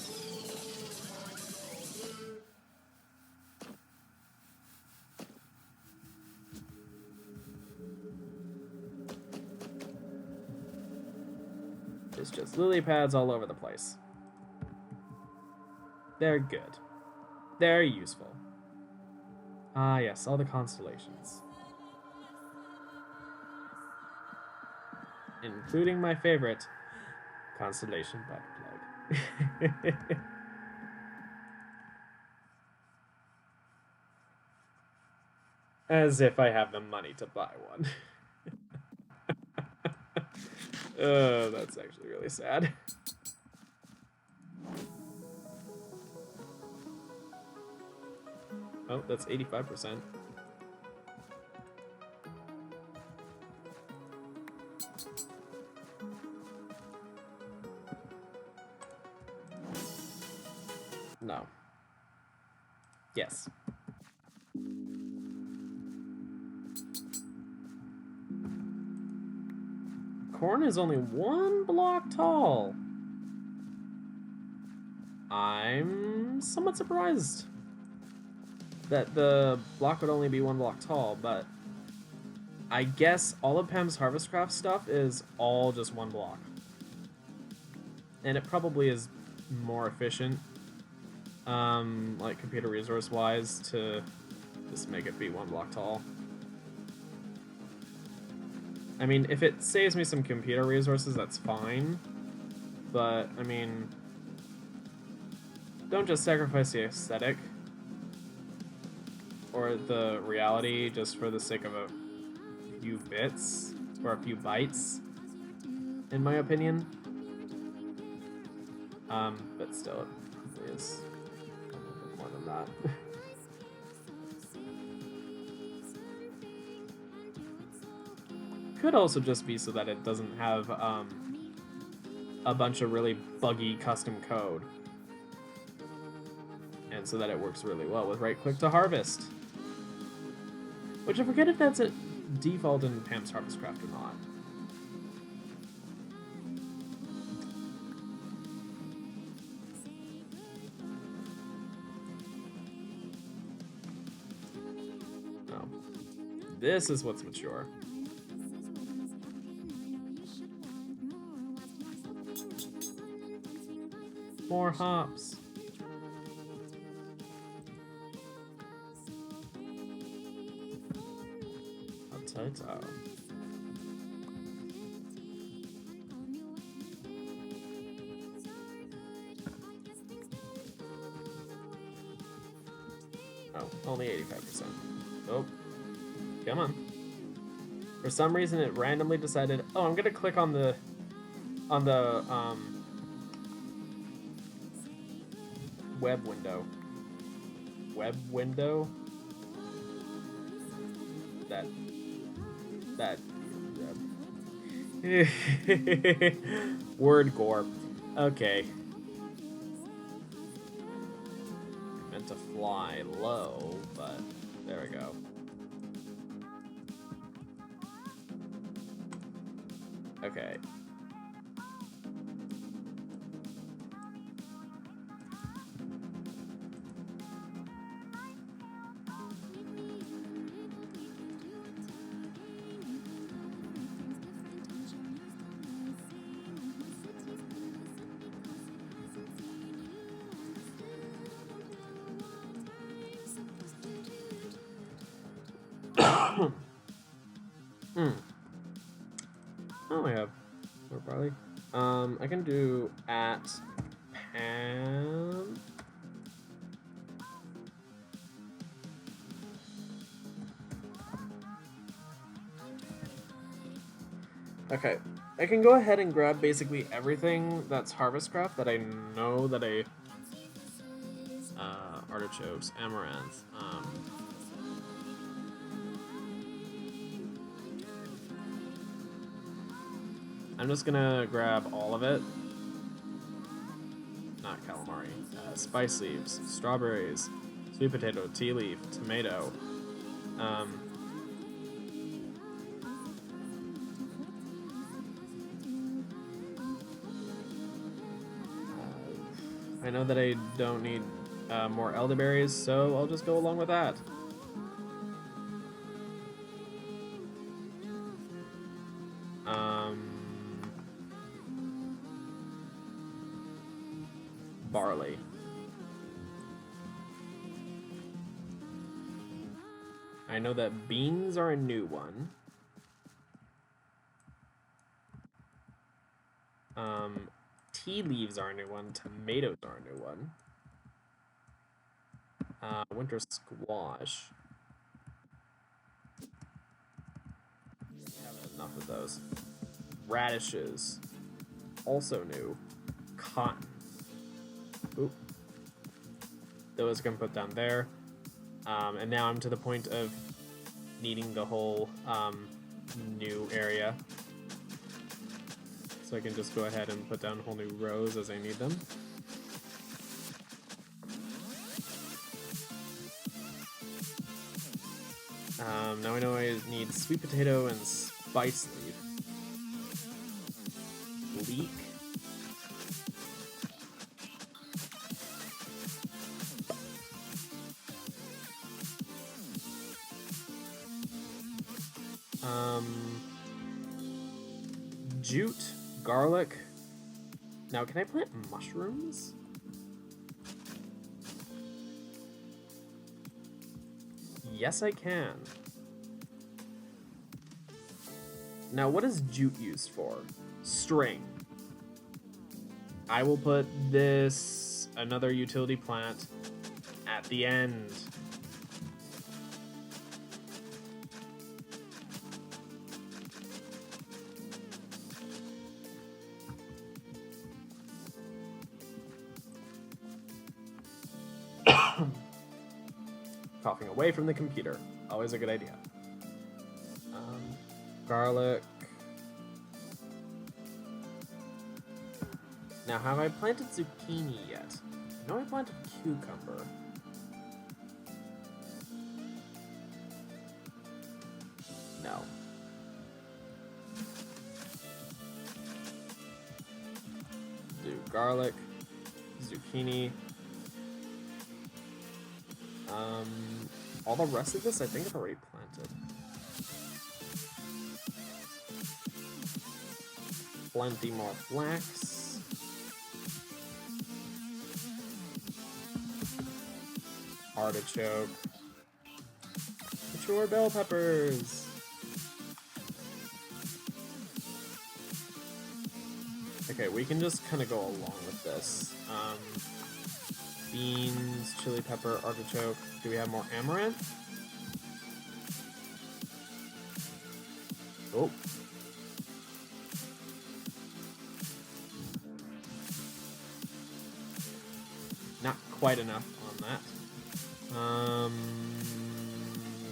There's just lily pads all over the place. They're good. They're useful. Ah, yes, all the constellations. Including my favorite, constellation butt plug. As if I have the money to buy one. Oh, that's actually really sad. Oh, that's 85%. No. Yes. Corn is only 1 block tall. I'm somewhat surprised that the block would only be 1 block tall, but I guess all of Pam's Harvestcraft stuff is all just 1 block. And it probably is more efficient, like computer resource wise, to just make it be 1 block tall. I mean, if it saves me some computer resources, that's fine. But, I mean, don't just sacrifice the aesthetic or the reality just for the sake of a few bits or a few bytes, in my opinion. But still, it probably is a little bit more than that. Could also just be so that it doesn't have a bunch of really buggy custom code, and so that it works really well with right click to harvest, which I forget if that's a default in Pam's Harvestcraft or not. Oh, this is what's mature. More hops. Potato. Oh, only 85%. Oh, come on. For some reason, it randomly decided, oh, I'm gonna click on the web window. Web window? That. Word gore. Okay. I meant to fly low, but there we go. Okay. Oh, I have more barley. I can do at Pam. Okay, I can go ahead and grab basically everything that's Harvestcraft that I know that artichokes, amaranth, I'm just gonna grab all of it. Not calamari. Spice leaves, strawberries, sweet potato, tea leaf, tomato. I know that I don't need more elderberries, so I'll just go along with that. Barley. I know that beans are a new one. Tea leaves are a new one. Tomatoes are a new one. Winter squash. Have enough of those. Radishes. Also new. Cotton. Oop. Those can put down there. And now I'm to the point of needing the whole new area. So I can just go ahead and put down whole new rows as I need them. Now I know I need sweet potato and spice leaf. Leek. Jute, garlic. Now, can I plant mushrooms? Yes, I can. Now, what is jute used for? String. I will put this, another utility plant, at the end. Coughing away from the computer. Always a good idea. Garlic. Now, have I planted zucchini yet? I know I planted cucumber. No. Do garlic, zucchini. All the rest of this I think I've already planted. Plenty more flax. Artichoke. Mature bell peppers. Okay, we can just kind of go along with this. Beans, chili pepper, artichoke. Do we have more amaranth? Oh. Not quite enough on that.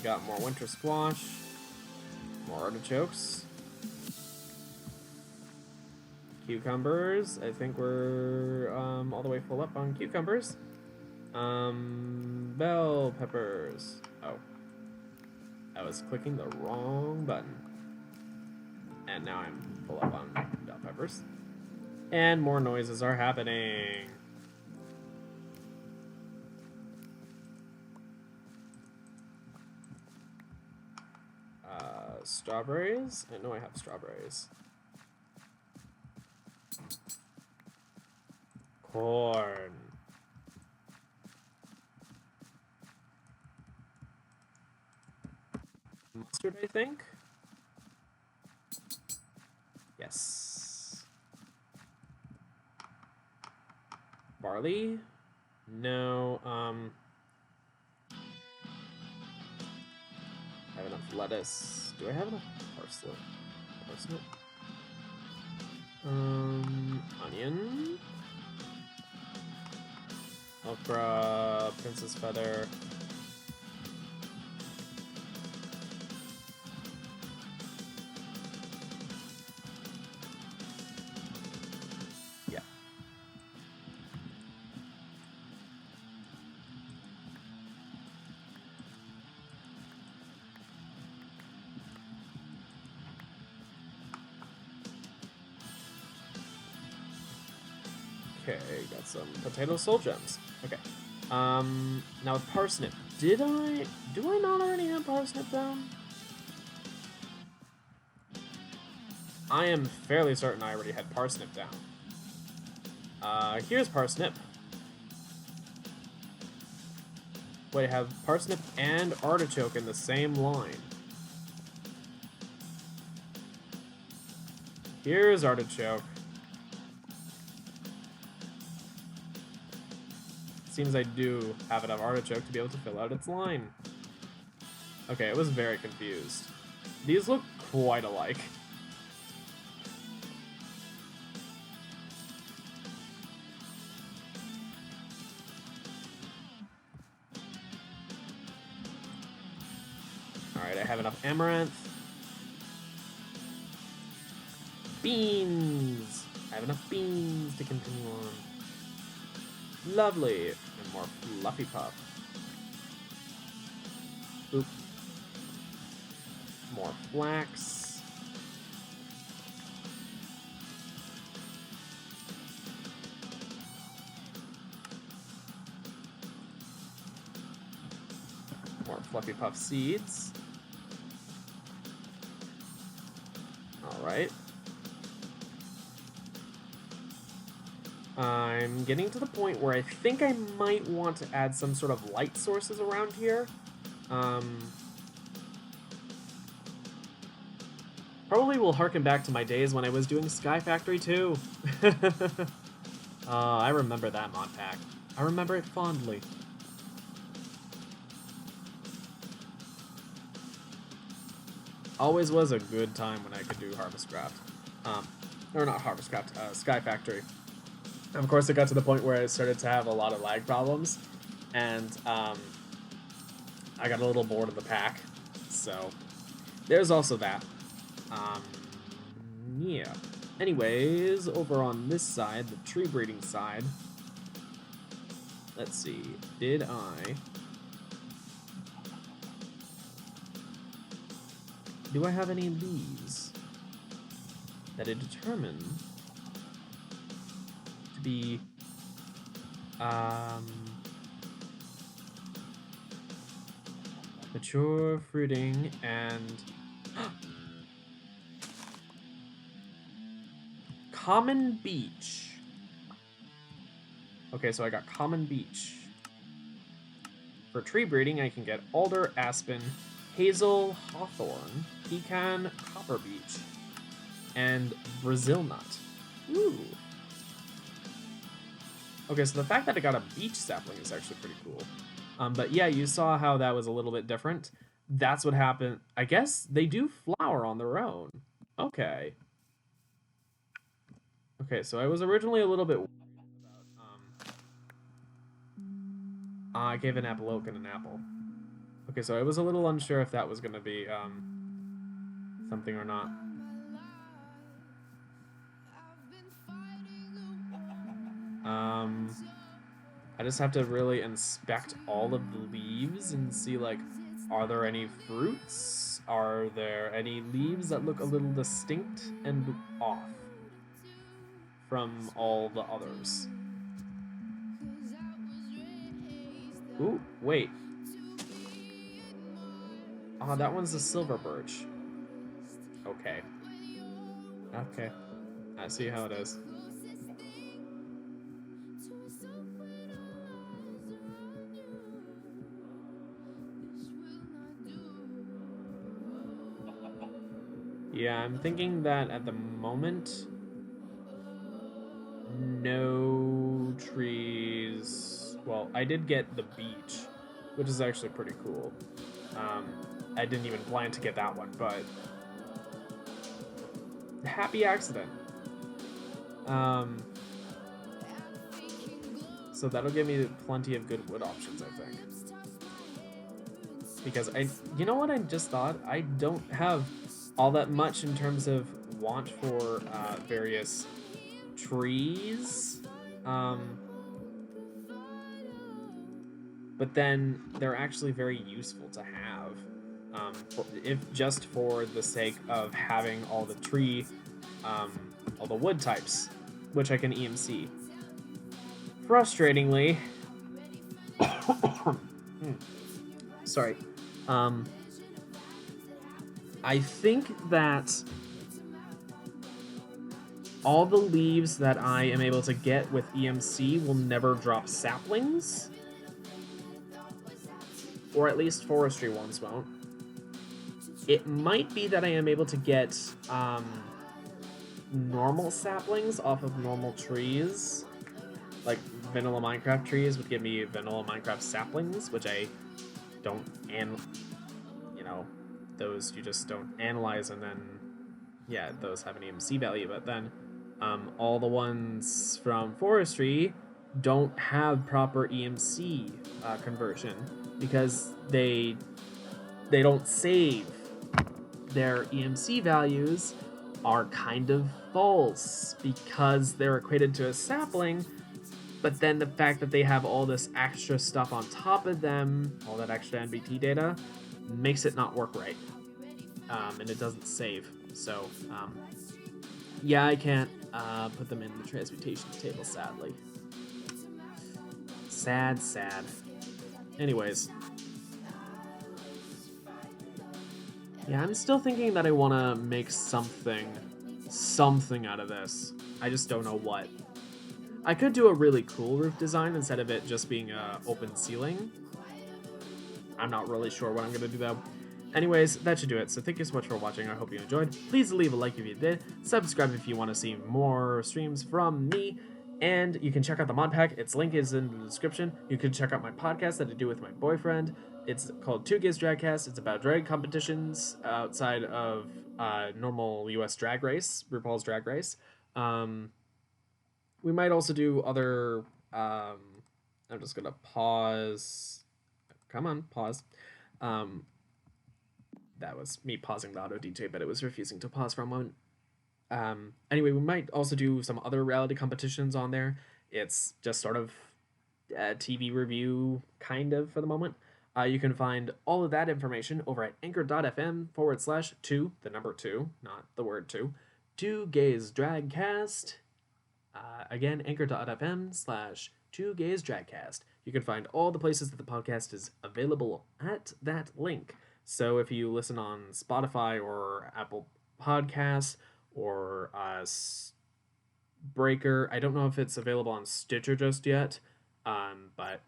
Got more winter squash. More artichokes. Cucumbers. I think we're all the way full up on cucumbers. Bell peppers. Oh. I was clicking the wrong button. And now I'm full up on bell peppers. And more noises are happening. Strawberries? I know I have strawberries. Corn. Mustard, I think? Yes. Barley? No, I have enough lettuce. Do I have enough parsnip? Onion. Okra, princess feather. Yeah. Okay, got some potato soul gems. Okay. Now with parsnip, do I not already have parsnip down? I am fairly certain I already had parsnip down. Here's parsnip. Wait, I have parsnip and artichoke in the same line. Here's artichoke. Seems I do have enough artichoke to be able to fill out its line. Okay, I was very confused. These look quite alike. Alright, I have enough amaranth. Beans! I have enough beans to continue on. Lovely. And more fluffy puff. Oop. More flax. More fluffy puff seeds. Alright. I'm getting to the point where I think I might want to add some sort of light sources around here. Probably will harken back to my days when I was doing Sky Factory 2. I remember that mod pack. I remember it fondly. Always was a good time when I could do Harvestcraft. Or not Harvestcraft, Sky Factory. And of course, it got to the point where I started to have a lot of lag problems, and I got a little bored of the pack. So there's also that. Yeah. Anyways, over on this side, the tree breeding side, let's see, do I have any leaves that I determine to be, mature, fruiting, and common beech. Okay, so I got common beech. For tree breeding, I can get alder, aspen, hazel, hawthorn, pecan, copper beech, and Brazil nut. Ooh. Okay, so the fact that I got a beech sapling is actually pretty cool. But yeah, you saw how that was a little bit different. That's what happened. I guess they do flower on their own. Okay. Okay, so I was originally a little bit worried about, I gave an apple oak and an apple. Okay, so I was a little unsure if that was going to be, something or not. I just have to really inspect all of the leaves and see, like, are there any fruits? Are there any leaves that look a little distinct and off from all the others? Ooh, wait. Oh, that one's the silver birch. Okay. Okay. I see how it is. Yeah, I'm thinking that at the moment, no trees. Well, I did get the beech, which is actually pretty cool. I didn't even plan to get that one, but happy accident. So that'll give me plenty of good wood options, I think. Because you know what I just thought? I don't have all that much in terms of want for various trees. But then they're actually very useful to have. If just for the sake of having all the tree, all the wood types, which I can EMC. Frustratingly, sorry, I think that all the leaves that I am able to get with EMC will never drop saplings, or at least forestry ones won't. It might be that I am able to get normal saplings off of normal trees, like vanilla Minecraft trees would give me vanilla Minecraft saplings, which I don't, you know, those you just don't analyze, and then, yeah, those have an EMC value, but then all the ones from forestry don't have proper EMC conversion because they they don't save. Their EMC values are kind of false because they're equated to a sapling, but then the fact that they have all this extra stuff on top of them, all that extra NBT data, makes it not work right. And it doesn't save. So, yeah, I can't put them in the transmutation table, sadly. Sad. Anyways. Yeah, I'm still thinking that I want to make something out of this. I just don't know what. I could do a really cool roof design instead of it just being a open ceiling. I'm not really sure what I'm going to do though. Anyways, that should do it. So thank you so much for watching. I hope you enjoyed. Please leave a like if you did. Subscribe if you want to see more streams from me. And you can check out the mod pack. Its link is in the description. You can check out my podcast that I do with my boyfriend. It's called 2 Gays Dragcast. It's about drag competitions outside of normal US drag race, RuPaul's Drag Race. We might also do other... I'm just going to pause. Come on, pause. That was me pausing the auto DJ, but it was refusing to pause for a moment. Anyway, we might also do some other reality competitions on there. It's just sort of a TV review, kind of, for the moment. You can find all of that information over at anchor.fm/2, the number 2, not the word 2, 2 Gays Dragcast. Again, anchor.fm/2 Gays Dragcast. You can find all the places that the podcast is available at that link. So if you listen on Spotify or Apple Podcasts or Breaker, I don't know if it's available on Stitcher just yet, but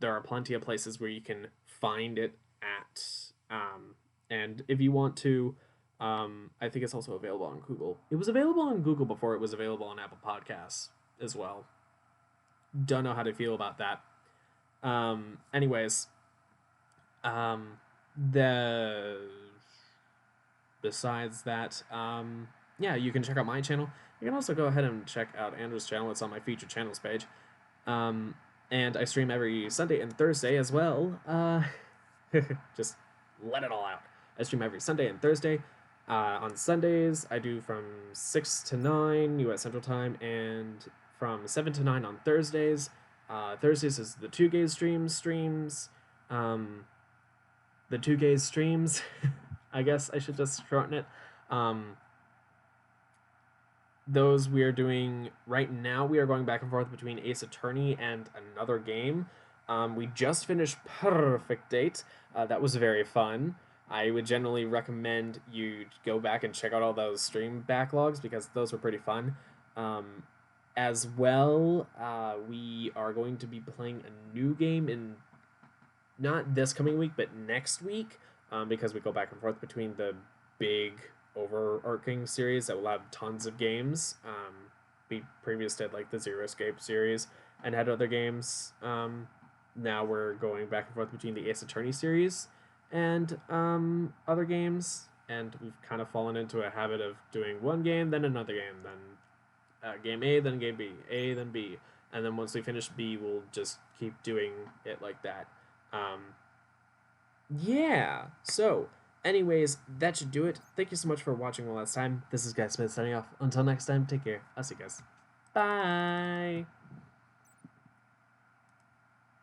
there are plenty of places where you can find it at. And if you want to, I think it's also available on Google. It was available on Google before it was available on Apple Podcasts as well. Don't know how to feel about that. Anyways, besides that, yeah, you can check out my channel. You can also go ahead and check out Andrew's channel. It's on my featured channels page. And I stream every Sunday and Thursday as well. Just let it all out. I stream every Sunday and Thursday. On Sundays, I do from 6 to 9 U.S. Central Time, and from 7 to 9 on Thursdays. Thursdays is the 2 Gays streams. The 2 Gays streams. I guess I should just shorten it. Those we are doing right now. We are going back and forth between Ace Attorney and another game. We just finished Perfect Date. That was very fun. I would generally recommend you go back and check out all those stream backlogs because those were pretty fun. As well, we are going to be playing a new game in not this coming week, but next week, because we go back and forth between the big overarching series that will have tons of games. We previously did like the Zero Escape series and had other games. Now we're going back and forth between the Ace Attorney series and other games, and we've kind of fallen into a habit of doing one game, then another game, then game A, then game B, A, then B, and then once we finish B, we'll just keep doing it like that. Yeah, so anyways, that should do it. Thank you so much for watching one last time. This is Guy Smith signing off. Until next time, take care. I'll see you guys. Bye.